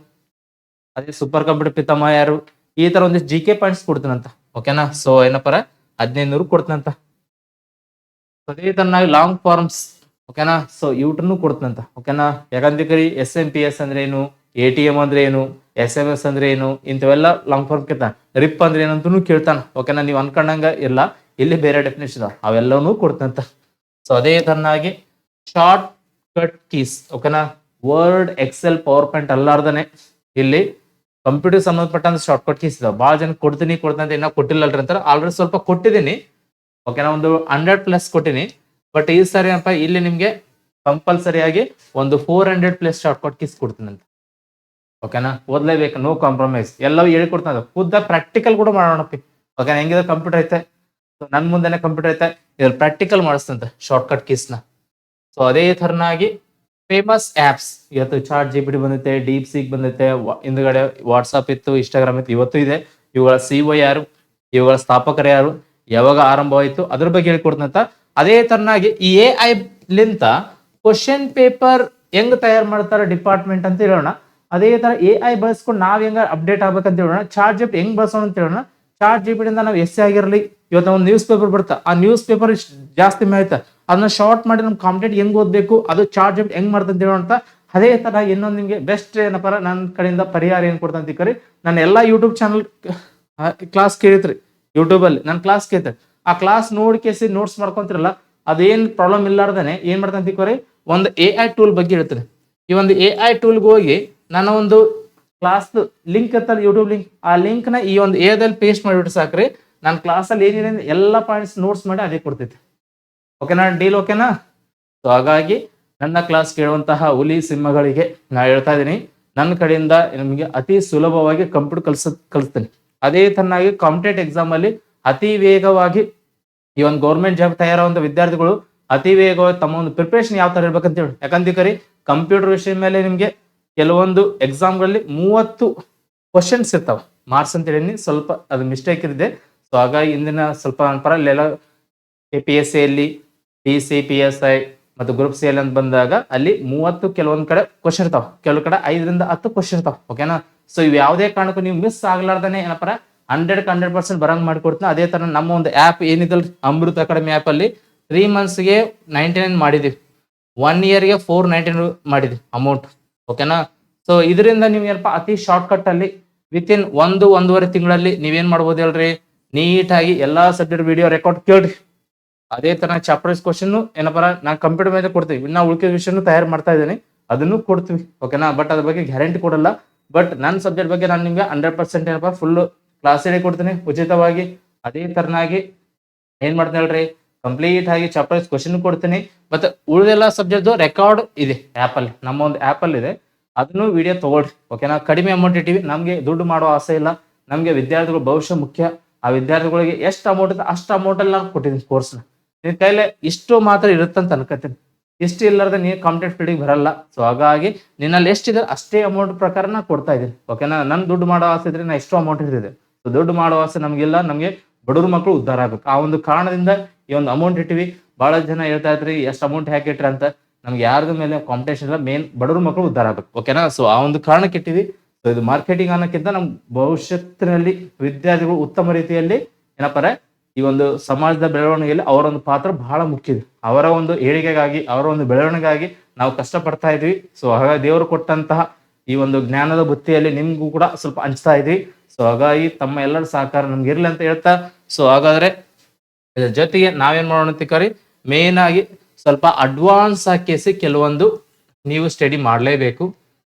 ಅದೇ ಸೂಪರ್ ಕಂಪ್ಯೂಟರ್ ಪಿತಾಮಹ ಯಾರು, ಈ ತರ ಒಂದಿಷ್ಟು GK ಪಾಯಿಂಟ್ಸ್ ಕೊಡ್ತೀನಂತ. ಓಕೆನಾ, ಸೊ ಏನಪ್ಪ 1500 ಕೊಡ್ತೀನಂತ. ಅದೇ ತರನಾಗಿ ಲಾಂಗ್ ಫಾರ್ಮ್ಸ್ ಓಕೆನಾ. ಸೊ ಇವ್ಟನ್ನು ಕೊಡ್ತಂತ ಓಕೆನಾ. ಯಾಕಂದ್ರೆ SMPS ಅಂದ್ರೆ ಏನು, ATM ಅಂದ್ರೆ ಏನು, SMS ಅಂದ್ರೆ ಏನು, ಇಂಥವೆಲ್ಲ ಲಾಂಗ್ ಫಾರ್ಮ್ ಕೇಳ್ತಾನ. ರಿಪ್ ಅಂದ್ರೆ ಏನಂತೂ ಕೇಳ್ತಾನ ಓಕೆನಾ. ನೀವು ಅನ್ಕೊಂಡಂಗ ಇಲ್ಲ, ಇಲ್ಲಿ ಬೇರೆ ಡೆಫಿನೇಷನ್ ಅವೆಲ್ಲವೂ ಕೊಡ್ತಂತ. ಸೊ ಅದೇ ತರನಾಗಿ ಶಾರ್ಟ್ ಕಟ್ ಕೀಸ್ ಓಕೆನಾ. ವರ್ಡ್, ಎಕ್ಸೆಲ್, ಪವರ್ ಪಾಯಿಂಟ್ ಅಲ್ಲಾರ್ದನೆ ಇಲ್ಲಿ ಕಂಪ್ಯೂಟರ್ ಸಂಬಂಧಪಟ್ಟಂತ ಶಾರ್ಟ್ ಕಟ್ ಕೀಸ್ ಇದಾವೆ. ಭಾಳ ಜನ ಕೊಡ್ತೀನಿ ಅಂತ ಇನ್ನ ಕೊಟ್ಟಿಲ್ಲಲ್ರಿ ಅಂತಾರೆ. ಆಲ್ರೆಡಿ ಸ್ವಲ್ಪ ಕೊಟ್ಟಿದ್ದೀನಿ ಓಕೆನಾ. ಒಂದು 100+ ಕೊಟ್ಟಿನಿ. ಬಟ್ ಈ ಸರಿ ಏನಪ್ಪ, ಇಲ್ಲಿ ನಿಮ್ಗೆ ಕಂಪಲ್ಸರಿಯಾಗಿ ಒಂದು 400+ ಶಾರ್ಟ್ ಕಟ್ ಕೀಸ್ ಕೊಡ್ತೀನಿ ಅಂತ ಓಕೆನಾ. ಓದ್ಲೇಬೇಕು, ನೋ ಕಾಂಪ್ರಮೈಸ್. ಎಲ್ಲವೂ ಹೇಳ್ಕೊಡ್ತಾನೆ. ಖುದ್ದ ಪ್ರಾಕ್ಟಿಕಲ್ ಕೂಡ ಮಾಡೋಣಪ್ಪಿ ಓಕೆನಾ. ಹೆಂಗಿದೆ ಕಂಪ್ಯೂಟರ್ ಐತೆ, ನನ್ ಮುಂದೆನೆ ಕಂಪ್ಯೂಟರ್ ಐತೆ, ಇದ್ರಲ್ಲಿ ಪ್ರಾಕ್ಟಿಕಲ್ ಮಾಡಿಸ್ತಂತೆ ಶಾರ್ಟ್ ಕಟ್ ಕೀಸ್ನ. ಸೊ ಅದೇ ತರನಾಗಿ ಫೇಮಸ್ ಆಪ್ಸ್ ಇವತ್ತು ChatGPT ಬಂದೈತೆ, ಡೀಪ್ ಸೀಕ್ ಬಂದೈತೆ, ಹಿಂದ್ಗಡೆ ವಾಟ್ಸಾಪ್ ಇತ್ತು, ಇನ್ಸ್ಟಾಗ್ರಾಮ್ ಇತ್ತು, ಇವತ್ತು ಇದೆ. ಇವುಗಳ CEO ಯಾರು, ಇವುಗಳ ಸ್ಥಾಪಕರು ಯಾರು, ಯಾವಾಗ ಆರಂಭವಾಯಿತು, ಅದ್ರ ಬಗ್ಗೆ ಹೇಳ್ಕೊಡ್ತಂತ. ಅದೇ ತರನಾಗಿ ಈ AI ಲಿಂತ ಕ್ವಶನ್ ಪೇಪರ್ ಹೆಂಗ್ ತಯಾರು ಮಾಡ್ತಾರೆ ಡಿಪಾರ್ಟ್ಮೆಂಟ್ ಅಂತ ಹೇಳೋಣ. ಅದೇ ತರ AI ಬಳಸ್ಕೊಂಡು ನಾವ್ ಹೆಂಗ ಅಪ್ಡೇಟ್ ಆಗ್ಬೇಕಂತ ಹೇಳೋಣ. ChatGPT ಹೆಂಗ್ ಬಳಸೋಣ ಅಂತ ಹೇಳೋಣ. ChatGPT ಇಂದ ನಾವು ಎಸ್ಸೆ ಆಗಿರಲಿ, ಇವತ್ತು ಒಂದು ನ್ಯೂಸ್ ಪೇಪರ್ ಬರ್ತಾ, ಆ ನ್ಯೂಸ್ ಪೇಪರ್ ಜಾಸ್ತಿ ಮಾಹಿತಿ ಅದನ್ನ ಶಾರ್ಟ್ ಮಾಡಿ ನಮ್ ಕಾಂಪಿಟೇಟ್ ಹೆಂಗ್ ಓದ್ಬೇಕು, ಅದು ChatGPT ಹೆಂಗ್ ಮಾಡ್ತಂತ ಹೇಳೋಣ ಅಂತ. ಅದೇ ತರ ಇನ್ನೊಂದು ನಿಮ್ಗೆ ಬೆಸ್ಟ್ ಏನಪ್ಪ, ನನ್ನ ಕಡೆಯಿಂದ ಪರಿಹಾರ ಏನ್ ಕೊಡ್ತಂತ ಕರಿ. ನನ್ನ ಎಲ್ಲಾ ಯೂಟ್ಯೂಬ್ ಚಾನಲ್ ಕ್ಲಾಸ್ ಕೇಳಿತ್ರಿ, ಯೂಟ್ಯೂಬ್ ಅಲ್ಲಿ ನನ್ನ ಕ್ಲಾಸ್ ಕೇಳ್ತಾರೆ. ಆ ಕ್ಲಾಸ್ ನೋಡಿ ಕೇಸಿ ನೋಟ್ಸ್ ಮಾಡ್ಕೊಂತಿರಲ್ಲ, ಅದೇನ್ ಪ್ರಾಬ್ಲಮ್ ಇಲ್ಲಾರ್ದೇನೆ ಏನ್ ಮಾಡ್ತಂತ ತಿಳ್ಕೊರಿ, ಒಂದು AI ಟೂಲ್ ಬಗ್ಗೆ ಹೇಳ್ತಾರೆ. ಈ ಒಂದು AI ಟೂಲ್ಗೆ ಹೋಗಿ ನನ್ನ ಒಂದು ಕ್ಲಾಸ್ ಲಿಂಕ್ ಇರ್ತಲ್ಲ, ಯೂಟ್ಯೂಬ್ ಲಿಂಕ್, ಆ ಲಿಂಕ್ ನ ಈ ಒಂದು ಏದಲ್ಲಿ ಪೇಸ್ಟ್ ಮಾಡಿಬಿಟ್ಟು ಸಾಕ್ರಿ. ನನ್ನ ಕ್ಲಾಸ್ ಅಲ್ಲಿ ಏನಿದೆ ಎಲ್ಲ ಪಾಯಿಂಟ್ಸ್ ನೋಟ್ಸ್ ಮಾಡಿ ಅದೇ ಕೊಡ್ತೈತಿ ಓಕೆನಾ. ಡೀಲ್ ಓಕೆನಾ. ಸೊ ಹಾಗಾಗಿ ನನ್ನ ಕ್ಲಾಸ್ ಕೇಳುವಂತಹ ಹುಲಿ ಸಿಂಹಗಳಿಗೆ ನಾ ಹೇಳ್ತಾ ಇದ್ದೀನಿ, ನನ್ನ ಕಡೆಯಿಂದ ನಿಮಗೆ ಅತಿ ಸುಲಭವಾಗಿ ಕಂಪ್ಯೂಟರ್ ಕಲಿಸ್ತೀನಿ. ಅದೇ ತರನಾಗಿ ಕಾಂಪಿಟೇಟಿವ್ ಎಕ್ಸಾಮ್ ಅಲ್ಲಿ ಅತಿ ವೇಗವಾಗಿ ಈ ಒಂದು ಗೌರ್ಮೆಂಟ್ ಜಾಬ್ ತಯಾರಾಗುವಂತ ವಿದ್ಯಾರ್ಥಿಗಳು ಅತಿ ವೇಗವಾಗಿ ತಮ್ಮ ಒಂದು ಪ್ರಿಪರೇಷನ್ ಯಾವ ತರ ಇರ್ಬೇಕಂತ ಹೇಳಿ. ಯಾಕಂದ್ರೆ ಕಂಪ್ಯೂಟರ್ ವಿಷಯ ಮೇಲೆ ನಿಮ್ಗೆ ಕೆಲವೊಂದು ಎಕ್ಸಾಮ್ಗಳಲ್ಲಿ 30 ಕ್ವಶನ್ಸ್ ಇರ್ತಾವ. ಮಾರ್ಕ್ಸ್ ಅಂತ ಹೇಳಿ ಸ್ವಲ್ಪ ಅದು ಮಿಸ್ಟೇಕ್ ಇದೆ. ಸೊ ಹಾಗಾಗಿ ಇಂದಿನ ಸ್ವಲ್ಪ ಪರಲ್ಲ APSC ಅಲ್ಲಿ PCPSI ಮತ್ತು ಗ್ರೂಪ್ ಸಿ ಅಂತ ಬಂದಾಗ ಅಲ್ಲಿ 30 ಕೆಲವೊಂದ್ ಕಡೆ ಕ್ವಶನ್ ಇರ್ತಾವ, ಕೆಲವು ಕಡೆ 5 ರಿಂದ 10 ಕ್ವಶನ್ ಇರ್ತಾವ ಓಕೆನಾ. ಸೊ ಇವ್ ಯಾವುದೇ ಕಾರಣಕ್ಕೂ ನೀವು ಮಿಸ್ ಆಗ್ಲಾರ್ದಾನೆ ಏನಪ್ಪ 100% ಬರಂಗ್ ಮಾಡ್ಕೊಡ್ತೀನಿ. ಅದೇ ತರ ನಮ್ಮ ಒಂದು ಆ್ಯಪ್ ಏನಿದಲ್ರಿ, ಅಮೃತ್ ಅಕಾಡೆಮಿ ಆ್ಯಪ್ ಅಲ್ಲಿ 3 ಮಂತ್ಸ್ಗೆ 99 ಮಾಡಿದೀವಿ, 1 ಇಯರ್ಗೆ 499 ಮಾಡಿದ್ವಿ ಅಮೌಂಟ್ ಓಕೆನಾ. ಸೊ ಇದರಿಂದ ನೀವು ಏನಪ್ಪ ಅತಿ ಶಾರ್ಟ್ ಕಟ್ ಅಲ್ಲಿ ವಿತಿನ್ 1-1.5 ತಿಂಗಳಲ್ಲಿ ನೀವೇನ್ ಮಾಡ್ಬೋದು ಹೇಳ್ರಿ, ನೀಟಾಗಿ ಎಲ್ಲಾ ಸಬ್ಜೆಕ್ಟ್ ವಿಡಿಯೋ ರೆಕಾರ್ಡ್ ಕೇಳ್ರಿ. ಅದೇ ತರ ಚಾಪ್ಟರ್ ಕ್ವಶನ್ ಏನಪ್ಪ ನಾನು ಕಂಪ್ಯೂಟರ್ ಮೇಲೆ ಕೊಡ್ತೀವಿ, ಇನ್ನ ಉಳಿಕೆ ವಿಷಯನೂ ತಯಾರು ಮಾಡ್ತಾ ಇದ್ದೀನಿ, ಅದನ್ನು ಕೊಡ್ತೀವಿ ಓಕೆನಾ. ಬಟ್ ಅದ್ರ ಬಗ್ಗೆ ಗ್ಯಾರಂಟಿ ಕೊಡಲ್ಲ. ಬಟ್ ನನ್ನ ಸಬ್ಜೆಕ್ಟ್ ಬಗ್ಗೆ ನಾನು ನಿಮ್ಗೆ 100% ಏನಪ್ಪ ಫುಲ್ ಕ್ಲಾಸ್ ಹೇಳಿ ಕೊಡ್ತೀನಿ ಉಚಿತವಾಗಿ. ಅದೇ ತರನಾಗಿ ಏನ್ ಮಾಡ್ತೀನಿ ಹೇಳ್ರಿ, ಕಂಪ್ಲೀಟ್ ಆಗಿ ಚಾಪ್ಟರ್ ಕ್ವಶನ್ ಕೊಡ್ತೀನಿ. ಮತ್ತೆ ಉಳಿದೆಲ್ಲ ಸಬ್ಜೆಕ್ಟ್ ರೆಕಾರ್ಡ್ ಇದೆ ಆ್ಯಪ್ ಅಲ್ಲಿ, ನಮ್ಮ ಒಂದು ಆ್ಯಪ್ ಅಲ್ಲಿ ಇದೆ, ಅದನ್ನು ವಿಡಿಯೋ ತಗೊಳ್ರಿ ಓಕೆನಾ. ಕಡಿಮೆ ಅಮೌಂಟ್ ಇಟ್ಟಿವಿ, ನಮ್ಗೆ ದುಡ್ಡು ಮಾಡೋ ಆಸೆ ಇಲ್ಲ, ನಮ್ಗೆ ವಿದ್ಯಾರ್ಥಿಗಳು ಭವಿಷ್ಯ ಮುಖ್ಯ. ಆ ವಿದ್ಯಾರ್ಥಿಗಳಿಗೆ ಎಷ್ಟು ಅಮೌಂಟ್ ಇದೆ ಅಷ್ಟು ಅಮೌಂಟ್ ಅಲ್ಲಿ ನಾನು ಕೊಟ್ಟಿದ್ದೀನಿ ಕೋರ್ಸ್ನ. ನಿನ್ ಕೈಲಿ ಇಷ್ಟು ಮಾತ್ರ ಇರುತ್ತಂತ ಅನ್ಕೋತೀನಿ, ಇಷ್ಟು ಇಲ್ಲಾರ್ದೆ ನೀವು ಕಾಂಪಿಟೇಟಿವ್ ಫೀಲ್ಡಿಗೆ ಬರಲ್ಲ. ಸೊ ಹಾಗಾಗಿ ನಿನ್ನಲ್ಲಿ ಎಷ್ಟಿದೆ ಅಷ್ಟೇ ಅಮೌಂಟ್ ಪ್ರಕಾರ ನಾ ಕೊಡ್ತಾ ಇದ್ದೀನಿ ಓಕೆನಾ. ನನ್ ದುಡ್ಡು ಮಾಡೋ ಆಸೆ ಇದ್ರೆ ನಾ ಎಷ್ಟು ಅಮೌಂಟ್ ಇಟ್ಟಿದೆ. ಸೊ ದುಡ್ಡು ಮಾಡೋ ಆಸೆ ನಮ್ಗಿಲ್ಲ, ನಮ್ಗೆ ಬಡವ್ರ ಮಕ್ಕಳು ಉದ್ಧಾರ ಆಗ್ಬೇಕು. ಆ ಒಂದು ಕಾರಣದಿಂದ ಈ ಒಂದು ಅಮೌಂಟ್ ಇಟ್ಟಿವಿ. ಬಹಳ ಜನ ಹೇಳ್ತಾ ಇದ್ರಿ ಎಷ್ಟು ಅಮೌಂಟ್ ಯಾಕೆ ಇಟ್ರಿ ಅಂತ. ನಮ್ಗೆ ಯಾರ್ದ ಮೇಲೆ ಕಾಂಪಿಟೇಷನ್ ಇಲ್ಲ, ಮೇನ್ ಬಡವ್ರ ಮಕ್ಕಳು ಉದ್ಧಾರ ಆಗ್ಬೇಕು ಓಕೆನಾ. ಸೊ ಆ ಒಂದು ಕಾರಣಕ್ಕೆ ಇಟ್ಟಿವಿ. ಸೊ ಇದು ಮಾರ್ಕೆಟಿಂಗ್ ಅನ್ನೋಕ್ಕಿಂತ ನಮ್ ಭವಿಷ್ಯತ್ತಿನಲ್ಲಿ ವಿದ್ಯಾರ್ಥಿಗಳು ಉತ್ತಮ ರೀತಿಯಲ್ಲಿ ಏನಪ್ಪಾರೆ ಈ ಒಂದು ಸಮಾಜದ ಬೆಳವಣಿಗೆಯಲ್ಲಿ ಅವರ ಒಂದು ಪಾತ್ರ ಬಹಳ ಮುಖ್ಯ ಇದೆ. ಅವರ ಒಂದು ಏಳಿಗೆಗಾಗಿ, ಅವರ ಒಂದು ಬೆಳವಣಿಗೆಗಾಗಿ ನಾವು ಕಷ್ಟಪಡ್ತಾ ಇದ್ವಿ. ಸೊ ಹಾಗಾಗಿ ದೇವರು ಕೊಟ್ಟಂತಹ ಈ ಒಂದು ಜ್ಞಾನದ ಬುತ್ತಿಯಲ್ಲಿ ನಿಮ್ಗೂ ಕೂಡ ಸ್ವಲ್ಪ ಹಂಚ್ತಾ ಇದ್ವಿ. ಸೊ ಹಾಗಾಗಿ ತಮ್ಮ ಎಲ್ಲರ ಸಹಕಾರ ನಮ್ಗೆ ಇರ್ಲಿ ಅಂತ ಹೇಳ್ತಾ, ಸೊ ಹಾಗಾದ್ರೆ ಇದ್ರ ಜೊತೆಗೆ ನಾವೇನ್ ಮಾಡೋಣ ಅಂತಿಕರಿ, ಮೇನ್ ಆಗಿ ಸ್ವಲ್ಪ ಅಡ್ವಾನ್ಸ್ ಹಾಕಿಸಿ ಕೆಲವೊಂದು ನೀವು ಸ್ಟಡಿ ಮಾಡಲೇಬೇಕು.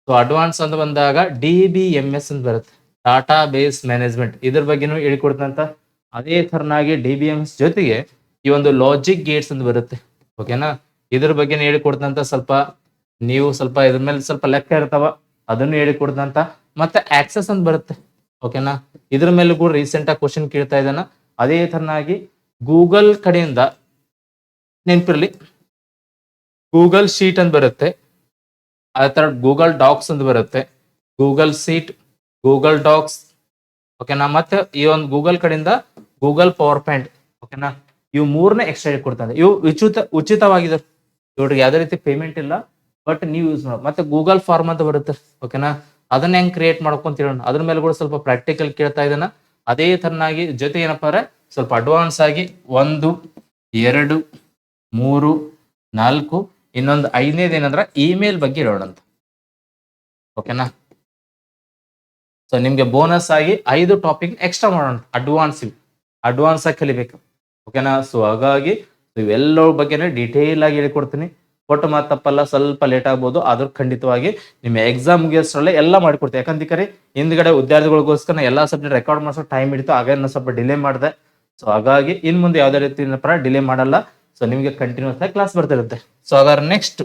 ಸೊ ಅಡ್ವಾನ್ಸ್ ಅಂತ ಬಂದಾಗ DBMS ಅಂತ ಬರುತ್ತೆ, ಡಾಟಾ ಬೇಸ್ ಮ್ಯಾನೇಜ್ಮೆಂಟ್, ಇದ್ರ ಬಗ್ಗೆನೂ ಹೇಳ್ಕೊಡ್ತಂತ. ಅದೇ ತರನಾಗಿ DBMS ಜೊತೆಗೆ ಈ ಒಂದು ಲಾಜಿಕ್ ಗೇಟ್ಸ್ ಅಂತ ಬರುತ್ತೆ ಓಕೆನಾ. ಇದ್ರ ಬಗ್ಗೆ ಹೇಳಿಕೊಡ್ತಂತ. ಸ್ವಲ್ಪ ನೀವು ಸ್ವಲ್ಪ ಇದ್ರ ಮೇಲೆ ಸ್ವಲ್ಪ ಲೆಕ್ಕ ಇರ್ತಾವ, ಅದನ್ನು ಹೇಳಿಕೊಡ್ತಂತ. ಮತ್ತೆ ಆಕ್ಸೆಸ್ ಅಂತ ಬರುತ್ತೆ ಓಕೆನಾ. ಇದ್ರ ಮೇಲೆ ಕೂಡ ರೀಸೆಂಟ್ ಆಗಿ ಕ್ವಶನ್ ಕೇಳ್ತಾ ಇದ್ದಾನ. ಅದೇ ತರನಾಗಿ ಗೂಗಲ್ ಕಡೆಯಿಂದ ನೆನಪಿರ್ಲಿ, ಗೂಗಲ್ ಶೀಟ್ ಅಂತ ಬರುತ್ತೆ, ಅದೇ ತರ ಗೂಗಲ್ ಡಾಕ್ಸ್ ಅಂತ ಬರುತ್ತೆ, ಗೂಗಲ್ ಸೀಟ್, ಗೂಗಲ್ ಡಾಕ್ಸ್ ಓಕೆನಾ. ಮತ್ತೆ ಈ ಒಂದು ಗೂಗಲ್ ಕಡೆಯಿಂದ ಗೂಗಲ್ ಪವರ್ ಪಾಯಿಂಟ್ ಓಕೆನಾ. ಇವು 3ನೇ ಎಕ್ಸ್ಟ್ರಾ ಕೊಡ್ತಾರೆ. ಇವು ಉಚಿತವಾಗಿದೆ, ಇವ್ರಿಗೆ ಯಾವುದೇ ರೀತಿ ಪೇಮೆಂಟ್ ಇಲ್ಲ, ಬಟ್ ನೀವು ಯೂಸ್ ಮಾಡೋ. ಮತ್ತೆ ಗೂಗಲ್ ಫಾರ್ಮ್ ಅಂತ ಬರುತ್ತೆ ಓಕೆನಾ, ಅದನ್ನ ಹೆಂಗ್ ಕ್ರಿಯೇಟ್ ಮಾಡ್ಕೊಂತ ಹೇಳೋಣ. ಅದ್ರ ಮೇಲೆ ಕೂಡ ಸ್ವಲ್ಪ ಪ್ರಾಕ್ಟಿಕಲ್ ಕೇಳ್ತಾ ಇದ್ದಾನ. ಅದೇ ತರನಾಗಿ ಜೊತೆ ಏನಪ್ಪಾ ಅಂದ್ರೆ ಸ್ವಲ್ಪ ಅಡ್ವಾನ್ಸ್ ಆಗಿ 1, 2, 3, 4, ಇನ್ನೊಂದು 5ನೇದು ಏನಂದ್ರೆ ಇಮೇಲ್ ಬಗ್ಗೆ ಹೇಳೋಣ ಅಂತ. ಓಕೆನಾ? ಸೊ ನಿಮ್ಗೆ ಬೋನಸ್ ಆಗಿ 5 ಟಾಪಿಕ್ ಎಕ್ಸ್ಟ್ರಾ ಮಾಡೋಣ, ಅಡ್ವಾನ್ಸ್ ಆಗಿ ಕಲಿಬೇಕು. ಓಕೆನಾ? ಸೊ ಹಾಗಾಗಿ ಇವೆಲ್ಲರ ಬಗ್ಗೆನೇ ಡೀಟೇಲ್ ಆಗಿ ಹೇಳಿಕೊಡ್ತೀನಿ. ಒಟ್ಟು ಮಾತು ತಪ್ಪಲ್ಲ, ಸ್ವಲ್ಪ ಲೇಟ್ ಆಗ್ಬೋದು, ಆದ್ರೂ ಖಂಡಿತವಾಗಿ ನಿಮ್ಮ ಎಕ್ಸಾಮ್ ಮುಗಿಯೋಷ್ಟರಲ್ಲೇ ಎಲ್ಲ ಮಾಡಿಕೊಡ್ತೀನಿ. ಯಾಕಂದ್ರೆ ಹಿಂದ್ಗಡೆ ವಿದ್ಯಾರ್ಥಿಗಳಿಗೋಸ್ಕರ ಎಲ್ಲಾ ಸಬ್ಜೆಕ್ಟ್ ರೆಕಾರ್ಡ್ ಮಾಡಿಸೋ ಟೈಮ್ ಹಿಡಿತು, ಹಾಗಾಗಿ ನಾನು ಸ್ವಲ್ಪ ಡಿಲೇ ಮಾಡಿದೆ. ಸೊ ಹಾಗಾಗಿ ಇನ್ ಮುಂದೆ ಯಾವುದೇ ರೀತಿ ಡಿಲೇ ಮಾಡಲ್ಲ. ಸೊ ನಿಮಗೆ ಕಂಟಿನ್ಯೂಸ್ ಆಗಿ ಕ್ಲಾಸ್ ಬರ್ತಿರುತ್ತೆ. ಸೊ ಹಾಗಾದ್ರೆ ನೆಕ್ಸ್ಟ್